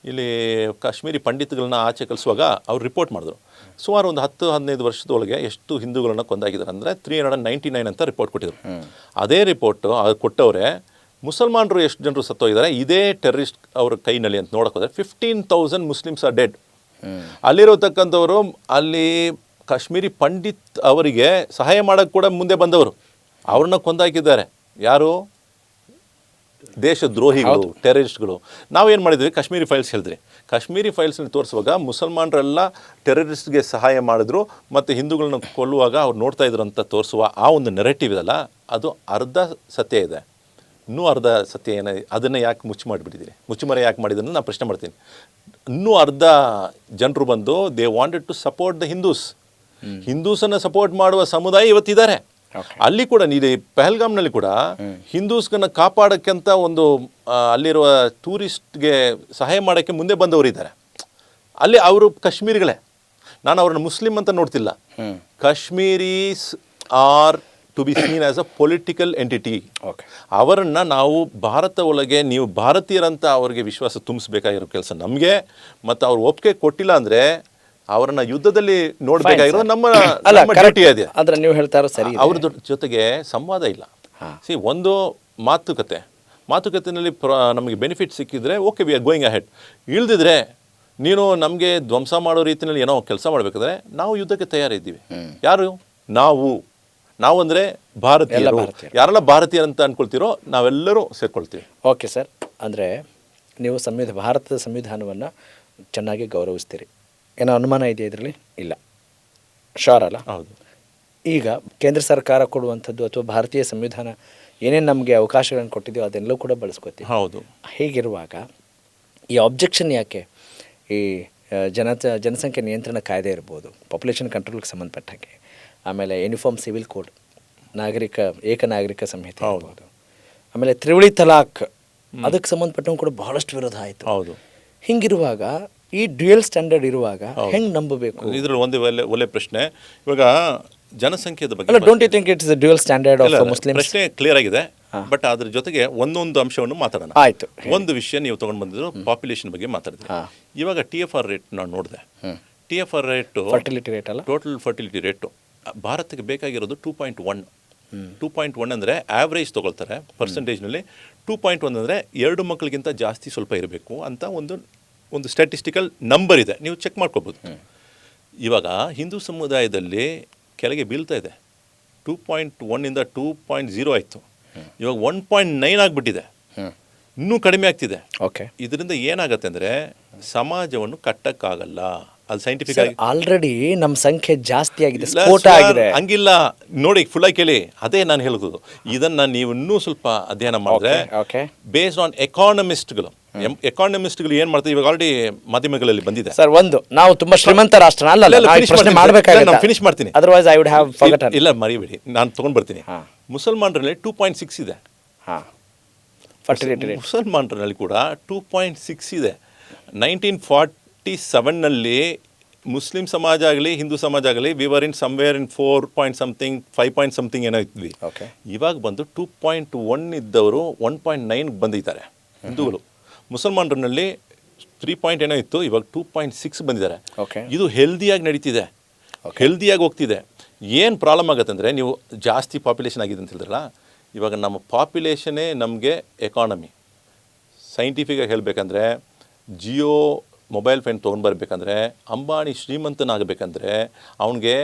ಇಲ್ಲಿ ಕಾಶ್ಮೀರಿ ಪಂಡಿತಗಳನ್ನ ಆಚೆ ಕಳಿಸುವಾಗ ಅವ್ರು ರಿಪೋರ್ಟ್ ಮಾಡಿದ್ರು, ಸುಮಾರು ಒಂದು 10-15 ವರ್ಷದೊಳಗೆ ಎಷ್ಟು ಹಿಂದೂಗಳನ್ನ ಕೊಂದಾಗಿದ್ದಾರೆ ಅಂದರೆ 399 ಅಂತ ರಿಪೋರ್ಟ್ ಕೊಟ್ಟಿದ್ರು. ಅದೇ ರಿಪೋರ್ಟು ಕೊಟ್ಟವ್ರೆ ಮುಸಲ್ಮಾನರು ಎಷ್ಟು ಜನರು ಸತ್ತೋಗಿದ್ದಾರೆ ಇದೇ ಟೆರರಿಸ್ಟ್ ಅವ್ರ ಕೈನಲ್ಲಿ ಅಂತ ನೋಡೋಕೆ ಹೋದರೆ 15,000 ಮುಸ್ಲಿಮ್ಸ್ ಆರ್ ಡೆಡ್. ಅಲ್ಲಿರತಕ್ಕಂಥವರು ಅಲ್ಲಿ ಕಾಶ್ಮೀರಿ ಪಂಡಿತ್ ಅವರಿಗೆ ಸಹಾಯ ಮಾಡೋಕ್ಕೆ ಕೂಡ ಮುಂದೆ ಬಂದವರು, ಅವ್ರನ್ನ ಕೊಂದಾಕಿದ್ದಾರೆ. ಯಾರು? ದೇಶದ್ರೋಹಿಗಳು, ಟೆರರಿಸ್ಟ್ಗಳು. ನಾವೇನು ಮಾಡಿದ್ವಿ? ಕಾಶ್ಮೀರಿ ಫೈಲ್ಸ್ ಹೇಳಿದ್ರಿ. ಕಾಶ್ಮೀರಿ ಫೈಲ್ಸ್ನ ತೋರಿಸುವಾಗ ಮುಸಲ್ಮಾನರೆಲ್ಲ ಟೆರರಿಸ್ಟ್ಗೆ ಸಹಾಯ ಮಾಡಿದ್ರು ಮತ್ತು ಹಿಂದೂಗಳನ್ನ ಕೊಲ್ಲುವಾಗ ಅವ್ರು ನೋಡ್ತಾ ಇದ್ರು ಅಂತ ತೋರಿಸುವ ಆ ಒಂದು ನೆರೆಟಿವ್ ಇದಲ್ಲ, ಅದು ಅರ್ಧ ಸತ್ಯ ಇದೆ. ಇನ್ನೂ ಅರ್ಧ ಸತ್ಯ ಏನಿದೆ ಅದನ್ನು ಯಾಕೆ ಮುಚ್ಚುಮರೆ ಯಾಕೆ ಮಾಡಿದ್ರು ನಾನು ಪ್ರಶ್ನೆ ಮಾಡ್ತೀನಿ. ಇನ್ನೂ ಅರ್ಧ ಜನರು ಬಂದು they wanted to support the ಹಿಂದೂಸನ್ನು ಸಪೋರ್ಟ್ ಮಾಡುವ ಸಮುದಾಯ ಇವತ್ತಿದ್ದಾರೆ. ಅಲ್ಲಿ ಕೂಡ ನೀವು ಪಹಲ್ಗಾಮ್ನಲ್ಲಿ ಕೂಡ ಹಿಂದೂಸ್ಗನ್ನ ಕಾಪಾಡೋಕ್ಕಂತ ಒಂದು ಅಲ್ಲಿರುವ ಟೂರಿಸ್ಟ್ಗೆ ಸಹಾಯ ಮಾಡೋಕ್ಕೆ ಮುಂದೆ ಬಂದವರಿದ್ದಾರೆ. ಅಲ್ಲಿ ಅವರು ಕಾಶ್ಮೀರಿಗಳೇ. ನಾನು ಅವ್ರನ್ನ ಮುಸ್ಲಿಂ ಅಂತ ನೋಡ್ತಿಲ್ಲ. Kashmiris are to be seen as a political entity. ಅವರನ್ನು ನಾವು ಭಾರತ ಒಳಗೆ ನೀವು ಭಾರತೀಯರಂತ ಅವ್ರಿಗೆ ವಿಶ್ವಾಸ ತುಂಬಿಸ್ಬೇಕಾಗಿರೋ ಕೆಲಸ ನಮಗೆ. ಮತ್ತು ಅವ್ರು ಒಪ್ಪಿಗೆ ಕೊಟ್ಟಿಲ್ಲ ಅಂದರೆ ಅವರನ್ನ ಯುದ್ಧದಲ್ಲಿ ನೋಡ್ಬೇಕಾಗಿರೋದು ನಮ್ಮ ಡ್ಯೂಟಿ ಇದೆ. ಆದ್ರೆ ನೀವು ಹೇಳ್ತಾ ಇರೋ ಸರಿ, ಅವ್ರ ಜೊತೆಗೆ ಸಂವಾದ ಇಲ್ಲ. ಒಂದು ಮಾತುಕತೆಯಲ್ಲಿ ನಮಗೆ ಬೆನಿಫಿಟ್ ಸಿಕ್ಕಿದ್ರೆ okay, we are going ahead. ಇಳ್ದಿದ್ರೆ ನೀನು ನಮಗೆ ಧ್ವಂಸ ಮಾಡೋ ರೀತಿಯಲ್ಲಿ ಏನೋ ಕೆಲಸ ಮಾಡಬೇಕಾದ್ರೆ ನಾವು ಯುದ್ಧಕ್ಕೆ ತಯಾರಿದ್ದೀವಿ. ಯಾರು? ನಾವು ಅಂದರೆ ಭಾರತೀಯರು. ಯಾರೆಲ್ಲ ಭಾರತೀಯರು ಅಂತ ಅನ್ಕೊಳ್ತೀರೋ ನಾವೆಲ್ಲರೂ ಸೇರ್ಕೊಳ್ತೀವಿ. ಓಕೆ ಸರ್, ಅಂದರೆ ನೀವು ಭಾರತದ ಸಂವಿಧಾನವನ್ನು ಚೆನ್ನಾಗಿ ಗೌರವಿಸ್ತೀರಿ, ಏನೋ ಅನುಮಾನ ಇದೆಯಾ ಇದರಲ್ಲಿ? ಇಲ್ಲ, ಶೋರ್ ಅಲ್ಲ? ಹೌದು. ಈಗ ಕೇಂದ್ರ ಸರ್ಕಾರ ಕೊಡುವಂಥದ್ದು ಅಥವಾ ಭಾರತೀಯ ಸಂವಿಧಾನ ಏನೇನು ನಮಗೆ ಅವಕಾಶಗಳನ್ನು ಕೊಟ್ಟಿದೆಯೋ ಅದೆಲ್ಲವೂ ಕೂಡ ಬಳಸ್ಕೊತೀವಿ. ಹೌದು. ಹೀಗಿರುವಾಗ ಈ ಆಬ್ಜೆಕ್ಷನ್ ಯಾಕೆ? ಈ ಜನಸಂಖ್ಯೆ ನಿಯಂತ್ರಣ ಕಾಯ್ದೆ ಇರ್ಬೋದು, ಪಾಪ್ಯುಲೇಷನ್ ಕಂಟ್ರೋಲ್ಗೆ ಸಂಬಂಧಪಟ್ಟಾಗೆ, ಆಮೇಲೆ ಯೂನಿಫಾರ್ಮ್ ಸಿವಿಲ್ ಕೋಡ್, ಏಕ ನಾಗರಿಕ ಸಂಹಿತೆ ಇರ್ಬೋದು, ಆಮೇಲೆ ತ್ರಿವಳಿ ತಲಾಕ್, ಅದಕ್ಕೆ ಸಂಬಂಧಪಟ್ಟಂಗೆ ಕೂಡ ಬಹಳಷ್ಟು ವಿರೋಧ ಆಯಿತು. ಹೌದು. ಹಿಂಗಿರುವಾಗ ಈ ಡ್ಯುಯಲ್ ಸ್ಟ್ಯಾಂಡರ್ಡ್ ಇರುವಾಗ ಹೆಂಗೆ ನಂಬಬೇಕು? ಇದರಲ್ಲಿ ಒಂದು ಒಳ್ಳೆ ಪ್ರಶ್ನೆ. ಇವಾಗ ಜನಸಂಖ್ಯೆದ ಬಗ್ಗೆ ಅಲ್ಲ, don't you think it's dual standard of Muslims? ಪ್ರಶ್ನೆ ಕ್ಲಿಯರ್ ಆಗಿದೆ. ಬಟ್ ಅದ್ರ ಜೊತೆಗೆ ಒಂದೊಂದು ಅಂಶವನ್ನು ಮಾತಾಡೋಣ. ಆಯ್ತು. ಒಂದು ವಿಷಯ ನೀವು ತೊಗೊಂಡು ಬಂದಿದ್ರು ಪಾಪ್ಯುಲೇಷನ್ ಬಗ್ಗೆ ಮಾತಾಡಿದ್ರಿ. ಇವಾಗ TFR ರೇಟ್ ನಾನು ನೋಡಿದೆ. TFR ರೇಟು ಫರ್ಟಿಲಿಟಿ ರೇಟ್ ಅಲ್ಲ, ಟೋಟಲ್ ಫರ್ಟಿಲಿಟಿ ರೇಟು ಭಾರತಕ್ಕೆ ಬೇಕಾಗಿರೋದು 2.1. 2.1 ಅಂದರೆ ಆವ್ರೇಜ್ ತೊಗೊಳ್ತಾರೆ ಪರ್ಸೆಂಟೇಜ್ನಲ್ಲಿ. 2.1 ಅಂದರೆ 2 ಮಕ್ಕಳಿಗಿಂತ ಜಾಸ್ತಿ ಸ್ವಲ್ಪ ಇರಬೇಕು ಅಂತ ಒಂದು ಸ್ಟ್ಯಾಟಿಸ್ಟಿಕಲ್ ನಂಬರ್ ಇದೆ, ನೀವು ಚೆಕ್ ಮಾಡ್ಕೋಬೋದು. ಇವಾಗ ಹಿಂದೂ ಸಮುದಾಯದಲ್ಲಿ ಕೆಳಗೆ ಬೀಳ್ತಾ ಇದೆ. 2.1 2.0 ಆಯಿತು, ಇವಾಗ 1.9 ಆಗಿಬಿಟ್ಟಿದೆ, ಇನ್ನೂ ಕಡಿಮೆ ಆಗ್ತಿದೆ. ಓಕೆ. ಇದರಿಂದ ಏನಾಗುತ್ತೆ ಅಂದರೆ ಸಮಾಜವನ್ನು ಕಟ್ಟಕ್ಕಾಗಲ್ಲ. ಅದು ಸೈಂಟಿಫಿಕ್ ಆಗಿ ಆಲ್ರೆಡಿ ನಮ್ಮ ಸಂಖ್ಯೆ ಜಾಸ್ತಿ ಆಗಿದೆ, ಸ್ಫೋಟ ಆಗಿದೆ. ಹಂಗಿಲ್ಲ ನೋಡಿ, ಫುಲ್ಲಾಗಿ ಕೇಳಿ. ಅದೇ ನಾನು ಹೇಳೋದು, ಇದನ್ನು ನೀವು ಇನ್ನೂ ಸ್ವಲ್ಪ ಅಧ್ಯಯನ ಮಾಡಿದ್ರೆ ಬೇಸ್ಡ್ ಆನ್ ಎಕಾನಮಿಸ್ಟ್ಗಳು ಏನು ಮಾಡ್ತಾರೆ, ಇವಾಗ ಆಲ್ರೆಡಿ ಮಾಧ್ಯಮಗಳಲ್ಲಿ ಬಂದಿದೆ. ಸರ್, ನಾವು ತುಂಬಾ ಶ್ರೀಮಂತ ರಾಷ್ಟ್ರ ಅಲ್ಲ, ಫಿನಿಶ್ ಮಾಡ್ತೀನಿ, otherwise I would have forgotten. ಇಲ್ಲ ಮರಿಬೇಡಿ, ನಾನು ತೊಗೊಂಡು ಬರ್ತೀನಿ. ಮುಸಲ್ಮಾನರಲ್ಲಿ 2.6 ಇದೆ ಫರ್ಟಿಲಿಟಿ ರೇಟ್. ಮುಸಲ್ಮಾನರಲ್ಲಿ ಕೂಡ 2.6 ಇದೆ. 1947ನಲ್ಲಿ ಮುಸ್ಲಿಂ ಸಮಾಜ ಆಗಲಿ ಹಿಂದೂ ಸಮಾಜ ಆಗಲಿ we were in somewhere in 4 point something 5 point something ಏನೋ ಇದ್ವಿ. ಇವಾಗ ಬಂದು 2.1 ಇದ್ದವರು 1.9 ಬಂದಿದ್ದಾರೆ ಹಿಂದೂಗಳು. ಮುಸಲ್ಮಾನರಲ್ಲಿ 3 ಪಾಯಿಂಟ್ ಏನೋ ಇತ್ತು, ಇವಾಗ 2.6 ಬಂದಿದ್ದಾರೆ. ಇದು ಹೆಲ್ದಿಯಾಗಿ ನಡೀತಿದೆ, ಹೆಲ್ದಿಯಾಗಿ ಹೋಗ್ತಿದೆ. ಏನು ಪ್ರಾಬ್ಲಮ್ ಆಗುತ್ತೆ ಅಂದರೆ, ನೀವು ಜಾಸ್ತಿ ಪಾಪ್ಯುಲೇಷನ್ ಆಗಿದೆ ಅಂತ ಹೇಳಿದ್ರಲ್ಲ, ಇವಾಗ ನಮ್ಮ ಪಾಪ್ಯುಲೇಷನ್ನೇ ನಮಗೆ ಎಕಾನಮಿ. ಸೈಂಟಿಫಿಕಾಗಿ ಹೇಳಬೇಕಂದ್ರೆ ಜಿಯೋ ಮೊಬೈಲ್ ಫೋನ್ ತೊಗೊಂಡ್ಬರ್ಬೇಕಂದ್ರೆ, ಅಂಬಾನಿ ಶ್ರೀಮಂತನಾಗಬೇಕಂದ್ರೆ ಅವನಿಗೆ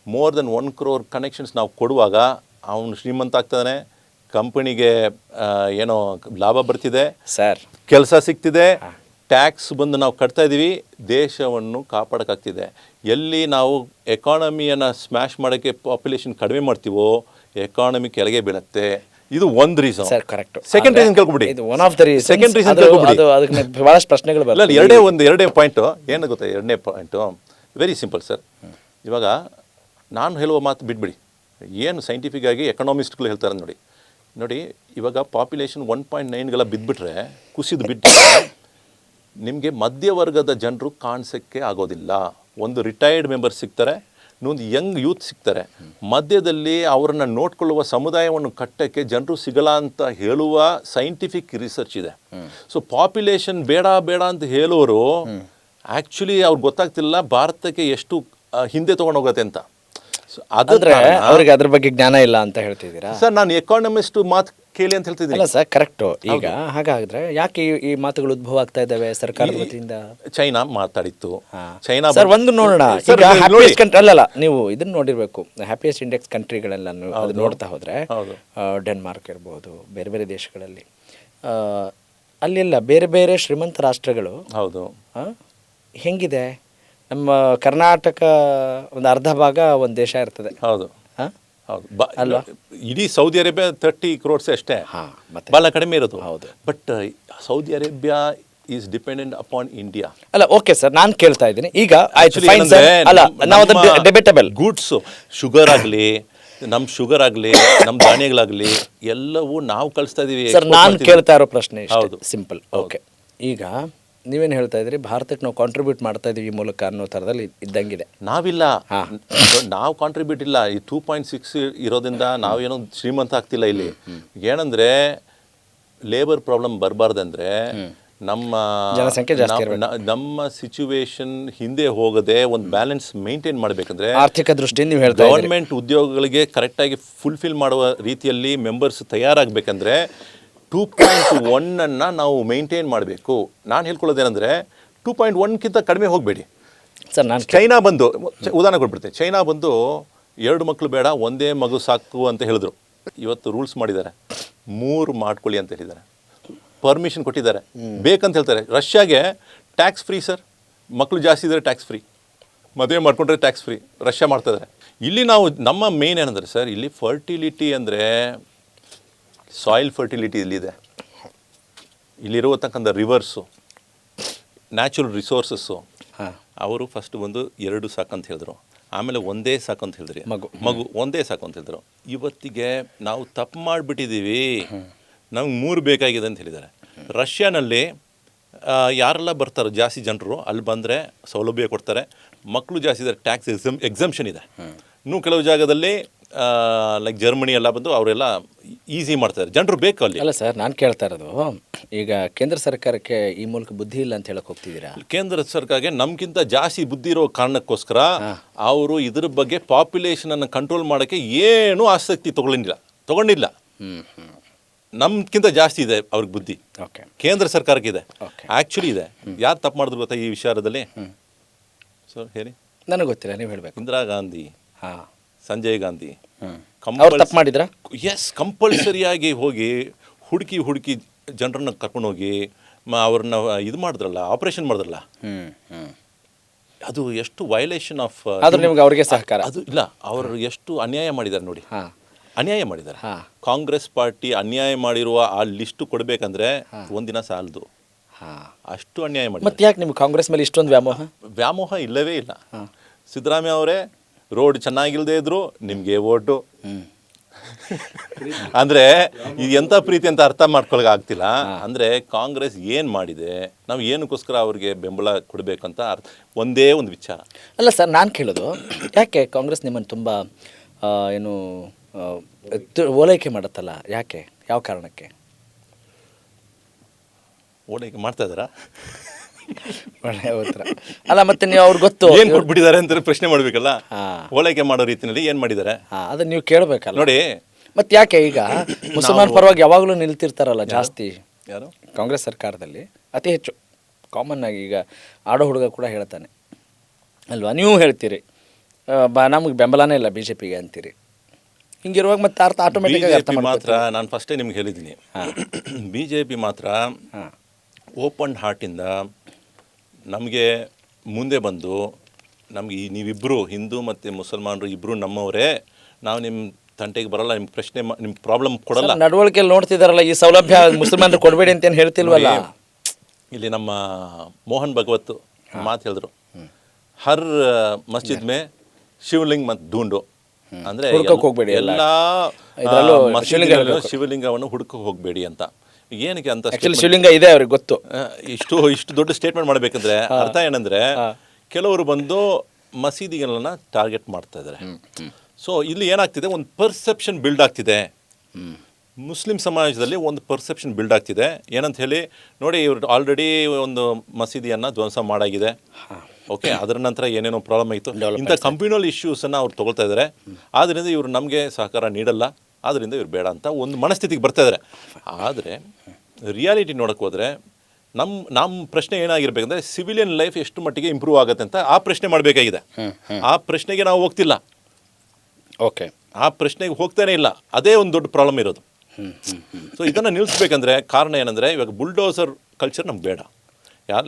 ಮೋರ್ ದೆನ್ 1 crore ಕನೆಕ್ಷನ್ಸ್ ನಾವು ಕೊಡುವಾಗ ಅವನು ಶ್ರೀಮಂತ ಆಗ್ತಾನೆ. ಕಂಪನಿಗೆ ಏನೋ ಲಾಭ ಬರ್ತಿದೆ, ಸರ್ ಕೆಲಸ ಸಿಗ್ತಿದೆ, ಟ್ಯಾಕ್ಸ್ ಬಂದು ನಾವು ಕಟ್ತಾ ಇದ್ದೀವಿ, ದೇಶವನ್ನು ಕಾಪಾಡೋಕ್ಕಾಗ್ತಿದೆ. ಎಲ್ಲಿ ನಾವು ಎಕಾನಮಿಯನ್ನು ಸ್ಮ್ಯಾಶ್ ಮಾಡೋಕ್ಕೆ ಪಾಪ್ಯುಲೇಷನ್ ಕಡಿಮೆ ಮಾಡ್ತೀವೋ ಎಕಾನಮಿ ಕೆಳಗೆ ಬೀಳುತ್ತೆ. ಇದು ಒಂದು reason. Sir, correct. Second reason ಕೇಳ್ಕೊಬಿಡಿ. ಇದು one of the reason. Second reason ಕೇಳ್ಕೊಬಿಡಿ. ಅದಕ್ಕೆ ಬಹಳಷ್ಟು ಪ್ರಶ್ನೆಗಳು ಬರ್ತವೆ. ಎರಡೇ ಪಾಯಿಂಟು ಏನು ಗೊತ್ತಾ? ಎರಡನೇ ಪಾಯಿಂಟು ವೆರಿ ಸಿಂಪಲ್ ಸರ್. ಇವಾಗ ನಾನು ಹೇಳುವ ಮಾತು ಬಿಟ್ಬಿಡಿ, ಏನು ಸೈಂಟಿಫಿಕ್ ಆಗಿ ಎಕನಾಮಿಸ್ಟ್ಗಳು ಹೇಳ್ತಾರೆ ನೋಡಿ. ಇವಾಗ ಪಾಪ್ಯುಲೇಷನ್ 1.9 ಬಿದ್ದುಬಿಟ್ರೆ, ಕುಸಿದು ಬಿಟ್ಟರೆ ನಿಮಗೆ ಮಧ್ಯವರ್ಗದ ಜನರು ಕಾಣಿಸೋಕ್ಕೆ ಆಗೋದಿಲ್ಲ. ಒಂದು ರಿಟೈರ್ಡ್ ಮೆಂಬರ್ ಸಿಗ್ತಾರೆ, ಇನ್ನೊಂದು ಯಂಗ್ ಯೂತ್ ಸಿಗ್ತಾರೆ. ಮಧ್ಯದಲ್ಲಿ ಅವರನ್ನು ನೋಡ್ಕೊಳ್ಳುವ ಸಮುದಾಯವನ್ನು ಕಟ್ಟಕ್ಕೆ ಜನರು ಸಿಗಲ್ಲ ಅಂತ ಹೇಳುವ ಸೈಂಟಿಫಿಕ್ ರಿಸರ್ಚ್ ಇದೆ. ಸೊ ಪಾಪ್ಯುಲೇಷನ್ ಬೇಡ ಅಂತ ಹೇಳೋರು ಆ್ಯಕ್ಚುಲಿ ಅವ್ರಿಗೆ ಗೊತ್ತಾಗ್ತಿಲ್ಲ ಭಾರತಕ್ಕೆ ಎಷ್ಟು ಹಿಂದೆ ತೊಗೊಂಡೋಗತ್ತೆ ಅಂತ. ಅದಾದ್ರೆ ಅವ್ರಿಗೆ ಅದ್ರ ಬಗ್ಗೆ ಜ್ಞಾನ ಇಲ್ಲ ಅಂತ ಹೇಳ್ತಿದ್ದೀರಾ ಸರ್? ನಾನು ಎಕಾನಮಿಸ್ಟ್ ಮಾತು ಕೇಳಿ ಅಂತ ಹೇಳ್ತಿದ್ದೀನಿ. ಅಲ್ಲ ಸರ್, ಕರೆಕ್ಟು. ಈಗ ಹಾಗಾದ್ರೆ ಯಾಕೆ ಈ ಮಾತುಗಳು ಉದ್ಭವ ಆಗ್ತಾ ಇದ್ದಾವೆ ಸರ್ಕಾರದ ವತಿಯಿಂದ? ಚೈನಾ ಮಾತಾಡಿತ್ತು. ಚೈನಾ ಸರ್, ಒಂದು ನೋಡೋಣ. ಈಗ ಹ್ಯಾಪಿಯೆಸ್ಟ್ ಕಂಟ್ರಿ ಅಲ್ಲಲ್ಲ, ನೀವು ಇದನ್ನ ನೋಡಿರ್ಬೇಕು, ಹ್ಯಾಪಿಯೆಸ್ಟ್ ಇಂಡೆಕ್ಸ್ ಕಂಟ್ರಿಗಳೆಲ್ಲ ಅದು ನೋಡ್ತಾ ಹೋದ್ರೆ ಡೆನ್ಮಾರ್ಕ್ ಇರ್ಬೋದು, ಬೇರೆ ಬೇರೆ ದೇಶಗಳಲ್ಲಿ ಅಲ್ಲೆಲ್ಲ ಬೇರೆ ಬೇರೆ ಶ್ರೀಮಂತ ರಾಷ್ಟ್ರಗಳು. ಹೌದು. ಹೆಂಗಿದೆ? ನಮ್ಮ ಕರ್ನಾಟಕ ಒಂದು ಅರ್ಧ ಭಾಗ ಒಂದು ದೇಶ ಇರ್ತದೆ. ಹೌದು ಅಲ್ವಾ? ಇಡೀ ಸೌದಿ ಅರೇಬಿಯಾ 30 crores ಅಷ್ಟೇ, ಬಹಳ ಕಡಿಮೆ ಇರೋದು. ಹೌದು. But Saudi Arabia is dependent upon India. ಅಲ್ಲ, ಓಕೆ ಸರ್, ನಾನು ಕೇಳ್ತಾ ಇದ್ದೀನಿ ಈಗ. ಡಿಬೇಟಬಲ್ ಗೂಡ್ಸ್, ಶುಗರ್ ಆಗಲಿ, ನಮ್ಮ ಶುಗರ್ ಆಗಲಿ, ನಮ್ಮ ಧಾನ್ಯಗಳಾಗಲಿ ಎಲ್ಲವೂ ನಾವು ಕಳಿಸ್ತಾ ಇದೀವಿ. ಸರ್, ನಾನು ಕೇಳ್ತಾ ಇರೋ ಪ್ರಶ್ನೆ ಹೌದು ಸಿಂಪಲ್. ಓಕೆ, ಈಗ ನೀವೇನು ಹೇಳ್ತಾ ಇದ್ರಿ, ಭಾರತಕ್ಕೆ ನಾವು ಕಾಂಟ್ರಿಬ್ಯೂಟ್ ಮಾಡ್ತಾ ಇದೀವಿ ಈ ಮೂಲಕ ಅನ್ನೋ ಥರದಲ್ಲಿ ಇದ್ದಂಗಿದೆ. ನಾವಿಲ್ಲ, ನಾವು ಕಾಂಟ್ರಿಬ್ಯೂಟ್ ಇಲ್ಲ. ಈ 2.6 ಇರೋದ್ರಿಂದ ನಾವೇನೋ ಶ್ರೀಮಂತ ಆಗ್ತಿಲ್ಲ. ಇಲ್ಲಿ ಏನಂದ್ರೆ ಲೇಬರ್ ಪ್ರಾಬ್ಲಮ್ ಬರಬಾರ್ದಂದ್ರೆ ನಮ್ಮ ಜನಸಂಖ್ಯೆ ಜಾಸ್ತಿ, ನಮ್ಮ ಸಿಚುವೇಶನ್ ಹಿಂದೆ ಹೋಗದೆ ಒಂದು ಬ್ಯಾಲೆನ್ಸ್ ಮೇಂಟೈನ್ ಮಾಡಬೇಕಂದ್ರೆ ಆರ್ಥಿಕ ದೃಷ್ಟಿಯಿಂದ ನೀವು ಹೇಳ್ತಾ ಗೌರ್ಮೆಂಟ್ ಉದ್ಯೋಗಗಳಿಗೆ ಕರೆಕ್ಟಾಗಿ ಫುಲ್ಫಿಲ್ ಮಾಡುವ ರೀತಿಯಲ್ಲಿ ಮೆಂಬರ್ಸ್ ತಯಾರಾಗಬೇಕಂದ್ರೆ 2.1 ನಾವು ಮೇಂಟೈನ್ ಮಾಡಬೇಕು. ನಾನು ಹೇಳ್ಕೊಳ್ಳೋದೇನೆಂದರೆ 2.1ಕ್ಕಿಂತ ಕಡಿಮೆ ಹೋಗಬೇಡಿ ಸರ್. ನಾನು ಚೈನಾ ಬಂದು ಉದಾಹರಣೆ ಕೊಟ್ಬಿಡ್ತೀನಿ. ಚೈನಾ ಬಂದು 2 ಮಕ್ಕಳು ಬೇಡ, ಒಂದೇ ಮಗು ಸಾಕು ಅಂತ ಹೇಳಿದ್ರು. ಇವತ್ತು ರೂಲ್ಸ್ ಮಾಡಿದ್ದಾರೆ, 3 ಮಾಡ್ಕೊಳ್ಳಿ ಅಂತ ಹೇಳಿದ್ದಾರೆ, ಪರ್ಮಿಷನ್ ಕೊಟ್ಟಿದ್ದಾರೆ, ಬೇಕಂತ ಹೇಳ್ತಾರೆ. ರಷ್ಯಾಗೆ ಟ್ಯಾಕ್ಸ್ ಫ್ರೀ ಸರ್, ಮಕ್ಕಳು ಜಾಸ್ತಿ ಇದ್ದರೆ ಟ್ಯಾಕ್ಸ್ ಫ್ರೀ, ಮದುವೆ ಮಾಡ್ಕೊಂಡ್ರೆ ಟ್ಯಾಕ್ಸ್ ಫ್ರೀ. ರಷ್ಯಾ ಮಾಡ್ತಾಯಿದ್ದಾರೆ. ಇಲ್ಲಿ ನಾವು ನಮ್ಮ ಮೇನ್ ಏನಂದರೆ ಸರ್, ಇಲ್ಲಿ ಫರ್ಟಿಲಿಟಿ ಅಂದರೆ ಸಾಯಿಲ್ ಫರ್ಟಿಲಿಟಿ ಇಲ್ಲಿದೆ. ಇಲ್ಲಿರುವತಕ್ಕಂಥ ರಿವರ್ಸು, ನ್ಯಾಚುರಲ್ ರಿಸೋರ್ಸಸ್ಸು. ಅವರು ಫಸ್ಟ್ ಒಂದು 2 ಸಾಕಂತ ಹೇಳಿದ್ರು, ಆಮೇಲೆ ಒಂದೇ ಸಾಕಂತ ಹೇಳಿದ್ರಿ, ಮಗು ಒಂದೇ ಸಾಕು ಅಂತ ಹೇಳಿದ್ರು. ಇವತ್ತಿಗೆ ನಾವು ತಪ್ಪು ಮಾಡಿಬಿಟ್ಟಿದ್ದೀವಿ, ನಮ್ಗೆ 3 ಬೇಕಾಗಿದೆ ಅಂತ ಹೇಳಿದ್ದಾರೆ. ರಷ್ಯಾನಲ್ಲಿ ಯಾರೆಲ್ಲ ಬರ್ತಾರೋ ಜಾಸ್ತಿ ಜನರು ಅಲ್ಲಿ ಬಂದರೆ ಸೌಲಭ್ಯ ಕೊಡ್ತಾರೆ, ಮಕ್ಕಳು ಜಾಸ್ತಿ ಇದ್ದಾರೆ, ಟ್ಯಾಕ್ಸ್ ಎಕ್ಸಂಪ್ಷನ್ ಇದೆ. ಇನ್ನೂ ಕೆಲವು ಜಾಗದಲ್ಲಿ ಲೈಕ್ ಜರ್ಮನಿ ಎಲ್ಲ ಬಂದು ಅವರೆಲ್ಲ ಈಸಿ ಮಾಡ್ತಾರೆ, ಜನರು ಬೇಕು ಅಲ್ಲಿ. ಅಲ್ಲ ಸರ್, ನಾನು ಕೇಳ್ತಾ ಇರೋದು ಈಗ ಕೇಂದ್ರ ಸರ್ಕಾರಕ್ಕೆ ಈ ಮೂಲಕ ಬುದ್ಧಿ ಇಲ್ಲ ಅಂತ ಹೇಳಕ್ ಹೋಗ್ತಿದ್ದೀರಾ? ಕೇಂದ್ರ ಸರ್ಕಾರಕ್ಕೆ ನಮ್ಗಿಂತ ಜಾಸ್ತಿ ಬುದ್ಧಿ ಇರೋ ಕಾರಣಕ್ಕೋಸ್ಕರ ಅವರು ಇದ್ರ ಬಗ್ಗೆ ಪಾಪ್ಯುಲೇಷನ್ ಅನ್ನು ಕಂಟ್ರೋಲ್ ಮಾಡೋಕ್ಕೆ ಏನೂ ಆಸಕ್ತಿ ತಗೊಂಡಿಲ್ಲ. ನಮ್ಗಿಂತ ಜಾಸ್ತಿ ಇದೆ ಅವ್ರಿಗೆ ಬುದ್ಧಿ, ಓಕೆ, ಕೇಂದ್ರ ಸರ್ಕಾರಕ್ಕೆ ಇದೆ, Okay. ಆ್ಯಕ್ಚುಲಿ ಇದೆ. ಯಾರು ತಪ್ಪು ಮಾಡಿದ್ರು ಗೊತ್ತಾ ಈ ವಿಚಾರದಲ್ಲಿ? ಸರ್ ಹೇಳಿ. ನನಗೆ ಗೊತ್ತಿಲ್ಲ, ನೀವು ಹೇಳಬೇಕು. ಇಂದಿರಾ ಗಾಂಧಿ, ಹಾಂ, ಸಂಜಯ್ ಗಾಂಧಿ ಅವ್ರು ತಪ್ಪು ಮಾಡಿದ್ರಾ? ಎಸ್, ಕಂಪಲ್ಸರಿಯಾಗಿ ಹೋಗಿ ಹುಡುಕಿ ಜನರನ್ನ ಕರ್ಕೊಂಡೋಗಿ ಅವ್ರನ್ನ ಇದು ಮಾಡಿದ್ರಲ್ಲ, ಆಪರೇಷನ್ ಮಾಡಿದ್ರಲ್ಲ, ಅದು ಎಷ್ಟು ವೈಲೇಷನ್ ಆಫ್. ಆದ್ರೆ ನಿಮ್ಗೆ ಅವ್ರಿಗೆ ಸಹಕಾರ ಅದು ಇಲ್ಲ, ಅವರು ಎಷ್ಟು ಅನ್ಯಾಯ ಮಾಡಿದ್ದಾರೆ ನೋಡಿ, ಹಾಂ, ಅನ್ಯಾಯ ಮಾಡಿದ್ದಾರೆ. ಹಾಂ, ಕಾಂಗ್ರೆಸ್ ಪಾರ್ಟಿ ಅನ್ಯಾಯ ಮಾಡಿರುವ ಆ ಲಿಸ್ಟು ಕೊಡಬೇಕಂದ್ರೆ ಒಂದಿನ ಸಾಲದು, ಹಾಂ, ಅಷ್ಟು ಅನ್ಯಾಯ ಮಾಡಿ. ಮತ್ತೆ ಯಾಕೆ ನಿಮ್ಗೆ ಕಾಂಗ್ರೆಸ್ ಮೇಲೆ ಇಷ್ಟೊಂದು ವ್ಯಾಮೋಹ ಇಲ್ಲವೇ ಇಲ್ಲ. ಸಿದ್ದರಾಮಯ್ಯ ಅವರೇ ರೋಡ್ ಚೆನ್ನಾಗಿಲ್ಲದೆ ಇದ್ರು ನಿಮಗೆ ಓಟು ಅಂದ್ರೆ ಇದು ಎಂಥ ಪ್ರೀತಿ ಅಂತ ಅರ್ಥ ಮಾಡ್ಕೊಳಕ್ ಆಗ್ತಿಲ್ಲ. ಅಂದ್ರೆ ಕಾಂಗ್ರೆಸ್ ಏನ್ ಮಾಡಿದೆ, ನಾವು ಏನಕ್ಕೋಸ್ಕರ ಅವ್ರಿಗೆ ಬೆಂಬಲ ಕೊಡಬೇಕಂತ ಒಂದೇ ಒಂದು ವಿಚಾರ. ಅಲ್ಲ ಸರ್, ನಾನು ಕೇಳೋದು ಯಾಕೆ ಕಾಂಗ್ರೆಸ್ ನಿಮ್ಮನ್ನು ತುಂಬ ಏನು ಓಲೈಕೆ ಮಾಡುತ್ತಲ್ಲ, ಯಾಕೆ, ಯಾವ ಕಾರಣಕ್ಕೆ ಓಲೈಕೆ ಮಾಡ್ತಾ ಇದಾರ? ಒಳ್ಳೆಯ ಉತ್ತರ. ಅಲ್ಲ ಮತ್ತೆ ನೀವು ಅವ್ರಿಗೆ ಗೊತ್ತು ಏನ್ ಕೊಟ್ಬಿಟ್ಟಿದ್ದಾರೆ ಅಂತ ಪ್ರಶ್ನೆ ಮಾಡ್ಬೇಕಲ್ಲ. ಹಾಂ, ಓಲೈಕೆ ಮಾಡೋ ರೀತಿಯಲ್ಲಿ ಏನ್ ಮಾಡಿದ್ದಾರೆ ಹಾಂ, ಅದನ್ನ ನೀವು ಕೇಳಬೇಕಲ್ಲ ನೋಡಿ. ಮತ್ತೆ ಯಾಕೆ ಈಗ ಮುಸಲ್ಮಾನ್ ಪರವಾಗಿ ಯಾವಾಗಲೂ ನಿಲ್ತಿರ್ತಾರಲ್ಲ ಜಾಸ್ತಿ ಯಾರು? ಕಾಂಗ್ರೆಸ್ ಸರ್ಕಾರದಲ್ಲಿ ಅತಿ ಹೆಚ್ಚು ಕಾಮನ್ ಆಗಿ ಈಗ ಆಡೋ ಹುಡುಗ ಕೂಡ ಹೇಳ್ತಾನೆ ಅಲ್ವಾ, ನೀವು ಹೇಳ್ತೀರಿ ನಮಗೆ ಬೆಂಬಲನೇ ಇಲ್ಲ ಬಿ ಜೆ ಪಿಗೆ ಅಂತೀರಿ. ಹಿಂಗಿರುವಾಗ ಮತ್ತೆ ಆಟೋಮೆಟಿಕ್ ಆಗಿ ಅರ್ಥ ಮಾತ್ರ ನಾನು ಫಸ್ಟೇ ನಿಮ್ಗೆ ಹೇಳಿದ್ದೀನಿ, ಬಿ ಜೆ ಪಿ ಮಾತ್ರ ಓಪನ್ ಹಾರ್ಟಿಂದ ನಮಗೆ ಮುಂದೆ ಬಂದು ನಮ್ಗೆ ನೀವಿಬ್ಬರು ಹಿಂದೂ ಮತ್ತು ಮುಸಲ್ಮಾನರು ಇಬ್ಬರು ನಮ್ಮವರೇ, ನಾವು ನಿಮ್ಮ ತಂಟೆಗೆ ಬರಲ್ಲ, ನಿಮ್ಮ ಪ್ರಶ್ನೆ ನಿಮ್ಮ ಪ್ರಾಬ್ಲಮ್ ಕೊಡಲ್ಲ. ನಡವಳಿಕೆಯಲ್ಲಿ ನೋಡ್ತಿದಾರಲ್ಲ ಈ ಸೌಲಭ್ಯ ಮುಸಲ್ಮಾನರು ಕೊಡಬೇಡಿ ಅಂತ ಹೇಳ್ತಿಲ್ವಲ್ಲ. ಇಲ್ಲಿ ನಮ್ಮ ಮೋಹನ್ ಭಗವತ್ ಮಾತು ಹೇಳಿದ್ರು, ಹರ್ ಮಸ್ಜಿದ್ ಮೇ ಶಿವಲಿಂಗ ಮತ್ತು ಧೂಂಡು, ಅಂದ್ರೆ ಹೋಗ್ಬೇಡಿ, ಎಲ್ಲ ಶಿವಲಿಂಗವನ್ನು ಹುಡುಕಕ್ಕೆ ಹೋಗಬೇಡಿ ಅಂತ. ಏನಕ್ಕೆ ಅಂತ ಶಿವಲಿಂಗ ಇದೆ ಅವ್ರಿಗೆ ಗೊತ್ತು. ಇಷ್ಟು ದೊಡ್ಡ ಸ್ಟೇಟ್ಮೆಂಟ್ ಮಾಡಬೇಕಂದ್ರೆ ಅರ್ಥ ಏನಂದ್ರೆ ಕೆಲವರು ಬಂದು ಮಸೀದಿಗಳನ್ನ ಟಾರ್ಗೆಟ್ ಮಾಡ್ತಾ ಇದ್ದಾರೆ. ಸೊ ಇಲ್ಲಿ ಏನಾಗ್ತಿದೆ, ಒಂದು ಪರ್ಸೆಪ್ಷನ್ ಬಿಲ್ಡ್ ಆಗ್ತಿದೆ, ಮುಸ್ಲಿಂ ಸಮಾಜದಲ್ಲಿ ಒಂದು ಪರ್ಸೆಪ್ಷನ್ ಬಿಲ್ಡ್ ಆಗ್ತಿದೆ. ಏನಂತ ಹೇಳಿ ನೋಡಿ, ಇವ್ರು ಆಲ್ರೆಡಿ ಒಂದು ಮಸೀದಿಯನ್ನು ಧ್ವಂಸ ಮಾಡಾಗಿದೆ, ಓಕೆ, ಅದರ ನಂತರ ಏನೇನೋ ಪ್ರಾಬ್ಲಮ್ ಆಯಿತು, ಇಂಥ ಕಂಪ್ಯೂನಲ್ ಇಶ್ಯೂಸನ್ನು ಅವ್ರು ತೊಗೊಳ್ತಾ ಇದ್ದಾರೆ. ಆದ್ದರಿಂದ ಇವರು ನಮಗೆ ಸಹಕಾರ ನೀಡಲ್ಲ, ಆದ್ದರಿಂದ ಇವ್ರು ಬೇಡ ಅಂತ ಒಂದು ಮನಸ್ಥಿತಿಗೆ ಬರ್ತಾ ಇದ್ದಾರೆ. ಆದರೆ ರಿಯಾಲಿಟಿ ನೋಡೋಕೆ ಹೋದರೆ ನಮ್ಮ ಪ್ರಶ್ನೆ ಏನಾಗಿರ್ಬೇಕಂದ್ರೆ ಸಿವಿಲಿಯನ್ ಲೈಫ್ ಎಷ್ಟು ಮಟ್ಟಿಗೆ ಇಂಪ್ರೂವ್ ಆಗುತ್ತೆ ಅಂತ ಆ ಪ್ರಶ್ನೆ ಮಾಡಬೇಕಾಗಿದೆ. ಆ ಪ್ರಶ್ನೆಗೆ ನಾವು ಹೋಗ್ತಿಲ್ಲ, ಓಕೆ, ಆ ಪ್ರಶ್ನೆಗೆ ಹೋಗ್ತಾನೆ ಇಲ್ಲ. ಅದೇ ಒಂದು ದೊಡ್ಡ ಪ್ರಾಬ್ಲಮ್ ಇರೋದು. ಸೊ ಇದನ್ನು ನಿಲ್ಲಿಸ್ಬೇಕಂದ್ರೆ ಕಾರಣ ಏನಂದರೆ, ಇವಾಗ ಬುಲ್ಡೋಸರ್ ಕಲ್ಚರ್ ನಮ್ಗೆ ಬೇಡ.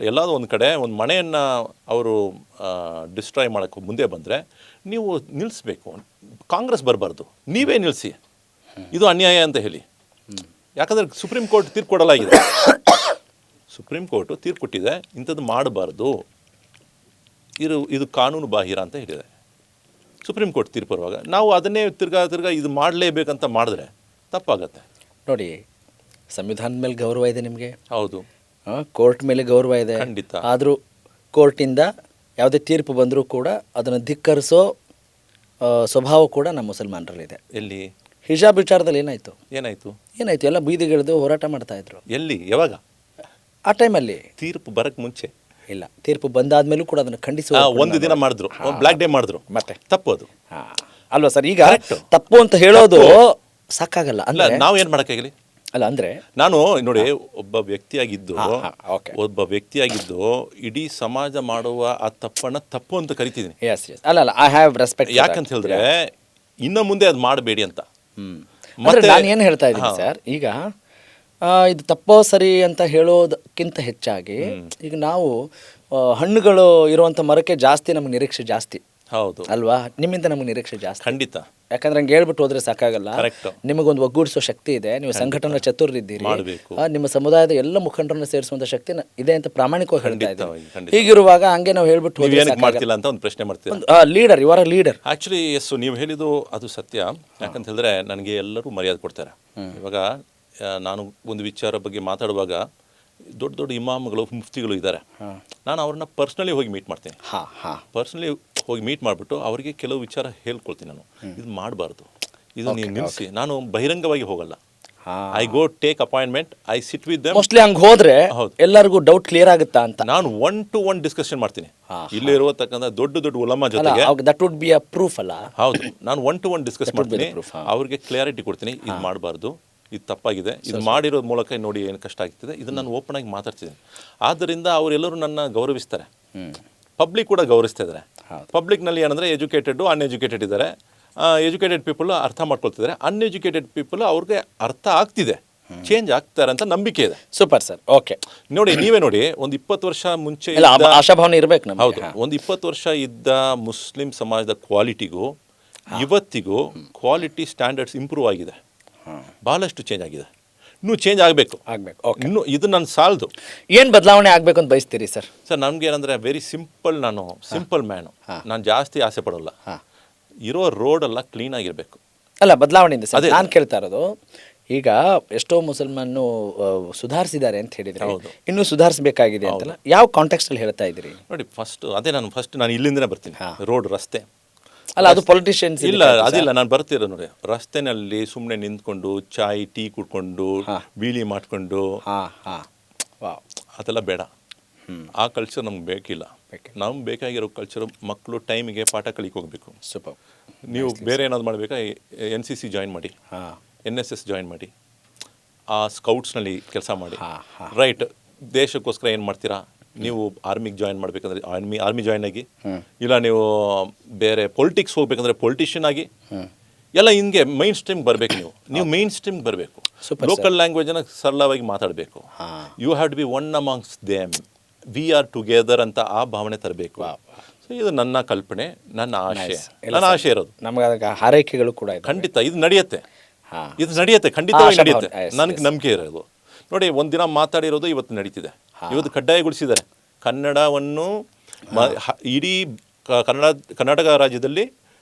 ಎಲ್ಲಾದರೂ ಒಂದು ಕಡೆ ಒಂದು ಮನೆಯನ್ನು ಅವರು ಡಿಸ್ಟ್ರಾಯ್ ಮಾಡೋಕ್ಕೆ ಮುಂದೆ ಬಂದರೆ ನೀವು ನಿಲ್ಲಿಸ್ಬೇಕು. ಕಾಂಗ್ರೆಸ್ ಬರಬಾರ್ದು, ನೀವೇ ನಿಲ್ಲಿಸಿ, ಇದು ಅನ್ಯಾಯ ಅಂತ ಹೇಳಿ. ಯಾಕಂದರೆ ಸುಪ್ರೀಂ ಕೋರ್ಟ್ ತೀರ್ಪು ಕೊಡಲಾಗಿದೆ, ಸುಪ್ರೀಂ ಕೋರ್ಟು ತೀರ್ಪು ಕೊಟ್ಟಿದೆ, ಇಂಥದ್ದು ಮಾಡಬಾರ್ದು, ಇದು ಕಾನೂನು ಬಾಹಿರ ಅಂತ ಹೇಳಿದೆ ಸುಪ್ರೀಂ ಕೋರ್ಟ್ ತೀರ್ಪು ಬರುವಾಗ. ನಾವು ಅದನ್ನೇ ತಿರ್ಗಾ ಇದು ಮಾಡಲೇಬೇಕಂತ ಮಾಡಿದ್ರೆ ತಪ್ಪಾಗತ್ತೆ. ನೋಡಿ, ಸಂವಿಧಾನದ ಮೇಲೆ ಗೌರವ ಇದೆ ನಿಮಗೆ, ಹೌದು, ಕೋರ್ಟ್ ಮೇಲೆ ಗೌರವ ಇದೆ ಖಂಡಿತ. ಆದರೂ ಕೋರ್ಟಿಂದ ಯಾವುದೇ ತೀರ್ಪು ಬಂದರೂ ಕೂಡ ಅದನ್ನು ಧಿಕ್ಕರಿಸೋ ಸ್ವಭಾವ ಕೂಡ ನಮ್ಮ ಮುಸಲ್ಮಾನರಲ್ಲಿದೆ. ಎಲ್ಲಿ? ಹಿಜಾಬ್ ವಿಚಾರದಲ್ಲಿ ಏನಾಯಿತು? ಎಲ್ಲ ಬೀದಿಗಿಳಿದು ಹೋರಾಟ ಮಾಡ್ತಾ ಇದ್ರು. ಎಲ್ಲಿ? ಯಾವಾಗ? ಆ ಟೈಮಲ್ಲಿ ತೀರ್ಪು ಬರಕ್ಕೆ ಮುಂಚೆ ಇಲ್ಲ, ತೀರ್ಪು ಬಂದಾದ್ಮೇಲೂ ಕೂಡ ಅದನ್ನು ಖಂಡಿಸುವ ಒಂದು ದಿನ ಮಾಡಿದ್ರು, ಬ್ಲ್ಯಾಕ್ ಡೇ ಮಾಡಿದ್ರು, ಮತ್ತೆ ತಪ್ಪು ಅದು ಅಲ್ವಾ ಸರ್? ಈಗ ತಪ್ಪು ಅಂತ ಹೇಳೋದು ಸಾಕಾಗಲ್ಲ. ಅಲ್ಲ, ನಾವು ಏನು ಮಾಡೋಕ್ಕಾಗಲಿ? ಅಲ್ಲ ಅಂದರೆ ನಾನು ನೋಡಿ, ಒಬ್ಬ ವ್ಯಕ್ತಿಯಾಗಿದ್ದು ಇಡೀ ಸಮಾಜ ಮಾಡುವ ಆ ತಪ್ಪನ್ನು ತಪ್ಪು ಅಂತ ಕರಿತಿದ್ದೀನಿ. ಅಲ್ಲ, ಐ ಹ್ಯಾವ್ ರೆಸ್ಪೆಕ್ಟ್. ಯಾಕಂತ ಹೇಳಿದ್ರೆ ಇನ್ನು ಮುಂದೆ ಅದು ಮಾಡಬೇಡಿ ಅಂತ. ಮತ್ತೆ ನಾನು ಏನು ಹೇಳ್ತಾ ಇದ್ದೀನಿ ಸರ್, ಈಗ ಇದು ತಪ್ಪೋ ಸರಿ ಅಂತ ಹೇಳೋದಕ್ಕಿಂತ ಹೆಚ್ಚಾಗಿ ಈಗ ನಾವು ಹಣ್ಣುಗಳು ಇರುವಂಥ ಮರಕ್ಕೆ ಜಾಸ್ತಿ ನಮಗೆ ನಿರೀಕ್ಷೆ ಜಾಸ್ತಿ. ಹೌದು ಅಲ್ವಾ? ನಿಮ್ಮಿಂದ ನಮಗೆ ನಿರೀಕ್ಷೆ ಜಾಸ್ತಿ, ಖಂಡಿತ. ಯಾಕಂದ್ರೆ ಹಂಗೆ ಹೇಳ್ಬಿಟ್ಟು ಹೋದ್ರೆ ಸಾಕಾಗಲ್ಲ. ನಿಮಗೊಂದು ಒಗ್ಗೂಡಿಸೋ ಶಕ್ತಿ ಇದೆ, ನೀವು ಸಂಘಟನಾ ಚತುರರಿದ್ದೀರಿ, ನಿಮ್ಮ ಸಮುದಾಯದ ಎಲ್ಲ ಮುಖಂಡರನ್ನ ಸೇರಿಸುವಂತ ಶಕ್ತಿ ಇದೆ ಅಂತ ಪ್ರಾಮಾಣಿಕವಾಗಿ ಹೇಳ್ತಾ ಇದ್ದೀವಿ. ಹೀಗಿರುವಾಗ ಹಂಗೆ ನಾವು ಹೇಳ್ಬಿಟ್ಟು ಮಾಡ್ತಿಲ್ಲ ಅಂತ ಒಂದು ಪ್ರಶ್ನೆ ಮಾಡ್ತೀವಿ. ಲೀಡರ್, ಇವರ ಲೀಡರ್. ಆಕ್ಚುಲಿ ಎಸ್, ನೀವು ಹೇಳಿದ್ದು ಅದು ಸತ್ಯ. ಯಾಕಂತ ಹೇಳಿದ್ರೆ ನನಗೆ ಎಲ್ಲರೂ ಮರ್ಯಾದೆ ಕೊಡ್ತಾರೆ. ಇವಾಗ ನಾನು ಒಂದು ವಿಚಾರ ಬಗ್ಗೆ ಮಾತಾಡುವಾಗ ದೊಡ್ಡ ದೊಡ್ಡ ಇಮಾಮ್ಗಳು ಮುಫ್ತಿಗಳು ಇದ್ದಾರೆ, ನಾನು ಅವ್ರನ್ನ ಪರ್ಸ್ನಲಿ ಹೋಗಿ ಮೀಟ್ ಮಾಡ್ತೀನಿ. ಪರ್ಸ್ನಲಿ ಹೋಗಿ ಮೀಟ್ ಮಾಡಿಬಿಟ್ಟು ಅವರಿಗೆ ಕೆಲವು ವಿಚಾರ ಹೇಳ್ಕೊಳ್ತೀನಿ. ನಾನು ಇದು ಮಾಡಬಾರ್ದು, ಇದು ನೀವು ನಿಲ್ಲಿಸಿ. ನಾನು ಬಹಿರಂಗವಾಗಿ ಹೋಗಲ್ಲ. I go take appointment, I sit with them. Mostly ಹಂಗೆ ಹೋದ್ರೆ ಎಲ್ಲರಿಗೂ ಡೌಟ್ ಕ್ಲಿಯರ್ ಆಗುತ್ತಾ ಅಂತ ನಾನು 1-to-1 ಡಿಸ್ಕಷನ್ ಮಾಡ್ತೀನಿ. ಇಲ್ಲೇ ಇರುವತಕ್ಕಂಥ ದೊಡ್ಡ ದೊಡ್ಡ ಉಲಮಾ ಜೊತೆಗೆ. That would be a proof ಅಲ್ಲ? ಹೌದು, ನಾನು 1-to-1 ಡಿಸ್ಕಸ್ ಮಾಡ್ತೀನಿ. ಅವ್ರಿಗೆ ಕ್ಲಾರಿಟಿ ಕೊಡ್ತೀನಿ, ಇದು ಮಾಡಬಾರ್ದು, ಇದು ತಪ್ಪಾಗಿದೆ, ಇದು ಮಾಡಿರೋದ್ ಮೂಲಕ ನೋಡಿ ಏನು ಕಷ್ಟ ಆಗ್ತಿದೆ, ಇದನ್ನು ನಾನು ಓಪನ್ ಆಗಿ ಮಾತಾಡ್ತಿದ್ದೀನಿ. ಆದ್ದರಿಂದ ಅವರೆಲ್ಲರೂ ನನ್ನ ಗೌರವಿಸ್ತಾರೆ, ಪಬ್ಲಿಕ್ ಕೂಡ ಗೌರವಿಸ್ತಾ ಇದ್ದಾರೆ. ಪಬ್ಲಿಕ್ನಲ್ಲಿ ಏನಂದರೆ ಎಜುಕೇಟೆಡ್, ಅನ್ಎಜುಕೇಟೆಡ್ ಇದ್ದಾರೆ. ಎಜುಕೇಟೆಡ್ ಪೀಪಲ್ ಅರ್ಥ ಮಾಡ್ಕೊಳ್ತಿದ್ದಾರೆ, ಅನ್ಎಜುಕೇಟೆಡ್ ಪೀಪಲ್ ಅವ್ರಿಗೆ ಅರ್ಥ ಆಗ್ತಿದೆ, ಚೇಂಜ್ ಆಗ್ತಾರೆ ಅಂತ ನಂಬಿಕೆ ಇದೆ. Super sir. ಓಕೆ, ನೋಡಿ ನೀವೇ ನೋಡಿ, ಒಂದು 20 ವರ್ಷ ಮುಂಚೆ ಆಶಾಭಾವನೆ ಇರಬೇಕು ನಮ್ಗೆ. ಹೌದು, ಒಂದು 20 ವರ್ಷ ಇದ್ದ ಮುಸ್ಲಿಂ ಸಮಾಜದ ಕ್ವಾಲಿಟಿಗೂ ಇವತ್ತಿಗೂ ಕ್ವಾಲಿಟಿ ಸ್ಟ್ಯಾಂಡರ್ಡ್ಸ್ ಇಂಪ್ರೂವ್ ಆಗಿದೆ, ಭಾಳಷ್ಟು ಚೇಂಜ್ ಆಗಿದೆ. ಇನ್ನೂ ಚೇಂಜ್ ಆಗಬೇಕು. ಇನ್ನು ಇದು ನನ್ನ ಸಾಲದು. ಏನು ಬದಲಾವಣೆ ಆಗಬೇಕು ಅಂತ ಬಯಸ್ತೀರಿ ಸರ್? ಸರ್ ನಮ್ಗೆ ಏನಂದರೆ ವೆರಿ ಸಿಂಪಲ್, ನಾನು ಸಿಂಪಲ್ ಮ್ಯಾನು, ನಾನು ಜಾಸ್ತಿ ಆಸೆ ಪಡೋಲ್ಲ. ಇರೋ ರೋಡೆಲ್ಲ ಕ್ಲೀನ್ ಆಗಿರಬೇಕು. ಅಲ್ಲ, ಬದಲಾವಣೆಯಿಂದ ಸರ್ ನಾನು ಕೇಳ್ತಾ ಇರೋದು, ಈಗ ಎಷ್ಟೋ ಮುಸಲ್ಮಾನು ಸುಧಾರಿಸಿದ್ದಾರೆ ಅಂತ ಹೇಳಿದ್ರೆ, ಇನ್ನೂ ಸುಧಾರಿಸಬೇಕಾಗಿದೆ ಅಂತಲ್ಲ, ಯಾವ ಕಾಂಟೆಕ್ಸ್ಟಲ್ಲಿ ಹೇಳ್ತಾ ಇದ್ದೀರಿ? ನೋಡಿ, ನಾನು ಇಲ್ಲಿಂದನೇ ಬರ್ತೀನಿ. ರೋಡ್, ರಸ್ತೆ ಅಲ್ಲ, ಅದು ಪೊಲಿಟಿಷಿಯನ್ಸ್ ಇಲ್ಲ, ಅದಿಲ್ಲ. ನಾನು ಬರ್ತಿರೋ ನೋಡಿ, ರಸ್ತೆನಲ್ಲಿ ಸುಮ್ಮನೆ ನಿಂತ್ಕೊಂಡು ಚಾಯ್ ಟೀ ಕುಡ್ಕೊಂಡು ಬೀಳಿ ಮಾಡ್ಕೊಂಡು ಅದೆಲ್ಲ ಬೇಡ. ಆ ಕಲ್ಚರ್ ನಮ್ಗೆ ಬೇಕಿಲ್ಲ. ನಮ್ಗೆ ಬೇಕಾಗಿರೋ ಕಲ್ಚರು ಮಕ್ಕಳು ಟೈಮಿಗೆ ಪಾಠ ಕಲಿಕೆ ಹೋಗಬೇಕು. ಸೂಪರ್. ನೀವು ಬೇರೆ ಏನಾದ್ರು ಮಾಡಬೇಕಾ, NCC ಜಾಯಿನ್ ಮಾಡಿ, NSS ಜಾಯಿನ್ ಮಾಡಿ, ಆ ಸ್ಕೌಟ್ಸ್ನಲ್ಲಿ ಕೆಲಸ ಮಾಡಿ. ರೈಟ್, ದೇಶಕ್ಕೋಸ್ಕರ ಏನು ಮಾಡ್ತೀರಾ ನೀವು? ಆರ್ಮಿಗೆ ಜಾಯಿನ್ ಮಾಡಬೇಕಂದ್ರೆ ಆರ್ಮಿ ಜಾಯಿನ್ ಆಗಿ, ಇಲ್ಲ ನೀವು ಬೇರೆ ಪೊಲಿಟಿಕ್ಸ್ ಹೋಗ್ಬೇಕಂದ್ರೆ ಪೊಲಿಟಿಷಿಯನ್ ಆಗಿ, ಎಲ್ಲ ಹಿಂಗೆ ಮೈನ್ ಸ್ಟ್ರೀಮ್ ಬರಬೇಕು. ನೀವು ಮೈನ್ ಸ್ಟ್ರೀಮ್ ಬರಬೇಕು. ಲೋಕಲ್ ಲ್ಯಾಂಗ್ವೇಜನ್ನು ಸರಳವಾಗಿ ಮಾತಾಡಬೇಕು. You have to be one amongst them, we are together ಅಂತ ಆ ಭಾವನೆ ತರಬೇಕು. ಸೊ ಇದು ನನ್ನ ಕಲ್ಪನೆ, ನನ್ನ ಆಶೆ ಇರೋದು. ನಮಗೆ ಅದಕ್ಕೆ ಹಾರೈಕೆಗಳು ಕೂಡ ಇದೆ. ಖಂಡಿತ ಇದು ನಡೆಯುತ್ತೆ, ಖಂಡಿತವಾಗಿ ನಡೆಯುತ್ತೆ. ನನಗೆ ನಂಬಿಕೆ ಇರೋದು. ನೋಡಿ, ಒಂದಿನ ಮಾತಾಡಿರೋದು ಇವತ್ತು ನಡೀತಿದೆ. ಇವತ್ತು ಕಡ್ಡಾಯಗೊಳಿಸಿದ್ದಾರೆ ಕನ್ನಡವನ್ನು. ಇಡೀ ಕರ್ನಾಟಕ ರಾಜ್ಯದಲ್ಲಿ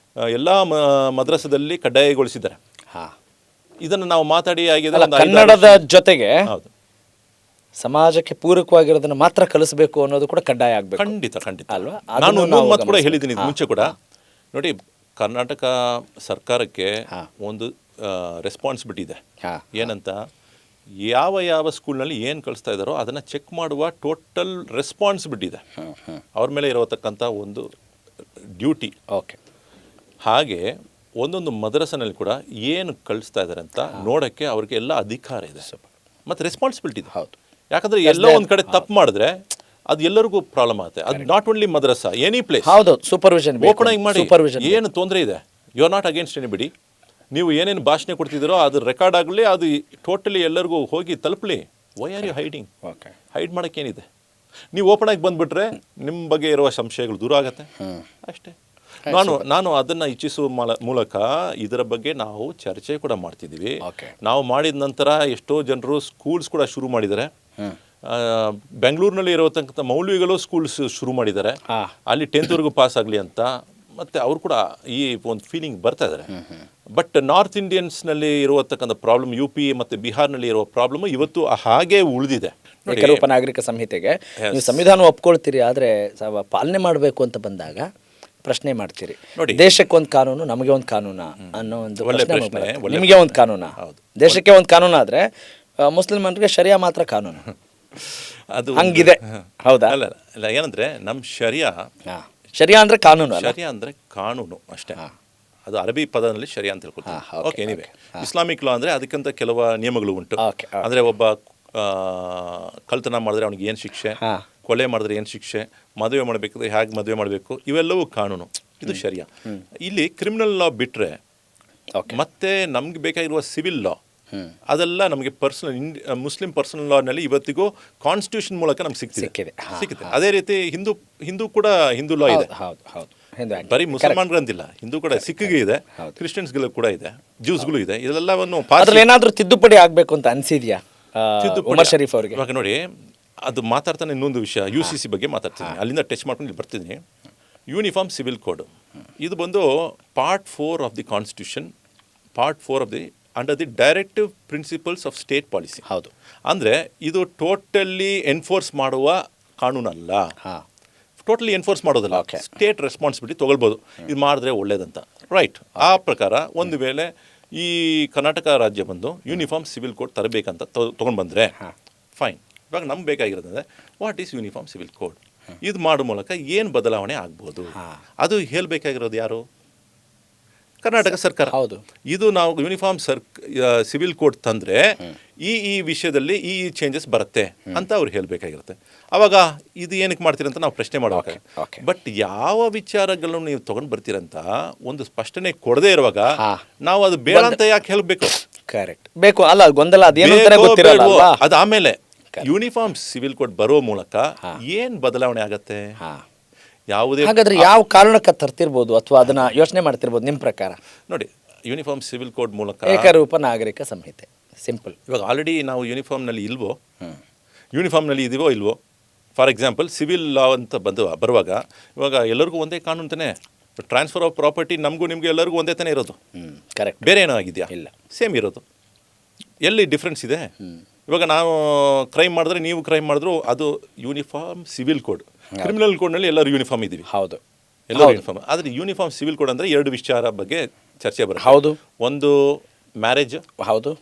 ಎಲ್ಲ ಮದ್ರಸದಲ್ಲಿ ಕಡ್ಡಾಯಗೊಳಿಸಿದ್ದಾರೆ. ಇದನ್ನು ನಾವು ಮಾತಾಡಿ ಆಗಿದೆ. ಕನ್ನಡದ ಜೊತೆಗೆ ಹೌದು, ಸಮಾಜಕ್ಕೆ ಪೂರಕವಾಗಿರೋದನ್ನ ಮಾತ್ರ ಕಲಿಸಬೇಕು ಅನ್ನೋದು ಕೂಡ ಕಡ್ಡಾಯ ಆಗಬೇಕು. ಖಂಡಿತ ಅಲ್ವಾ? ನಾನು ಮಾತು ಕೂಡ ಹೇಳಿದ್ದೀನಿ ಮುಂಚೆ ಕೂಡ. ನೋಡಿ, ಕರ್ನಾಟಕ ಸರ್ಕಾರಕ್ಕೆ ಒಂದು ರೆಸ್ಪಾನ್ಸಿಬಿಲಿಟಿ ಇದೆ. ಏನಂತ, ಯಾವ ಸ್ಕೂಲ್ನಲ್ಲಿ ಏನು ಕಲಿಸ್ತಾ ಇದ್ದಾರೋ ಅದನ್ನು ಚೆಕ್ ಮಾಡುವ ಟೋಟಲ್ ರೆಸ್ಪಾನ್ಸಿಬಿಲಿಟಿ ಇದೆ ಅವ್ರ ಮೇಲೆ ಇರತಕ್ಕಂಥ ಒಂದು ಡ್ಯೂಟಿ. ಓಕೆ. ಹಾಗೆ ಒಂದೊಂದು ಮದ್ರಸನಲ್ಲಿ ಕೂಡ ಏನು ಕಲಿಸ್ತಾ ಇದ್ದಾರೆ ಅಂತ ನೋಡೋಕ್ಕೆ ಅವ್ರಿಗೆ ಎಲ್ಲ ಅಧಿಕಾರ ಇದೆ ಮತ್ತು ರೆಸ್ಪಾನ್ಸಿಬಿಲಿಟಿ ಇದೆ. ಹೌದು. ಯಾಕಂದರೆ ಎಲ್ಲೋ ಒಂದು ಕಡೆ ತಪ್ಪು ಮಾಡಿದ್ರೆ ಅದು ಎಲ್ಲರಿಗೂ ಪ್ರಾಬ್ಲಮ್ ಆಗುತ್ತೆ. ಅದು ನಾಟ್ ಓನ್ಲಿ ಮದ್ರಸಾ, ಎನಿ ಪ್ಲೇಸ್. ಹೌದು, ಸೂಪರ್ವಿಷನ್ ಓಪನ್ ಆಗಿ ಮಾಡಿ. ಏನು ತೊಂದರೆ ಇದೆ? You are not against anybody. ನೀವು ಏನೇನು ಭಾಷಣ ಕೊಡ್ತಿದ್ದೀರೋ ಅದು ರೆಕಾರ್ಡ್ ಆಗಲಿ, ಅದು ಟೋಟಲಿ ಎಲ್ಲರಿಗೂ ಹೋಗಿ ತಲುಪಲಿ. Why are you hiding? Hide ಮಾಡೋಕ್ಕೇನಿದೆ? ನೀವು ಓಪನ್ ಆಗಿ ಬಂದುಬಿಟ್ರೆ ನಿಮ್ಮ ಬಗ್ಗೆ ಇರುವ ಸಂಶಯಗಳು ದೂರ ಆಗುತ್ತೆ ಅಷ್ಟೇ. ನಾನು ಅದನ್ನು ಇಚ್ಛಿಸುವ ಮೂಲಕ ಇದರ ಬಗ್ಗೆ ನಾವು ಚರ್ಚೆ ಕೂಡ ಮಾಡ್ತಿದ್ದೀವಿ. ನಾವು ಮಾಡಿದ ನಂತರ ಎಷ್ಟೋ ಜನರು ಸ್ಕೂಲ್ಸ್ ಕೂಡ ಶುರು ಮಾಡಿದ್ದಾರೆ. ಬೆಂಗಳೂರಿನಲ್ಲಿ ಇರತಕ್ಕಂಥ ಮೌಲ್ವಿಗಳು ಸ್ಕೂಲ್ಸ್ ಶುರು ಮಾಡಿದ್ದಾರೆ. ಅಲ್ಲಿ 10th ಪಾಸ್ ಆಗಲಿ ಅಂತ. ಮತ್ತು ಅವರು ಕೂಡ ಈ ಒಂದು ಫೀಲಿಂಗ್ ಬರ್ತಾ ಇದ್ದಾರೆ. ಬಟ್ ನಾರ್ತ್ ಇಂಡಿಯನ್ಸ್ನಲ್ಲಿ ಇರುವತಕ್ಕಂಥ ಪ್ರಾಬ್ಲಮ್, UP ಮತ್ತು ಬಿಹಾರ್ನಲ್ಲಿ ಇರುವ ಪ್ರಾಬ್ಲಮ್ ಇವತ್ತು ಹಾಗೆ ಉಳಿದಿದೆ. ಕೆಲವು ನಾಗರಿಕ ಸಂಹಿತೆಗೆ ನೀವು ಸಂವಿಧಾನ ಒಪ್ಕೊಳ್ತೀರಿ, ಆದರೆ ಪಾಲನೆ ಮಾಡಬೇಕು ಅಂತ ಬಂದಾಗ ಪ್ರಶ್ನೆ ಮಾಡ್ತೀರಿ. ನೋಡಿ, ದೇಶಕ್ಕೆ ಒಂದು ಕಾನೂನು, ನಮಗೆ ಒಂದು ಕಾನೂನು ಅನ್ನೋ ಒಂದು ಪ್ರಶ್ನೆ. ನಿಮಗೆ ಒಂದು ಕಾನೂನು, ದೇಶಕ್ಕೆ ಒಂದು ಕಾನೂನು ಆದರೆ ಮುಸ್ಲಿಮರಿಗೆ ಶರಿಯಾ ಮಾತ್ರ ಕಾನೂನು. ಅದು ಹಂಗಿದೆ, ಹೌದಾ? ಅಲ್ಲ, ಏನಂದ್ರೆ ನಮ್ಮ ಶರಿಯಾ ಅಂದ್ರೆ ಕಾನೂನು. ಶರಿಯಾ ಅಂದ್ರೆ ಕಾನೂನು ಅಷ್ಟೇ. ಅದು ಅರಬಿ ಪದದಲ್ಲಿ ಶರಿಯಾ ಅಂತ ಹೇಳ್ಕೊಳ್ತೀವಿ. ಓಕೆ, ಎನಿವೆ ಇಸ್ಲಾಮಿಕ್ ಲಾ ಅಂದರೆ ಅದಕ್ಕಂತ ಕೆಲವು ನಿಯಮಗಳು ಉಂಟು. ಅಂದರೆ ಒಬ್ಬ ಕಳ್ತನ ಮಾಡಿದ್ರೆ ಅವನಿಗೆ ಏನು ಶಿಕ್ಷೆ, ಕೊಲೆ ಮಾಡಿದ್ರೆ ಏನು ಶಿಕ್ಷೆ, ಮದುವೆ ಮಾಡಬೇಕಾದ್ರೆ ಹೇಗೆ ಮದುವೆ ಮಾಡಬೇಕು, ಇವೆಲ್ಲವೂ ಕಾನೂನು. ಇದು ಶರಿಯಾ. ಇಲ್ಲಿ ಕ್ರಿಮಿನಲ್ ಲಾ ಬಿಟ್ಟರೆ ಮತ್ತೆ ನಮ್ಗೆ ಬೇಕಾಗಿರುವ ಸಿವಿಲ್ ಲಾ ಅದೆಲ್ಲ ನಮಗೆ ಮುಸ್ಲಿಂ ಪರ್ಸನಲ್ ಲಾನಲ್ಲಿ ಇವತ್ತಿಗೂ ಕಾನ್ಸ್ಟಿಟ್ಯೂಷನ್ ಮೂಲಕ ನಮ್ಗೆ ಸಿಕ್ಕಿದೆ. ಅದೇ ರೀತಿ ಹಿಂದೂ ಕೂಡ ಹಿಂದೂ ಲಾ ಇದೆ. ಬರೀ ಮುಸಲ್ಮಾನ್ಗಳಂತಿಲ್ಲ, ಹಿಂದೂ ಕೂಡ ಸಿಖ್ಗೆ ಇದೆ, ಕ್ರಿಶ್ಚಿಯನ್ಸ್ಗಳು ಕೂಡ ಇದೆ, ಜ್ಯೂಸ್ಗಳು ಇದೆ. ಇದೆಲ್ಲವನ್ನು ಏನಾದರೂ ತಿದ್ದುಪಡಿ ಆಗಬೇಕು ಅಂತ ಅನ್ಸಿದ್ಯಾ ಉಮರ್ ಶರೀಫ್ ಅವರಿಗೆ? ಇವಾಗ ನೋಡಿ, ಅದು ಮಾತಾಡ್ತಾನೆ. ಇನ್ನೊಂದು ವಿಷಯ, UCC ಬಗ್ಗೆ ಮಾತಾಡ್ತೀನಿ. ಅಲ್ಲಿಂದ ಟಚ್ ಮಾಡ್ಕೊಂಡು ಇಲ್ಲಿ ಬರ್ತಿದ್ದೀನಿ. ಯೂನಿಫಾರ್ಮ್ ಸಿವಿಲ್ ಕೋಡ್ ಇದು ಬಂದು part 4 of the constitution, part 4 of the under the directive principles of state policy. ಹೌದು. ಅಂದರೆ ಇದು ಟೋಟಲಿ ಎನ್ಫೋರ್ಸ್ ಮಾಡುವ ಕಾನೂನಲ್ಲ, ಹಾಂ, ಟೋಟಲಿ ಎನ್ಫೋರ್ಸ್ ಮಾಡೋದಲ್ಲ. ಸ್ಟೇಟ್ ರೆಸ್ಪಾನ್ಸಿಬಿಲಿಟಿ ತೊಗೊಳ್ಬೋದು, ಇದು ಮಾಡಿದ್ರೆ ಒಳ್ಳೇದಂತ. ರೈಟ್. ಆ ಪ್ರಕಾರ ಒಂದು ವೇಳೆ ಈ ಕರ್ನಾಟಕ ರಾಜ್ಯ ಬಂದು ಯೂನಿಫಾರ್ಮ್ ಸಿವಿಲ್ ಕೋಡ್ ತರಬೇಕಂತ ತೊಗೊಂಡು ಬಂದರೆ ಫೈನ್. ಇವಾಗ ನಮ್ಗೆ ಬೇಕಾಗಿರೋದಂದರೆ what is uniform civil code, ಇದು ಮಾಡೋ ಮೂಲಕ ಏನು ಬದಲಾವಣೆ ಆಗ್ಬೋದು, ಅದು ಹೇಳಬೇಕಾಗಿರೋದು ಯಾರು? ಕರ್ನಾಟಕ ಸರ್ಕಾರ. ಹೌದು. ಇದು ನಾವು ಯೂನಿಫಾರ್ಮ್ ಸಿವಿಲ್ ಕೋಡ್ ತಂದರೆ ಈ ವಿಷಯದಲ್ಲಿ ಈ ಚೇಂಜಸ್ ಬರುತ್ತೆ ಅಂತ ಅವ್ರು ಹೇಳಬೇಕಾಗಿರುತ್ತೆ. ಅವಾಗ ಇದು ಏನಕ್ಕೆ ಮಾಡ್ತೀರಂತ ನಾವು ಪ್ರಶ್ನೆ ಮಾಡಬೇಕು. ಬಟ್ ಯಾವ ವಿಚಾರಗಳನ್ನು ನೀವು ತೊಗೊಂಡು ಬರ್ತೀರಂತ ಒಂದು ಸ್ಪಷ್ಟನೆ ಕೊಡದೇ ಇರುವಾಗ ನಾವು ಅದು ಬೇಡ ಅಂತ ಯಾಕೆ ಹೇಳಬೇಕು? ಕರೆಕ್ಟ್. ಬೇಕು ಅಲ್ಲ, ಗೊಂದಲ ಅದು ಆಮೇಲೆ ಯೂನಿಫಾರ್ಮ್ ಸಿವಿಲ್ ಕೋಡ್ ಬರೋ ಮೂಲಕ ಏನು ಬದಲಾವಣೆ ಆಗತ್ತೆ? ಯಾವುದೇ ಹಾಗಾದ್ರೆ ಯಾವ ಕಾರಣಕ್ಕೆ ತರ್ತಿರ್ಬೋದು ಅಥವಾ ಅದನ್ನ ಯೋಚನೆ ಮಾಡ್ತಿರ್ಬೋದು ನಿಮ್ಮ ಪ್ರಕಾರ? ನೋಡಿ, ಯೂನಿಫಾರ್ಮ್ ಸಿವಿಲ್ ಕೋಡ್ ಮೂಲಕ ಏಕರೂಪ ನಾಗರಿಕ ಸಂಹಿತೆ, ಸಿಂಪಲ್. ಇವಾಗ ಆಲ್ರೆಡಿ ನಾವು ಯೂನಿಫಾರ್ಮ್ನಲ್ಲಿ ಇಲ್ವೋ, ಯೂನಿಫಾರ್ಮ್ನಲ್ಲಿ ಇದೀವೋ ಇಲ್ವೋ. ಫಾರ್ ಎಕ್ಸಾಂಪಲ್ ಸಿವಿಲ್ ಲಾ ಅಂತ ಬರುವಾಗ ಇವಾಗ ಎಲ್ಲರಿಗೂ ಒಂದೇ ಕಾನೂನು ತಾನೆ. ಟ್ರಾನ್ಸ್ಫರ್ ಆಫ್ ಪ್ರಾಪರ್ಟಿ ನಮಗೂ ನಿಮಗೂ ಎಲ್ಲರಿಗೂ ಒಂದೇ ತಾನೇ ಇರೋದು. ಕರೆಕ್ಟ್. ಬೇರೆ ಏನೋ ಆಗಿದೆಯಾ? ಇಲ್ಲ, ಸೇಮ್ ಇರೋದು. ಎಲ್ಲಿ ಡಿಫ್ರೆನ್ಸ್ ಇದೆ? ಇವಾಗ ನಾವು ಕ್ರೈಮ್ ಮಾಡಿದ್ರೆ ನೀವು ಕ್ರೈಮ್ ಮಾಡಿದ್ರು ಅದು ಯೂನಿಫಾರ್ಮ್ ಸಿವಿಲ್ ಕೋಡ್. ಕ್ರಿಮಿನಲ್ ಕೋಡ್ನಲ್ಲಿ ಎಲ್ಲರೂ ಯೂನಿಫಾರ್ಮ್ ಇದ್ದೀವಿ. ಹೌದು, ಎಲ್ಲರೂ ಯೂನಿಫಾರ್ಮ್. ಆದರೆ ಯೂನಿಫಾರ್ಮ್ ಸಿವಿಲ್ ಕೋಡ್ ಅಂದರೆ ಎರಡು ವಿಚಾರ ಬಗ್ಗೆ ಚರ್ಚೆ ಬರುತ್ತೆ. ಹೌದು. ಒಂದು ಮ್ಯಾರೇಜ್, ಹೌದು,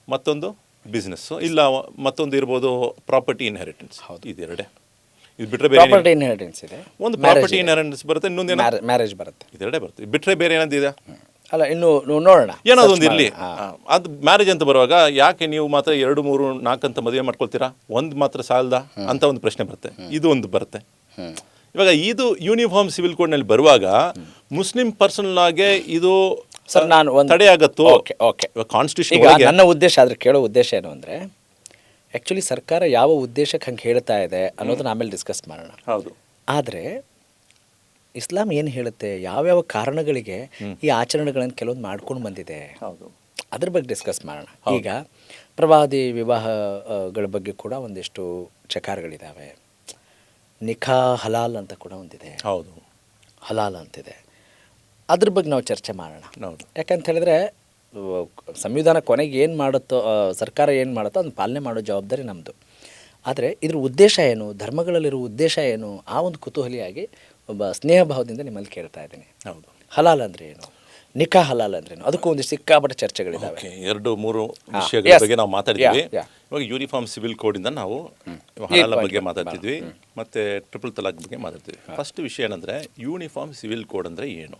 ಮತ್ತೊಂದು ಬಿಸ್ನೆಸ್ಸು, ಇಲ್ಲ ಮತ್ತೊಂದು ಇರ್ಬೋದು ಪ್ರಾಪರ್ಟಿ ಇನ್ಹೆರಿಟೆನ್ಸ್. ಹೌದು, ಇದೆರಡೇ. ಇದು ಬಿಟ್ಟರೆ ಬೇರೆ ಪ್ರಾಪರ್ಟಿ ಇನ್ಹೆರಿಟೆನ್ಸ್ ಇದೆ, ಒಂದು ಪ್ರಾಪರ್ಟಿ ಇನ್ಹೆರಿಟೆನ್ಸ್ ಬರುತ್ತೆ, ಇನ್ನೊಂದು ಮ್ಯಾರೇಜ್ ಬರುತ್ತೆ. ಇದೆರಡೇ ಬರುತ್ತೆ. ಬಿಟ್ಟರೆ ಬೇರೆ ಏನಾದಿದೆ? ಅಲ್ಲ, ಇನ್ನು ನೋಡೋಣ, ಏನಾದೊಂದು ಇರಲಿ. ಅದು ಮ್ಯಾರೇಜ್ ಅಂತ ಬರುವಾಗ ಯಾಕೆ ನೀವು ಮಾತ್ರ 2, 3, 4 ಅಂತ ಮದುವೆ ಮಾಡ್ಕೊಳ್ತೀರಾ, ಒಂದು ಮಾತ್ರ ಸಾಲದ ಅಂತ ಒಂದು ಪ್ರಶ್ನೆ ಬರುತ್ತೆ. ಇದು ಒಂದು ಬರುತ್ತೆ. ಇವಾಗ ಇದು ಯೂನಿಫಾರ್ಮ್ ಸಿವಿಲ್ ಕೋಡ್ನಲ್ಲಿ ಬರುವಾಗ ಮುಸ್ಲಿಂ ಪರ್ಸನಲ್ ಆಗಿ ಇದು ಸರ್ ನಾನು ತಡೆಯಾಗತ್ತೋ? ಕಾನ್ಸ್ಟಿಟ್ಯೂಷನ್ ಈಗ ನನ್ನ ಉದ್ದೇಶ ಆದರೆ ಕೇಳೋ ಉದ್ದೇಶ ಏನು ಅಂದರೆ, ಆ್ಯಕ್ಚುಲಿ ಸರ್ಕಾರ ಯಾವ ಉದ್ದೇಶಕ್ಕೆ ಹಂಗೆ ಹೇಳ್ತಾ ಇದೆ ಅನ್ನೋದನ್ನ ಆಮೇಲೆ ಡಿಸ್ಕಸ್ ಮಾಡೋಣ. ಹೌದು. ಆದರೆ ಇಸ್ಲಾಂ ಏನು ಹೇಳುತ್ತೆ, ಯಾವ್ಯಾವ ಕಾರಣಗಳಿಗೆ ಈ ಆಚರಣೆಗಳನ್ನು ಕೆಲವೊಂದು ಮಾಡ್ಕೊಂಡು ಬಂದಿದೆ, ಅದ್ರ ಬಗ್ಗೆ ಡಿಸ್ಕಸ್ ಮಾಡೋಣ. ಈಗ ಪ್ರವಾದಿ ವಿವಾಹಗಳ ಬಗ್ಗೆ ಕೂಡ ಒಂದಿಷ್ಟು ಚಕಾರಗಳಿದ್ದಾವೆ. ನಿಖಾ ಹಲಾಲ್ ಅಂತ ಕೂಡ ಒಂದಿದೆ. ಹೌದು, ಹಲಾಲ್ ಅಂತಿದೆ. ಅದ್ರ ಬಗ್ಗೆ ನಾವು ಚರ್ಚೆ ಮಾಡೋಣ. ಯಾಕಂತ ಹೇಳಿದ್ರೆ ಸಂವಿಧಾನ ಕೊನೆಗೆ ಏನು ಮಾಡುತ್ತೋ, ಸರ್ಕಾರ ಏನು ಮಾಡುತ್ತೋ ಅದನ್ನು ಪಾಲನೆ ಮಾಡೋ ಜವಾಬ್ದಾರಿ ನಮ್ಮದು. ಆದರೆ ಇದ್ರ ಉದ್ದೇಶ ಏನು, ಧರ್ಮಗಳಲ್ಲಿರೋ ಉದ್ದೇಶ ಏನು, ಆ ಒಂದು ಕುತೂಹಲಿಯಾಗಿ ಒಬ್ಬ ಸ್ನೇಹ ಭಾವದಿಂದ ನಿಮ್ಮಲ್ಲಿ ಕೇಳ್ತಾ ಇದ್ದೀನಿ. ಹೌದು. ಹಲಾಲ್ ಅಂದರೆ ಏನು, ನಿಖಾ ಹಲಾಲ್ ಅಂದ್ರೇನು, ಅದಕ್ಕೂ ಒಂದಿಷ್ಟು ಸಿಕ್ಕಾಪಟ್ಟೆ ಚರ್ಚೆಗಳಿದ್ದಾವೆ. 2-3 ವಿಷಯಗಳ ಬಗ್ಗೆ ನಾವು ಮಾತಾಡಿದ್ವಿ. ಇವಾಗ ಯೂನಿಫಾರ್ಮ್ ಸಿವಿಲ್ ಕೋಡಿಂದ ನಾವು ಹಲಾಲ್ ಬಗ್ಗೆ ಮಾತಾಡ್ತಿದ್ವಿ, ಮತ್ತು ಟ್ರಿಪಲ್ ತಲಾಕ್ ಬಗ್ಗೆ ಮಾತಾಡ್ತಿದ್ವಿ. ಫಸ್ಟ್ ವಿಷಯ ಏನಂದರೆ ಯೂನಿಫಾರ್ಮ್ ಸಿವಿಲ್ ಕೋಡ್ ಅಂದರೆ ಏನು?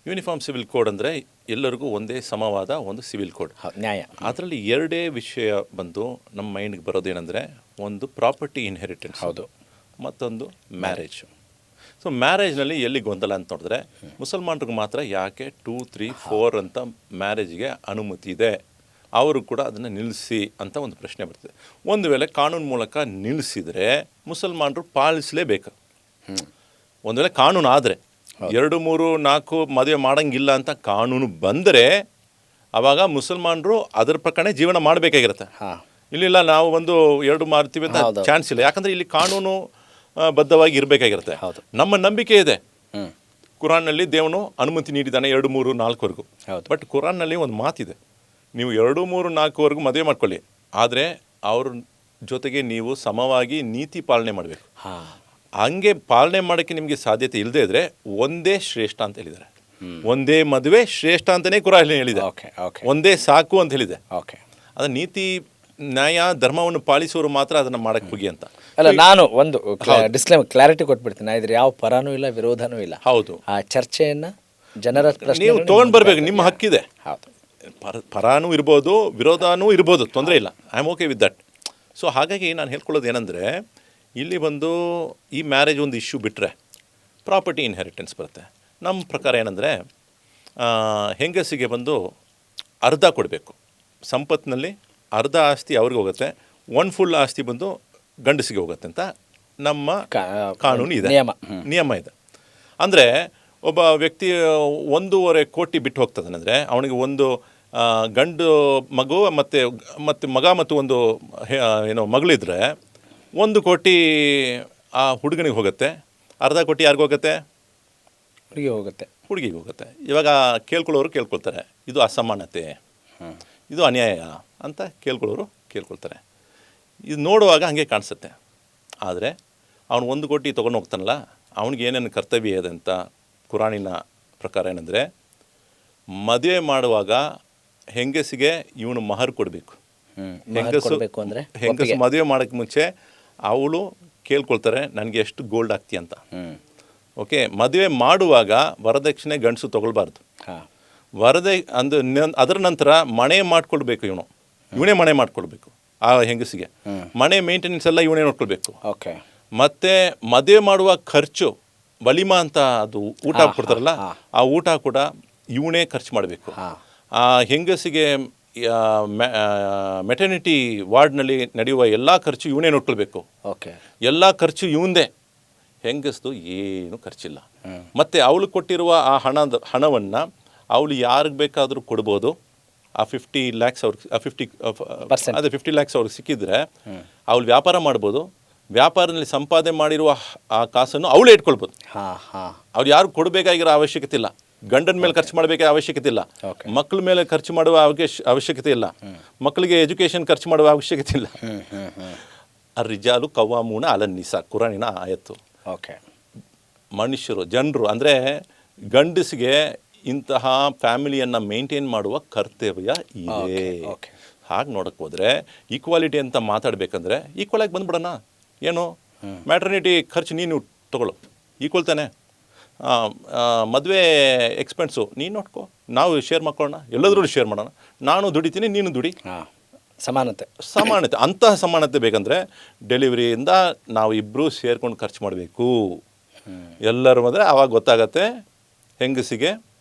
ಯೂನಿಫಾರ್ಮ್ ಸಿವಿಲ್ ಕೋಡ್ ಅಂದರೆ ಎಲ್ಲರಿಗೂ ಒಂದೇ ಸಮವಾದ ಒಂದು ಸಿವಿಲ್ ಕೋಡ್, ನ್ಯಾಯ. ಅದರಲ್ಲಿ 2 ವಿಷಯ ಬಂದು ನಮ್ಮ ಮೈಂಡ್ಗೆ ಬರೋದೇನೆಂದರೆ, ಒಂದು ಪ್ರಾಪರ್ಟಿ ಇನ್ಹೆರಿಟೆನ್ಸ್, ಹೌದು, ಮತ್ತೊಂದು ಮ್ಯಾರೇಜ್. ಸೊ ಮ್ಯಾರೇಜ್ನಲ್ಲಿ ಎಲ್ಲಿ ಗೊಂದಲ ಅಂತ ನೋಡಿದ್ರೆ, ಮುಸಲ್ಮಾನರಿಗೆ ಮಾತ್ರ ಯಾಕೆ 2, 3, 4 ಅಂತ ಮ್ಯಾರೇಜ್ಗೆ ಅನುಮತಿ ಇದೆ, ಅವರು ಕೂಡ ಅದನ್ನು ನಿಲ್ಲಿಸಿ ಅಂತ ಒಂದು ಪ್ರಶ್ನೆ ಬರ್ತದೆ. ಒಂದು ವೇಳೆ ಕಾನೂನು ಮೂಲಕ ನಿಲ್ಲಿಸಿದರೆ ಮುಸಲ್ಮಾನರು ಪಾಲಿಸಲೇಬೇಕು. ಒಂದು ವೇಳೆ ಕಾನೂನು ಆದರೆ 2, 3, 4 ಮದುವೆ ಮಾಡೋಂಗಿಲ್ಲ ಅಂತ ಕಾನೂನು ಬಂದರೆ ಆವಾಗ ಮುಸಲ್ಮಾನರು ಅದರ ಪ್ರಕಾರ ಜೀವನ ಮಾಡಬೇಕಾಗಿರುತ್ತೆ. ಇಲ್ಲಿಲ್ಲ ನಾವು ಒಂದು 2 ಮಾಡ್ತೀವಿ ಅಂತ ಚಾನ್ಸ್ ಇಲ್ಲ. ಯಾಕಂದರೆ ಇಲ್ಲಿ ಕಾನೂನು ಬದ್ಧವಾಗಿ ಇರಬೇಕಾಗಿರುತ್ತೆ. ನಮ್ಮ ನಂಬಿಕೆ ಇದೆ, ಕುರಾನ್ನಲ್ಲಿ ದೇವನು ಅನುಮತಿ ನೀಡಿದ್ದಾನೆ 2, 3, 4ವರೆಗೂ. ಬಟ್ ಕುರಾನ್ನಲ್ಲಿ ಒಂದು ಮಾತಿದೆ, ನೀವು 2, 3, 4ವರೆಗೂ ಮದುವೆ ಮಾಡ್ಕೊಳ್ಳಿ, ಆದರೆ ಅವ್ರ ಜೊತೆಗೆ ನೀವು ಸಮವಾಗಿ ನೀತಿ ಪಾಲನೆ ಮಾಡಬೇಕು. ಹಂಗೆ ಪಾಲನೆ ಮಾಡೋಕ್ಕೆ ನಿಮಗೆ ಸಾಧ್ಯತೆ ಇಲ್ಲದೇ ಇದ್ದರೆ ಒಂದೇ ಶ್ರೇಷ್ಠ ಅಂತ ಹೇಳಿದ್ದಾರೆ. ಒಂದೇ ಮದುವೆ ಶ್ರೇಷ್ಠ ಅಂತಲೇ ಕುರಾನ್ ಹೇಳಿದೆ. ಒಂದೇ ಸಾಕು ಅಂತ ಹೇಳಿದೆ. ಅದು ನೀತಿ ನ್ಯಾಯ ಧರ್ಮವನ್ನು ಪಾಲಿಸುವವರು ಮಾತ್ರ ಅದನ್ನು ಮಾಡಕ್ಕೆ ಹೋಗಿ ಅಂತ. ಅಲ್ಲ, ನಾನು ಒಂದು ಡಿಸ್ಕ್ಲೇಮರ್ ಕ್ಲಾರಿಟಿ ಕೊಟ್ಬಿಡ್ತೀನಿ. ಇದ್ರೆ ಯಾವ ಪರಾನೂ ಇಲ್ಲ, ವಿರೋಧನೂ ಇಲ್ಲ. ಹೌದು. ಆ ಚರ್ಚೆಯನ್ನು ಜನರ ನೀವು ತೊಗೊಂಡು ಬರಬೇಕು, ನಿಮ್ಮ ಹಕ್ಕಿದೆ. ಪರಾನೂ ಇರ್ಬೋದು, ವಿರೋಧನೂ ಇರ್ಬೋದು, ತೊಂದರೆ ಇಲ್ಲ. I am okay with that. So ಹಾಗಾಗಿ ನಾನು ಹೇಳ್ಕೊಳ್ಳೋದು ಏನಂದರೆ, ಇಲ್ಲಿ ಬಂದು ಈ ಮ್ಯಾರೇಜ್ ಒಂದು ಇಶ್ಯೂ ಬಿಟ್ಟರೆ ಪ್ರಾಪರ್ಟಿ ಇನ್ಹೆರಿಟೆನ್ಸ್ ಬರುತ್ತೆ. ನಮ್ಮ ಪ್ರಕಾರ ಏನಂದರೆ, ಹೆಂಗಸಿಗೆ ಬಂದು ಅರ್ಧ ಕೊಡಬೇಕು, ಸಂಪತ್ತಿನಲ್ಲಿ ಅರ್ಧ ಆಸ್ತಿ ಅವ್ರಿಗೆ ಹೋಗುತ್ತೆ, 1 ಫುಲ್ ಆಸ್ತಿ ಬಂದು ಗಂಡಸಿಗೆ ಹೋಗುತ್ತೆ ಅಂತ ನಮ್ಮ ಕಾನೂನು ಇದೆ, ನಿಯಮ ಇದೆ. ಅಂದರೆ ಒಬ್ಬ ವ್ಯಕ್ತಿ 1.5 ಕೋಟಿ ಬಿಟ್ಟು ಹೋಗ್ತದನಂದರೆ ಅವನಿಗೆ ಒಂದು ಗಂಡು ಮಗು ಮತ್ತು ಮಗ ಮತ್ತು ಒಂದು ಮಗಳಿದ್ರೆ 1 ಕೋಟಿ ಆ ಹುಡುಗನಿಗೆ ಹೋಗುತ್ತೆ, ಅರ್ಧ ಕೋಟಿ ಯಾರಿಗೂ ಹೋಗುತ್ತೆ? ಹುಡುಗಿಗೆ ಹೋಗುತ್ತೆ. ಇವಾಗ ಕೇಳ್ಕೊಳ್ಳೋರು ಕೇಳ್ಕೊಳ್ತಾರೆ, ಇದು ಅಸಮಾನತೆ. ಇದು ಅನ್ಯಾಯ ಅಂತ ಕೇಳ್ಕೊಳ್ಳೋರು ಕೇಳ್ಕೊಳ್ತಾರೆ. ಇದು ನೋಡುವಾಗ ಹಾಗೆ ಕಾಣಿಸುತ್ತೆ. ಆದರೆ ಅವನು 1 ಕೋಟಿ ತೊಗೊಂಡು ಹೋಗ್ತಾನಲ್ಲ, ಅವ್ನಿಗೆ ಏನೇನು ಕರ್ತವ್ಯ ಇದೆ ಅಂತ ಕುರಾನಿನ ಪ್ರಕಾರ ಏನಂದರೆ, ಮದುವೆ ಮಾಡುವಾಗ ಹೆಂಗಸಿಗೆ ಇವನು ಮಹರ್ ಕೊಡಬೇಕು. ಹೆಂಗಸು ಮದುವೆ ಮಾಡೋಕ್ಕೆ ಮುಂಚೆ ಅವಳು ಕೇಳ್ಕೊಳ್ತಾರೆ ನನಗೆ ಎಷ್ಟು ಗೋಲ್ಡ್ ಆಗ್ತೀಯ ಅಂತ. ಓಕೆ, ಮದುವೆ ಮಾಡುವಾಗ ವರದಕ್ಷಿಣೆ ಗಂಡಸು ತೊಗೊಳ್ಬಾರ್ದು. ಅದರ ನಂತರ ಮನೆ ಮಾಡ್ಕೊಳ್ಬೇಕು. ಇವನೇ ಮನೆ ಮಾಡ್ಕೊಳ್ಬೇಕು. ಆ ಹೆಂಗಸಿಗೆ ಮನೆ ಮೇಂಟೆನೆನ್ಸ್ ಎಲ್ಲ ಇವನೇ ನೋಡ್ಕೊಳ್ಬೇಕು. ಓಕೆ, ಮತ್ತು ಮದುವೆ ಮಾಡುವ ಖರ್ಚು ವಲಿಮಾ ಅಂತ ಅದು ಊಟ ಕೊಡ್ತಾರಲ್ಲ, ಆ ಊಟ ಕೂಡ ಇವನೇ ಖರ್ಚು ಮಾಡಬೇಕು. ಆ ಹೆಂಗಸಿಗೆ ಮೆಟರ್ನಿಟಿ ವಾರ್ಡ್ನಲ್ಲಿ ನಡೆಯುವ ಎಲ್ಲ ಖರ್ಚು ಇವನೇ ನೋಡ್ಕೊಳ್ಬೇಕು. ಓಕೆ, ಎಲ್ಲ ಖರ್ಚು ಇವಂದೇ. ಹೆಂಗಸ್ದು ಏನು ಖರ್ಚಿಲ್ಲ. ಮತ್ತು ಅವಳು ಕೊಟ್ಟಿರುವ ಆ ಹಣವನ್ನು ಅವಳು ಯಾರಿಗೆ ಬೇಕಾದರೂ ಕೊಡ್ಬೋದು. ಆ 50 lakhs ಅವ್ರಿಗೆ 50 lakhs ಅವ್ರಿಗೆ ಸಿಕ್ಕಿದ್ರೆ ಅವಳು ವ್ಯಾಪಾರ ಮಾಡ್ಬೋದು. ವ್ಯಾಪಾರದಲ್ಲಿ ಸಂಪಾದನೆ ಮಾಡಿರುವ ಆ ಕಾಸನ್ನು ಅವಳೇ ಇಟ್ಕೊಳ್ಬೋದು. ಅವ್ರು ಯಾರು ಕೊಡಬೇಕಾಗಿರೋ ಅವಶ್ಯಕತೆ ಇಲ್ಲ. ಗಂಡನ ಮೇಲೆ ಖರ್ಚು ಮಾಡಬೇಕಾದ ಅವಶ್ಯಕತೆ ಇಲ್ಲ. ಮಕ್ಕಳ ಮೇಲೆ ಖರ್ಚು ಮಾಡುವ ಅವಶ್ಯಕತೆ ಇಲ್ಲ. ಮಕ್ಕಳಿಗೆ ಎಜುಕೇಷನ್ ಖರ್ಚು ಮಾಡುವ ಅವಶ್ಯಕತೆ ಇಲ್ಲ. ಅರ್ರಿಜಾಲು ಕವ್ವಾಮೂನ ಅಲನ್ ನಿಸಾ, ಕುರಾನಿನ ಆಯತ್ತು. ಓಕೆ, ಮನುಷ್ಯರು, ಜನರು ಅಂದರೆ ಗಂಡಸಿಗೆ ಇಂತಹ ಫ್ಯಾಮಿಲಿಯನ್ನು ಮೇಂಟೈನ್ ಮಾಡುವ ಕರ್ತವ್ಯ ಇದೆ. ಹಾಗೆ ನೋಡಕ್ಕೆ ಹೋದರೆ ಈಕ್ವಾಲಿಟಿ ಅಂತ ಮಾತಾಡಬೇಕಂದ್ರೆ ಈಕ್ವಲ್ ಆಗಿ ಬಂದ್ಬಿಡೋಣ. ಏನು ಮ್ಯಾಟರ್ನಿಟಿ ಖರ್ಚು ನೀನು ತಗೊಳ್ಳೋ, ಈಕ್ವಲ್ ತಾನೆ. ಮದುವೆ ಎಕ್ಸ್ಪೆನ್ಸು ನೀನು ನೋಡ್ಕೊ, ನಾವು ಶೇರ್ ಮಾಡ್ಕೊಳ್ಳೋಣ, ಎಲ್ಲದ್ರೂ ಶೇರ್ ಮಾಡೋಣ. ನಾನು ದುಡಿತೀನಿ, ನೀನು ದುಡಿ. ಸಮಾನತೆ. ಅಂತಹ ಸಮಾನತೆ ಬೇಕಂದರೆ ಡೆಲಿವರಿಯಿಂದ ನಾವು ಇಬ್ಬರು ಸೇರ್ಕೊಂಡು ಖರ್ಚು ಮಾಡಬೇಕು ಎಲ್ಲರೂ. ಅಂದರೆ ಆವಾಗ ಗೊತ್ತಾಗತ್ತೆ ಹೆಂಗಸಿಗೆ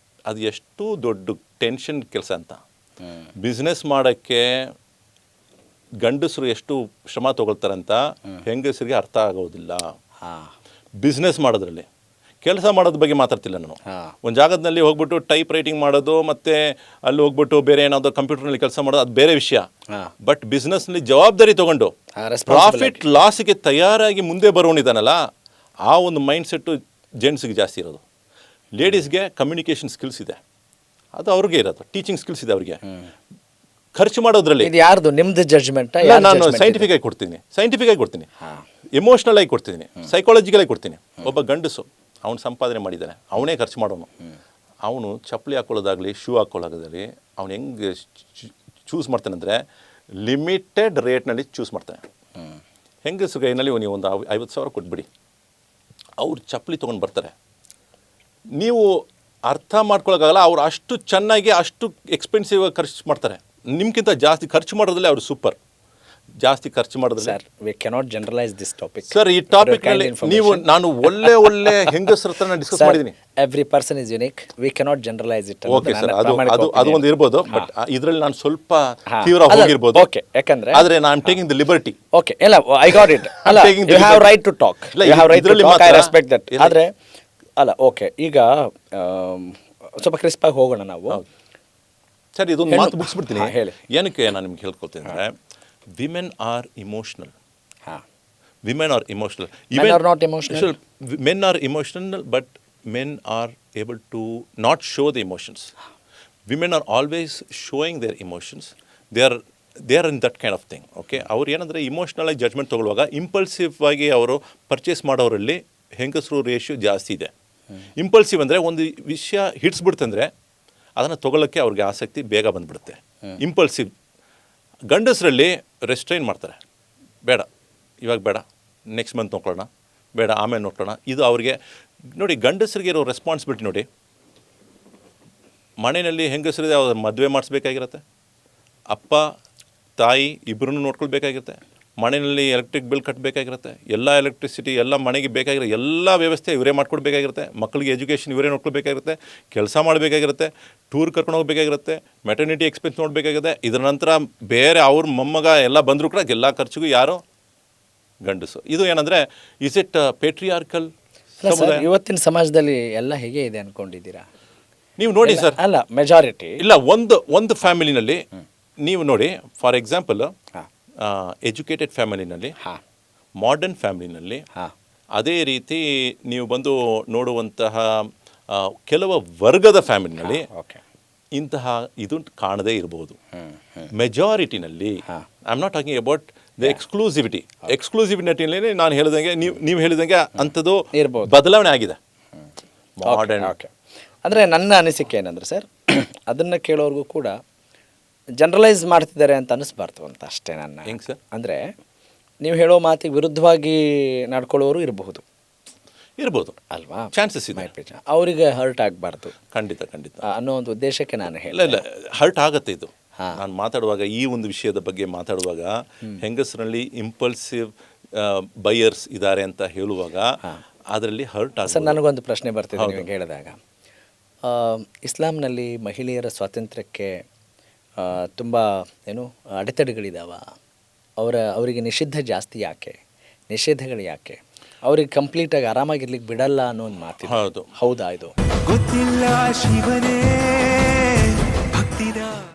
ಅದು ಎಷ್ಟು ದೊಡ್ಡ ಟೆನ್ಷನ್ ಕೆಲಸ ಅಂತ. ಬಿಸ್ನೆಸ್ ಮಾಡೋಕ್ಕೆ ಗಂಡಸರು ಎಷ್ಟು ಶ್ರಮ ತೊಗೊಳ್ತಾರಂತ ಹೆಂಗಸರಿಗೆ ಅರ್ಥ ಆಗೋದಿಲ್ಲ. ಬಿಸ್ನೆಸ್ ಮಾಡೋದ್ರಲ್ಲಿ, ಕೆಲಸ ಮಾಡೋದ್ರ ಬಗ್ಗೆ ಮಾತಾಡ್ತಿಲ್ಲ ನಾನು. ಒಂದು ಜಾಗದಲ್ಲಿ ಹೋಗ್ಬಿಟ್ಟು ಟೈಪ್ ರೈಟಿಂಗ್ ಮಾಡೋದು, ಮತ್ತು ಅಲ್ಲಿ ಹೋಗ್ಬಿಟ್ಟು ಬೇರೆ ಏನಾದರೂ ಕಂಪ್ಯೂಟರ್ನಲ್ಲಿ ಕೆಲಸ ಮಾಡೋದು, ಅದು ಬೇರೆ ವಿಷಯ. ಬಟ್ ಬಿಸ್ನೆಸ್ನಲ್ಲಿ ಜವಾಬ್ದಾರಿ ತೊಗೊಂಡು ಪ್ರಾಫಿಟ್ ಲಾಸಿಗೆ ತಯಾರಾಗಿ ಮುಂದೆ ಬರೋನಿದ್ದಾನಲ್ಲ, ಆ ಒಂದು ಮೈಂಡ್ಸೆಟ್ಟು ಜೆಂಟ್ಸ್ಗೆ ಜಾಸ್ತಿ ಇರೋದು. ಲೇಡೀಸ್ಗೆ ಕಮ್ಯುನಿಕೇಷನ್ ಸ್ಕಿಲ್ಸ್ ಇದೆ, ಅದು ಅವ್ರಿಗೆ ಇರೋದು. ಟೀಚಿಂಗ್ ಸ್ಕಿಲ್ಸ್ ಇದೆ ಅವ್ರಿಗೆ. ಖರ್ಚು ಮಾಡೋದ್ರಲ್ಲಿ ಯಾರ್ದು ನಿಮ್ದು ಜಡ್ಜ್ಮೆಂಟ್? ನಾನು ಸೈಂಟಿಫಿಕ್ ಆಗಿ ಕೊಡ್ತೀನಿ, ಎಮೋಷ್ನಲ್ ಆಗಿ ಕೊಡ್ತೀನಿ, ಸೈಕಾಲಜಿಕಲ್ ಆಗಿ ಕೊಡ್ತೀನಿ. ಒಬ್ಬ ಗಂಡಸು ಅವನು ಸಂಪಾದನೆ ಮಾಡಿದ್ದಾನೆ, ಅವನೇ ಖರ್ಚು ಮಾಡೋನು. ಅವನು ಚಪ್ಪಲಿ ಹಾಕೊಳ್ಳೋದಾಗಲಿ ಶೂ ಹಾಕೊಳ್ಳೋದಾಗಲಿ ಅವನು ಹೆಂಗೆ ಚೂಸ್ ಮಾಡ್ತಾನೆ ಅಂದರೆ ಲಿಮಿಟೆಡ್ ರೇಟ್ನಲ್ಲಿ ಚೂಸ್ ಮಾಡ್ತಾನೆ. ಹೆಂಗಸು ಕೈನಲ್ಲಿ ನೀವು ಒಂದು 50,000 ಕೊಟ್ಬಿಡಿ, ಅವ್ರು ಚಪ್ಪಲಿ ತೊಗೊಂಡು ಬರ್ತಾರೆ. ನೀವು ಅರ್ಥ ಮಾಡ್ಕೊಳಕ್ಕಾಗಲ್ಲ, ಅವ್ರು ಅಷ್ಟು ಚೆನ್ನಾಗಿ ಅಷ್ಟು ಎಕ್ಸ್ಪೆನ್ಸಿವ್ ಆಗಿ ಖರ್ಚು ಮಾಡ್ತಾರೆ. ನಿಮ್ಗಿಂತ ಜಾಸ್ತಿ ಖರ್ಚು ಮಾಡೋದ್ರಲ್ಲಿ ಅವರು ಸೂಪರ್. ಜಾಸ್ತಿ ಖರ್ಚು ಮಾಡೋದ್ರಲ್ಲಿ sir, V cannot generalise this topic. Sir, ಈ ಟಾಪಿಕ್ನಲ್ಲಿ ನಾನು ಒಳ್ಳೆ ಹೆಂಗಸರ ಹತ್ರ ಡಿಸ್ಕಸ್ ಮಾಡಿದ್ದೀನಿ. Every person is unique, V cannot generalise it. Okay sir, ಅದು ಒಂದು ಇರ್ಬೋದು. ಬಟ್ ಇದರಲ್ಲಿ ನಾನು ಸ್ವಲ್ಪ ತೀವ್ರ ಹೋಗಿರ್ಬೋದು. ಓಕೆ, ಯಾಕಂದ್ರೆ ಆದರೆ ನಾನು ಟೇಕಿಂಗ್ ದ ಲಿಬರ್ಟಿ. ಓಕೆ, ಇಲ್ಲ, ಐ ಗಾಟ್ ಇಟ್. ಅಲ್ಲ, you have right to talk, you have right to talk, I respect that. ಆದರೆ ಅಲ್ಲ, ಓಕೆ, ಈಗ ಸ್ವಲ್ಪ ಕ್ರಿಸ್ಪ್ ಆಗಿ ಹೋಗೋಣ ನಾವು. ಸರ್, ಇದೊಂದು ಮಾತು ಮುಗಿಸ್ಬಿಡ್ತೀನಿ. ಹೇಳಿ. ಏನಕ್ಕೆ ನಾನು ನಿಮ್ಗೆ ಹೇಳ್ಕೊಳ್ತೀನಿ ಅಂದರೆ, women are emotional. Women are emotional. Men are not emotional. Men are emotional, but men are able to not show the emotions. Women are always showing their emotions. They are in that kind of thing. Okay, ಅವ್ರು ಏನಂದರೆ emotional ಆಗಿ judgment ತೊಗೊಳ್ಳುವಾಗ impulsive ಆಗಿ ಅವರು purchase ಮಾಡೋರಲ್ಲಿ ಹೆಂಗಸರು ratio ಜಾಸ್ತಿ ಇದೆ. Impulsive ಅಂದರೆ ಒಂದು ವಿಷಯ ಹಿಡಿಸ್ಬಿಡ್ತಂದರೆ ಅದನ್ನು ತೊಗೊಳ್ಳೋಕ್ಕೆ ಅವ್ರಿಗೆ ಆಸಕ್ತಿ ಬೇಗ ಬಂದುಬಿಡುತ್ತೆ. ಇಂಪಲ್ಸಿವ್ ಗಂಡಸರಲ್ಲಿ ರೆಸ್ಟ್ರೈನ್ ಮಾಡ್ತಾರೆ. ಬೇಡ, ಇವಾಗ ಬೇಡ, ನೆಕ್ಸ್ಟ್ ಮಂತ್ ನೋಡ್ಕೊಳ್ಳೋಣ, ಬೇಡ ಆಮೇಲೆ ನೋಡ್ಕೊಳ್ಳೋಣ. ಇದು ಅವ್ರಿಗೆ ನೋಡಿ, ಗಂಡಸರಿಗೆ ಇರೋ ರೆಸ್ಪಾನ್ಸಿಬಿಲಿಟಿ ನೋಡಿ. ಮನೆಯಲ್ಲಿ ಹೆಂಗಸರಿಗೆ ಅವ್ರ ಮದುವೆ ಮಾಡಿಸ್ಬೇಕಾಗಿರುತ್ತೆ, ಅಪ್ಪ ತಾಯಿ ಇಬ್ಬರನ್ನು ನೋಡ್ಕೊಳ್ಬೇಕಾಗಿರುತ್ತೆ, ಮನೆಯಲ್ಲಿ ಎಲೆಕ್ಟ್ರಿಕ್ ಬಿಲ್ ಕಟ್ಟಬೇಕಾಗಿರುತ್ತೆ, ಎಲ್ಲ ಎಲೆಕ್ಟ್ರಿಸಿಟಿ ಎಲ್ಲ ಮನೆಗೆ ಬೇಕಾಗಿರೋ ಎಲ್ಲ ವ್ಯವಸ್ಥೆ ಇವರೇ ಮಾಡ್ಕೊಡ್ಬೇಕಾಗಿರುತ್ತೆ, ಮಕ್ಕಳಿಗೆ ಎಜುಕೇಷನ್ ಇವರೇ ನೋಡ್ಕೊಳ್ಬೇಕಾಗಿರುತ್ತೆ, ಕೆಲಸ ಮಾಡಬೇಕಾಗಿರುತ್ತೆ, ಟೂರ್ ಕರ್ಕೊಂಡು ಹೋಗಬೇಕಾಗಿರುತ್ತೆ, ಮೆಟರ್ನಿಟಿ ಎಕ್ಸ್ಪೆನ್ಸ್ ನೋಡಬೇಕಾಗುತ್ತೆ. ಇದರ ನಂತರ ಬೇರೆ ಅವ್ರ ಮೊಮ್ಮಗ ಎಲ್ಲ ಬಂದರೂ ಕೂಡ ಎಲ್ಲ ಖರ್ಚಿಗೂ ಯಾರು? ಗಂಡಸು. ಇದು ಏನಂದರೆ, ಇಸ್ ಇಟ್ ಪೇಟ್ರಿಯಾರ್ಕಲ್? ಇವತ್ತಿನ ಸಮಾಜದಲ್ಲಿ ಎಲ್ಲ ಹೇಗೆ ಇದೆ ಅನ್ಕೊಂಡಿದ್ದೀರಾ ನೀವು? ನೋಡಿ ಸರ್, ಅಲ್ಲ, ಮೆಜಾರಿಟಿ ಇಲ್ಲ, ಒಂದು ಫ್ಯಾಮಿಲಿನಲ್ಲಿ ನೀವು ನೋಡಿ, ಫಾರ್ ಎಕ್ಸಾಂಪಲ್ ಎಜುಕೇಟೆಡ್ ಫ್ಯಾಮಿಲಿನಲ್ಲಿ, ಮಾಡರ್ನ್ ಫ್ಯಾಮಿಲಿನಲ್ಲಿ, ಅದೇ ರೀತಿ ನೀವು ಬಂದು ನೋಡುವಂತಹ ಕೆಲವು ವರ್ಗದ ಫ್ಯಾಮಿಲಿನಲ್ಲಿ ಇಂತಹ ಇದು ಕಾಣದೇ ಇರ್ಬೋದು. ಮೆಜಾರಿಟಿನಲ್ಲಿ I am not talking about the ಎಕ್ಸ್ಕ್ಲೂಸಿವಿಟಿಯಲ್ಲಿ ನಾನು ಹೇಳಿದಂಗೆ ನೀವು ಹೇಳಿದಂಗೆ ಅಂಥದ್ದು ಇರ್ಬೋದು. ಬದಲಾವಣೆ ಆಗಿದೆ. Modern okay. ಅಂದರೆ ನನ್ನ ಅನಿಸಿಕೆ ಏನಂದರೆ ಸರ್, ಅದನ್ನು ಕೇಳೋರ್ಗೂ ಕೂಡ ಜನರಲೈಸ್ ಮಾಡ್ತಿದ್ದಾರೆ ಅಂತ ಅನ್ನಿಸ್ಬಾರ್ದು ಅಂತ ಅಷ್ಟೇ ನನ್ನ. ಹೆಂಗೆ ಸರ್? ಅಂದರೆ ನೀವು ಹೇಳೋ ಮಾತಿಗೆ ವಿರುದ್ಧವಾಗಿ ನಡ್ಕೊಳ್ಳೋರು ಇರಬಹುದು ಇರ್ಬೋದು ಅಲ್ವಾ? ಚಾನ್ಸಸ್ ಇದೆ. ಅವರಿಗೆ ಹರ್ಟ್ ಆಗಬಾರ್ದು ಖಂಡಿತ ಅನ್ನೋ ಒಂದು ಉದ್ದೇಶಕ್ಕೆ ನಾನು ಇಲ್ಲ ಹರ್ಟ್ ಆಗುತ್ತೆ ಇದು. ನಾನು ಮಾತಾಡುವಾಗ ಈ ಒಂದು ವಿಷಯದ ಬಗ್ಗೆ ಮಾತಾಡುವಾಗ ಹೆಂಗಸರಲ್ಲಿ ಇಂಪಲ್ಸಿವ್ ಬೈಯರ್ಸ್ ಇದ್ದಾರೆ ಅಂತ ಹೇಳುವಾಗ ಅದರಲ್ಲಿ ಹರ್ಟ್ ಆಗುತ್ತೆ. ಸರ್, ನನಗೊಂದು ಪ್ರಶ್ನೆ ಬರ್ತಿದೆ ನೀವು ಹೇಳಿದಾಗ. ಇಸ್ಲಾಂನಲ್ಲಿ ಮಹಿಳೆಯರ ಸ್ವಾತಂತ್ರ್ಯಕ್ಕೆ ತುಂಬ ಅಡೆತಡೆಗಳಿದಾವ. ಅವರಿಗೆ ನಿಷಿದ್ಧ ಜಾಸ್ತಿ ಯಾಕೆ, ನಿಷೇಧಗಳು ಯಾಕೆ, ಅವ್ರಿಗೆ ಕಂಪ್ಲೀಟಾಗಿ ಆರಾಮಾಗಿರ್ಲಿಕ್ಕೆ ಬಿಡಲ್ಲ ಅನ್ನೋ ಒಂದು ಮಾತು. ಹೌದು. ಹೌದಾ? ಇದು ಗೊತ್ತಿಲ್ಲ ಶಿವನೇ ಭಕ್ತಿನ